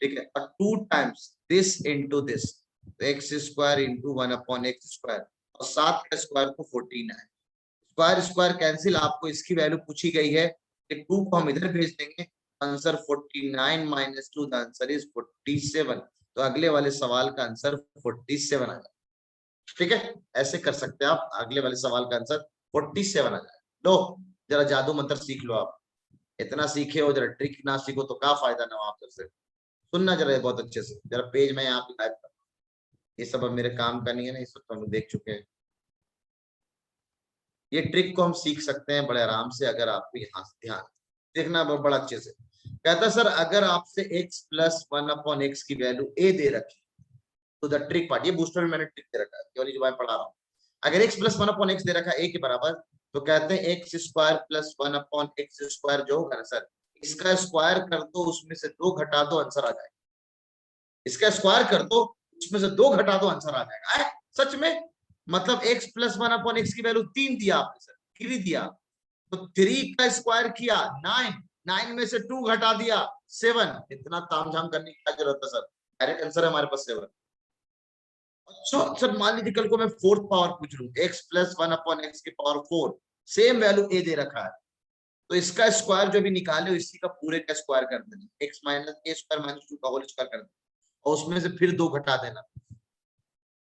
ठीक है। और 2 times this into this, x square into 1 upon X square, और 7 का स्क्वायर को 14 है। स्क्वायर स्क्वायर कैंसिल, आपको इसकी वैल्यू पूछी गई है कि 2 को हम इधर भेज देंगे, answer 49 minus 2, the answer is 47। तो अगले वाले सवाल का आंसर 47 आ जाए, ठीक है। ऐसे कर सकते हैं आप, अगले वाले सवाल का आंसर 47 आ जाए। लो जरा जादू मंत्र सीख लो आप, इतना सीखे हो, जरा ट्रिक ना सीखो तो क्या फायदा ना आप से। सुनना जरा बहुत अच्छे से, जरा पेज में यहाँ पे टाइप कर, ये सब अब मेरे काम का नहीं है ना, ये सब तो हम देख चुके हैं। ये ट्रिक को हम सीख सकते हैं बड़े आराम से, अगर आपको यहाँ से ध्यान देखना बड़ा अच्छे से। कहता सर अगर आपसे x प्लस 1 अपॉन एक्स की वैल्यू a दे रखी, तो द ट्रिक पार्ट, ये बूस्टर में मैंने ट्रिक दे रखा है, केवल जो मैं पढ़ा रहा हूँ। अगर x प्लस 1 अपॉन एक्स दे रखा है a के बराबर, तो कहते हैं x square plus 1 upon X square जो होगा ना सर, इसका स्क्वायर कर दो, उसमें से 2 घटा दो, आंसर आ जाएगा। इसका स्क्वायर कर दो, उसमें से 2 घटा दो, आंसर आ जाएगा। सच में, मतलब x प्लस 1 अपॉन एक्स की वैल्यू 3 दिया आपने सर, 3 दिया, तो 3 का स्क्वायर किया 9, 9 में से 2 घटा दिया 7, इतना तामझाम करने की क्या जरूरत है सर, डायरेक्ट आंसर है हमारे पास 7। अच्छा सर मान लीजिए कल को मैं 4th पावर पूछ लूं, x प्लस 1 अपॉन एक्स की पावर 4, सेम वैल्यू a दे रखा है, तो इसका स्क्वायर जो भी निकाले इसी का पूरे का स्क्वायर कर देना, x minus a square minus 2 का होल स्क्वायर कर देना, और उसमें से फिर 2 घटा देना।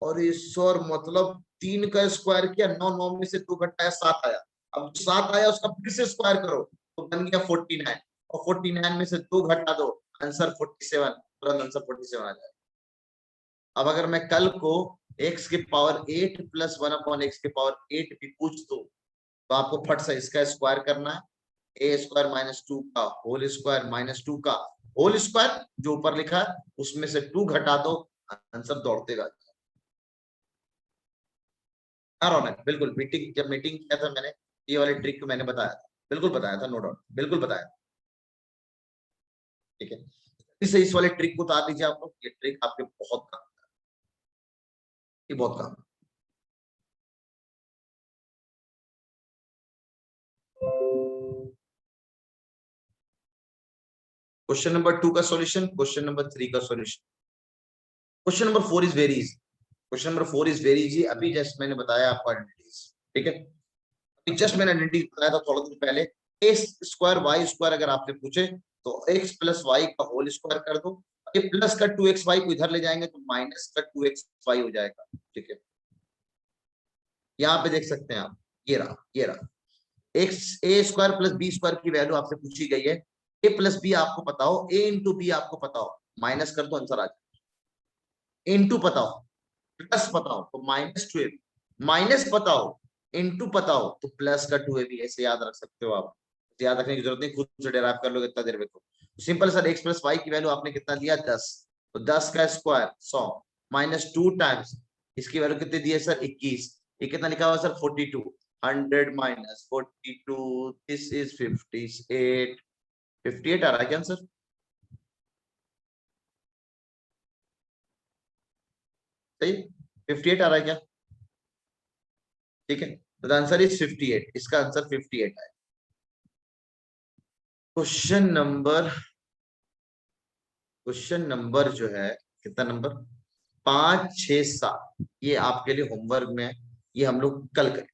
और इस और मतलब 3 का स्क्वायर किया, 9, 9 में से 2 घटाया 7 आया, अब 7 आया उसका फिर से स्क्वायर करो तो बन गया 49, और 49 में से 2 घटा दो, आंसर 47, तुरंत आंसर 47 आ जाएगा। अब अगर मैं कल को x की पावर 8 प्लस 1 अपॉन एक्स की पावर 8 भी पूछ दो, तो आपको फट से इसका स्क्वायर करना है, a स्क्वायर माइनस 2 का होल स्क्वायर माइनस 2 का होल स्क्वायर, जो ऊपर लिखा है उसमें से 2 घटा दो, आंसर दौड़ते जाता है। रौनक बिल्कुल, जब मीटिंग किया था मैंने, ये वाली ट्रिक को मैंने बताया था, बिल्कुल बताया था, नो डाउट, बिल्कुल बताया, ठीक है। इससे इस वाले ट्रिक को उतार दीजिए आप लोग, ये ट्रिक आपके बहुत काम, ये बहुत काम। क्वेश्चन नंबर 2 का सॉल्यूशन, क्वेश्चन नंबर 3 का solution. Question number 4 is very easy, question number 4 is very easy. अभी जस्ट मैंने बताया आपको आइडेंटिटीज, ठीक है, अभी जस्ट मैंने आइडेंटिटी बताया था थोड़ा दिन पहले। a स्क्वायर y स्क्वायर अगर आपने पूछे तो x प्लस y का होल स्क्वायर कर दो, ये प्लस का 2xy को इधर ले जाएंगे तो माइनस का 2xy हो जाएगा, ठीक है। यहाँ पे देख सकते हैं आप, ये रहा x a square plus b square की वैल्यू आपसे पूछी गई है, a प्लस b आपको पता हो, a इंटू बी आपको पता हो, माइनस कर दो आंसर आ जाए, इंटू पता हो, प्लस पता हो तो माइनस 2ab, माइनस पता हो इंटू पता हो तो प्लस का 2ab, ऐसे याद रख सकते हो आप, याद रखने की जरूरत नहीं, खुद से डेराइव कर लोगे इतना देर में। तो simple sir x plus y की वैल्यू आपने कितना दिया 10, तो 10 का स्क्वायर 100 माइनस 2 टाइम्स इसकी वैल्यू कितनी दी है सर 21, ये कितना लिखा हुआ सर 42, 100 माइनस 42, दिस इज 58, 58 आ रहा है क्या आंसर? सही 58 आ रहा है क्या? ठीक है, तो आंसर इज 58, इसका आंसर 58 है। क्वेश्चन नंबर जो है कितना नंबर 5, 6, 7, ये आपके लिए होमवर्क में है, ये हम लोग कल करें,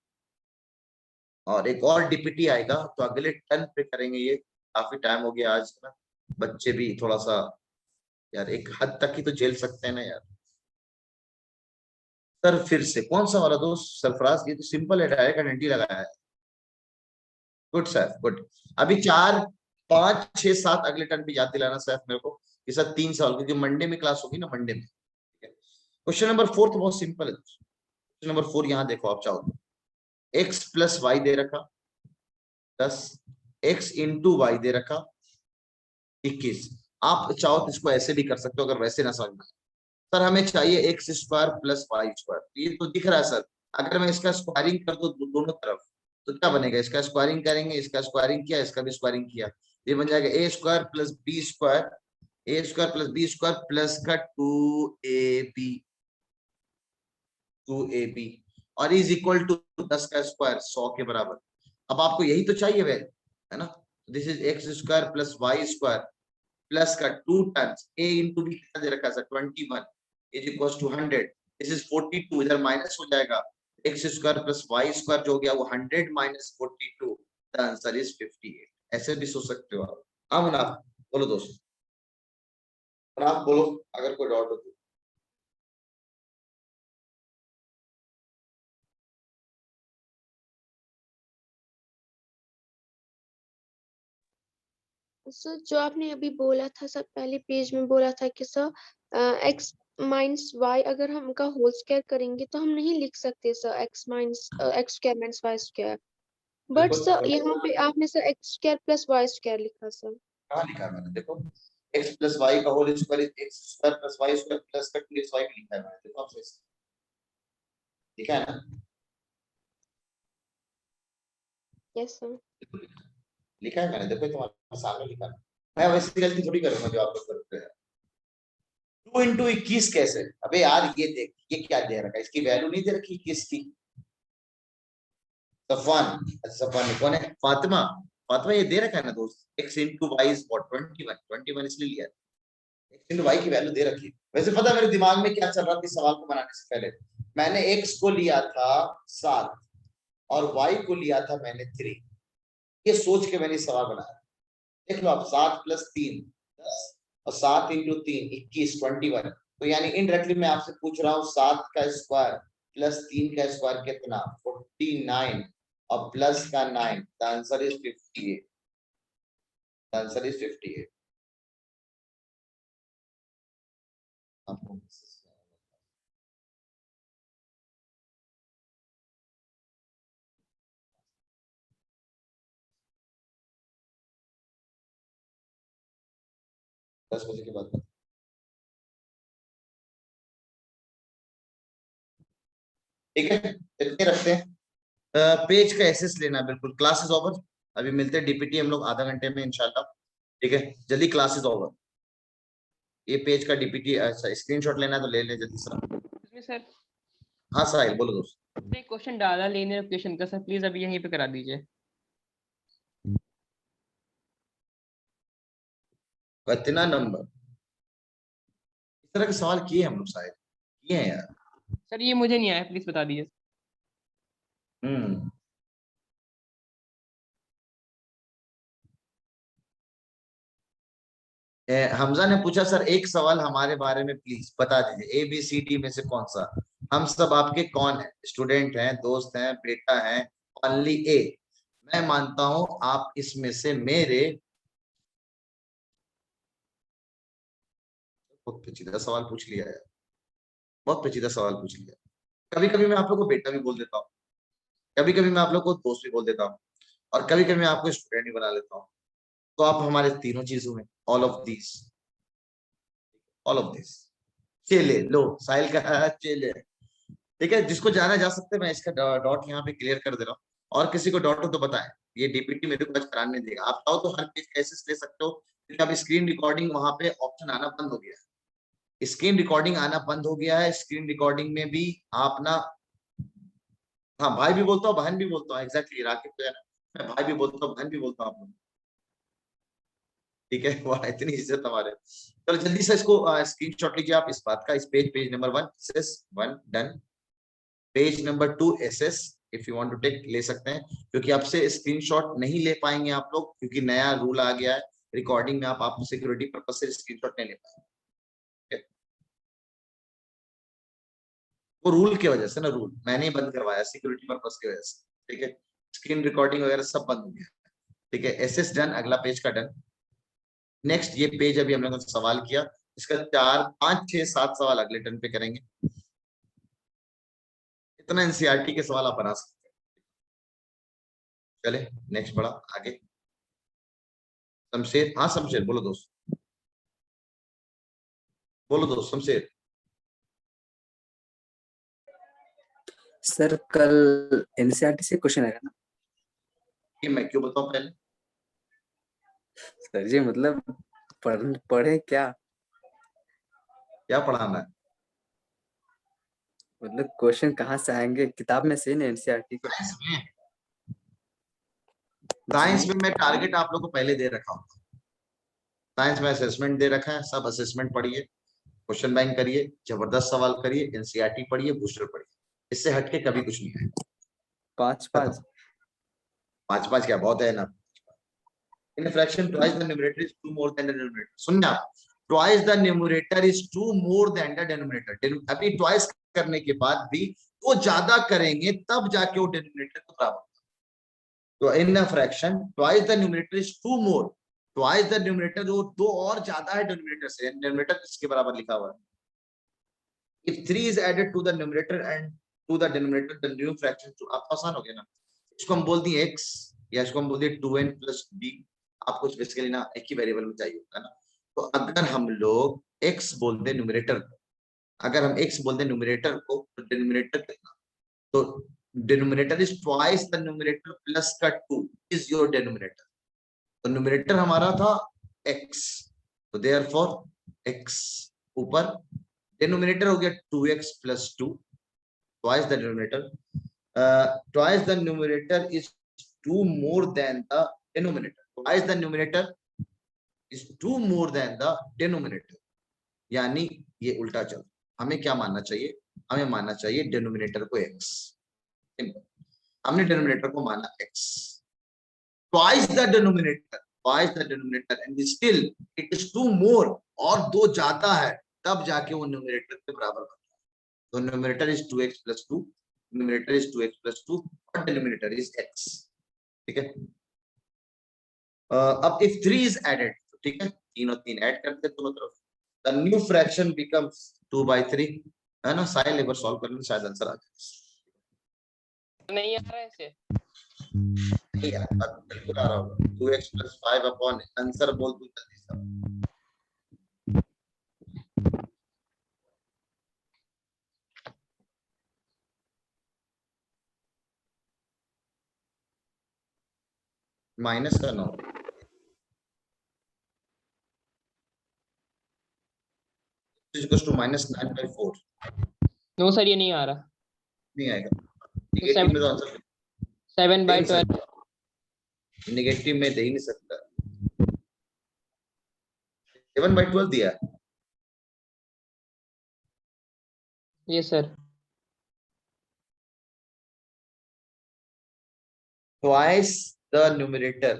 और एक और डीपीटी आएगा तो अगले टर्न पे करेंगे, ये काफी टाइम हो गया आज ना, बच्चे भी थोड़ा सा यार एक हद तक ही तो झेल सकते हैं ना यार। सर फिर से कौन सा वाला दोस्त सरफराज, ये तो सिंपल है, डायरेक्ट आइडेंटिटी लगाया है, गुड सर गुड। अभी 4 5 6 7 अगले टर्न पे याद दिलाना सर मेरे को कि सर 3 सवाल, क्योंकि मंडे में क्लास होगी ना, मंडे में। क्वेश्चन नंबर 4 तो बहुत सिंपल है। क्वेश्चन नंबर 4 यहाँ देखो आप चाहो तो, x प्लस वाई दे रखा 10, x इंटू वाई दे रखा 21। आप चाहो तो इसको ऐसे भी कर सकते हो अगर वैसे ना समझ में। सर हमें चाहिए x square plus y square, ये तो दिख रहा है सर। अगर मैं इसका स्क्वायरिंग कर दूं दोनों तरफ तो क्या बनेगा, इसका स्क्वायरिंग करेंगे, इसका स्क्वायरिंग किया, इसका भी स्क्वायरिंग किया, ये बन जाएगा A square plus B square, A square plus B square plus का 2ab और इज इक्वल टू 10 का स्क्वायर 100 के बराबर। अब आपको यही तो चाहिए वैल्यू, है ना। This is x square plus y square plus का 2 टाइम्स a इंटू बी कितना दे रखा है sir 21 is equal to 100। This is 42, इधर माइनस हो जाएगा, x square plus y square जो हो गया वो 100 माइनस 42, द आंसर इज 58। ऐसे भी सोच सकते हो आप। हाँ मुनाफ बोलो दोस्त, मुनाफ बोलो अगर कोई डाउट हो तो। सर जो आपने अभी बोला था सर, पहले पेज में बोला था कि सर x माइनस वाई अगर हम उनका होल स्क्वायर करेंगे तो हम नहीं लिख सकते sir x square minus y square, but sir यहाँ पे आपने sir x square plus y square लिखा सर। कहाँ लिखा है मैंने, देखो x प्लस वाई का whole square is x square plus y square plus का 2xy भी लिखा है मैंने, देखो आपसे लिखा है ना। Yes sir. लिखा है मैंने, देखो तुम्हारे सामने लिखा है। मैं वैसे गलती थोड़ी करूंगा जो आप लोग करते हैं। 2 इंटू 21 कैसे, अबे यार ये देख ये क्या दे रखा है, इसकी वैल्यू नहीं दे रखी 21 की। सफवान, अच्छा सफवान कौन है, फातिमा, फातिमा ये दे रखा है ना दोस्त, x into y is what 21 इसलिए लिया है, x इंटू वाई की वैल्यू दे रखी है। वैसे पता है मेरे दिमाग में क्या चल रहा था इस सवाल को बनाने से पहले, मैंने x को लिया था 7 और y को लिया था मैंने 3, ये सोच के मैंने सवाल बनाया। देख लो आप 7 प्लस 3 10 और 7 इंटू 3 21 21, तो यानी इनडायरेक्टली मैं आपसे पूछ रहा हूँ 7 का स्क्वायर प्लस 3 का स्क्वायर कितना 49 और प्लस का 9, the answer is 58, the answer is 58। आपको 10 बजे के बाद ठीक है, इतने रखते हैं। पेज का एसेस लेना बिल्कुल, क्लास इज ओवर, अभी मिलते हैं डीपीटी हम लोग आधा घंटे में इंशाल्लाह, ठीक है जल्दी, क्लास इज ओवर। ये पेज का डीपीटी अच्छा स्क्रीनशॉट लेना है तो ले ले जल्दी सर। सर हाँ साहिल बोलो दोस्त। आपने क्वेश्चन डाला लीनियर इक्वेशन का सर, प्लीज अभी यहीं पे करा दीजिए। कितना नंबर, इस तरह के सवाल किए हम लोग शायद किए हैं यार। सर ये मुझे नहीं आया, प्लीज बता दीजिए। हमजा ने पूछा सर एक सवाल हमारे बारे में प्लीज बता दीजिए, ABCD में से कौन सा, हम सब आपके कौन है, स्टूडेंट हैं, दोस्त हैं, बेटा है, ओनली A। मैं मानता हूं आप इसमें से मेरे, बहुत पेचीदा सवाल पूछ लिया है, बहुत पेचीदा सवाल पूछ लिया। कभी कभी मैं आप लोग को बेटा भी बोल देता हूँ, कभी कभी मैं आप लोग को दोस्त भी बोल देता हूँ, और कभी कभी मैं आपको स्टूडेंट भी बना लेता हूँ। तो आप हमारे तीनों चीजों में, all of this, all of this. चले लो साहिल का चले, ठीक है जिसको जाना जा सकते हैं, मैं इसका डॉट यहाँ पे क्लियर कर दे रहा हूँ, और किसी को डॉट हो तो बताएं, ये डीपीटी मेरे को आज कराने नहीं देगा। आप चाहो तो हर पेज कैसे ले सकते हो, क्योंकि अब स्क्रीन रिकॉर्डिंग वहां पे ऑप्शन आना बंद हो गया है, स्क्रीन रिकॉर्डिंग आना बंद हो गया है। स्क्रीन रिकॉर्डिंग में भी आप ना, हाँ भाई भी बोलता हूँ बहन भी बोलता हूँ, एग्जैक्टली राकिब तो है ना, मैं भाई भी बोलता हूँ बहन भी बोलता हूँ आप लोग, ठीक है वाह इतनी इज्जत हमारे। चलो जल्दी से इसको स्क्रीनशॉट लीजिए आप इस बात का, इस page number 1 SS1 done, page number 2 SS if you want to take ले सकते हैं, क्योंकि आपसे स्क्रीनशॉट नहीं ले पाएंगे आप लोग, क्योंकि नया रूल आ गया है रिकॉर्डिंग में, आप सिक्योरिटी पर्पज से स्क्रीनशॉट नहीं ले पाएंगे, वो रूल की वजह से ना, रूल मैंने ही बंद करवाया सिक्योरिटी पर्पज की वजह से, ठीक है स्क्रीन रिकॉर्डिंग वगैरह सब बंद हो गया। ठीक है, एसएस डन, अगला पेज का डन। नेक्स्ट ये पेज अभी हम लोगों ने सवाल किया, इसका 4 5 6 7 सवाल अगले टर्न पे करेंगे। इतना एनसीईआरटी के सवाल आप बना सकते हैं। चले नेक्स्ट बढ़ा आगे। शमशेर, हाँ शमशेर बोलो दोस्त, बोलो दोस्त शमशेर। सर कल एनसीईआरटी से क्वेश्चन आएगा ना? ये मैं क्यों बताऊं पहले? सर जी मतलब पढ़े क्या पढ़ाना है? मतलब क्वेश्चन कहाँ से आएंगे? किताब में से ना एनसीईआरटी के? साइंस में मैं टारगेट आप लोगों को पहले दे रखा हूँ। साइंस में असेसमेंट दे रखा है, सब असेसमेंट पढ़िए, क्वेश्चन बैंक करिए, जबरदस्त सवाल करिए, एनसीईआरटी पढ़िए, बूस्टर पढ़िए, इससे हटके कभी कुछ नहीं है। 5 क्या बहुत है ना? In a fraction, twice the numerator is 2 more than the denominator. सुनना, twice the numerator is 2 more than the denominator. अभी twice करने के बाद भी वो ज्यादा करेंगे तब जाके वो denominator को बराबर। तो in a fraction, twice the numerator is 2 more. Twice the numerator जो 2 और ज्यादा है denominator से, denominator इसके बराबर लिखा हुआ है। If 3 is added to the numerator and to the denominator, the new fraction to आप आसान हो गया ना? इसको हम बोल दिए x या इसको हम बोल दिए 2n plus b। आपको बेसिकली ना एक ही वेरिएबल में चाहिए होता है ना। तो अगर हम लोग x बोल दे न्यूमरेटर को, अगर हम x बोल दे न्यूमरेटर को, तो डिनोमिनेटर कितना? तो denominator is twice the numerator plus का 2 इज योर डिनोमिनेटर। तो न्यूमरेटर हमारा था x, तो देयरफॉर x ऊपर, डिनोमिनेटर हो गया 2x plus 2, twice the denominator. Twice the numerator is 2 more than the denominator. Twice the numerator is 2 more than the denominator. यानी ये उल्टा चल, हमें क्या मानना चाहिए? हमें मानना चाहिए डिनोमिनेटर को x। हमने डिनोमिनेटर को माना x। Twice the denominator and still it is 2 more, और 2 ज्यादा है तब जाके वो न्यूमरेटर के बराबर बनता है। तो numerator is 2x plus 2, numerator is 2x plus 2 और denominator is x। ठीक है, अब if 3 is added, ठीक है, 3 और 3 ऐड करते हैं दोनों तरफ, the new fraction becomes 2/3 है ना। साहिल एक बार सॉल्व करने शायद आंसर आ जाए। नहीं आ रहा है ऐसे? नहीं यार, बिल्कुल आ रहा होगा। 2x plus 5 upon आंसर बोल दूं जल्दी से। माइनस का 9, इक्वल्स टू -9/4। नो सर ये नहीं आ रहा। नहीं आएगा नेगेटिव में, तो आंसर 7/12। नेगेटिव में दे ही नहीं सकता। 7/12 दिया। Yes sir. Twice the numerator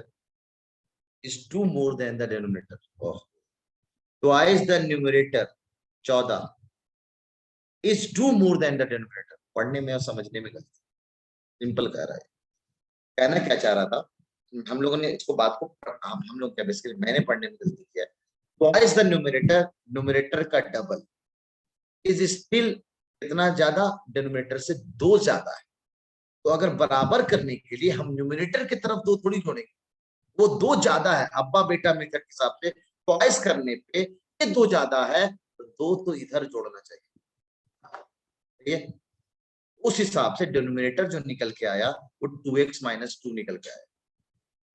is 2 more than the denominator. Oh. Twice the numerator 14 is 2 more than the denominator. पढ़ने में और समझने में गलती, सिंपल कह रहा है। कहना क्या चाह रहा था, हम लोगों ने इसको बात को हम लोग क्या बेसिकली मैंने पढ़ने में गलती किया। Twice the numerator का डबल is still इतना ज्यादा, डिनोमिनेटर से 2 ज्यादा है। तो अगर बराबर करने के लिए हम न्यूमरेटर की तरफ 2 थोड़ी जोड़ेंगे, वो 2 ज्यादा है। अब्बा बेटा मेथड के हिसाब से ट्वाइस करने पे ये 2 ज्यादा है, तो 2 तो इधर जोड़ना चाहिए। ये उस हिसाब से डिनोमिनेटर जो निकल के आया वो 2x - 2 निकल के आया।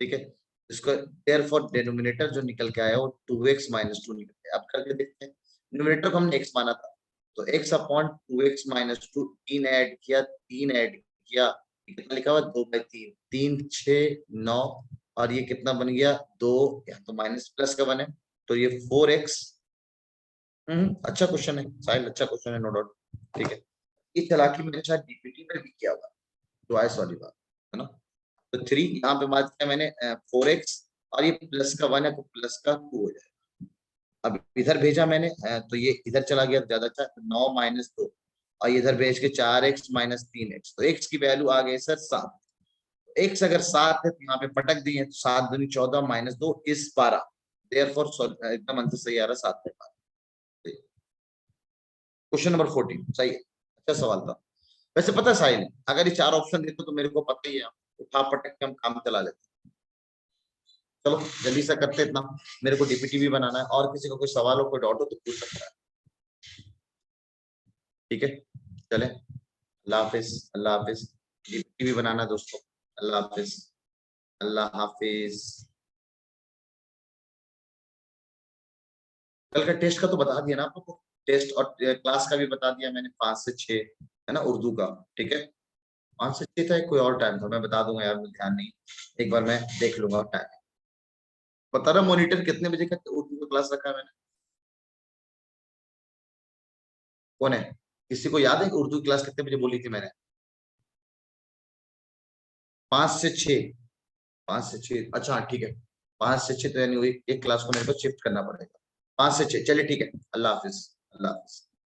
ठीक है, इसको देयरफॉर डिनोमिनेटर जो निकल के आया वो 2x - 2 निकल के आया। अब करके देखते हैं। न्यूमरेटर को हमने x माना था, तो x upon 2x - 2, 3 ऐड किया, 3 ऐड किया, कितना लिखा हुआ 2/3, 3 6 9, और ये कितना बन गया 2, या तो माइनस प्लस का बने, तो ये 4x। अच्छा क्वेश्चन है साहिल, अच्छा क्वेश्चन है, नो डाउट। ठीक है, इस चालाकी मैंने शायद डीपीटी में भी किया हुआ, ट्वाइस वाली बात है ना। तो 3 यहाँ पे बात किया मैंने 4x, और ये प्लस का 1 है तो प्लस का 2 हो जाएगा। अब इधर भेजा मैंने, तो ये इधर चला गया, ज्यादा अच्छा, 9 - 2, और इधर भेज के 4x - 3x, तो x की वैल्यू आ गई सर 7। x अगर 7 है तो यहाँ पे पटक दिए तो 7 दूनी 14 माइनस 2 इज 12। देयरफॉर एकदम आंसर सही आ रहा 7 पे 12। क्वेश्चन नंबर 14 सही है, अच्छा सवाल था। वैसे पता है साहिल, अगर ये 4 ऑप्शन देते तो मेरे को पता ही है, उठा पटक के हम काम चला लेते। चलो जल्दी से करते इतना, मेरे को डीपीटी भी बनाना है, और किसी को कोई सवाल हो कोई डाउट हो तो पूछ सकता है। ठीक है चले, अल्लाह हाफिज, अल्लाह हाफिज। डीपीटी भी बनाना है दोस्तों, अल्लाह हाफिज, अल्लाह हाफिज। कल का टेस्ट का तो बता दिया ना आप लोगों को, टेस्ट और क्लास का भी बता दिया मैंने, 5 से 6 है ना उर्दू का। ठीक है 5 से 6 था, कोई और टाइम था मैं बता दूंगा यार, मुझे ध्यान नहीं, एक बार मैं देख लूंगा टाइम। पता रहा मॉनिटर कितने बजे का उर्दू का क्लास रखा है मैंने? कौन है, किसी को याद है कि उर्दू क्लास कितने बजे बोली थी मैंने? 5 से 6, 5 से 6, अच्छा ठीक है 5 से 6 तो यानी एक क्लास को मेरे को शिफ्ट करना पड़ेगा। 5 से 6 चलिए ठीक है, अल्लाह हाफिज, अल्लाह हाफिज।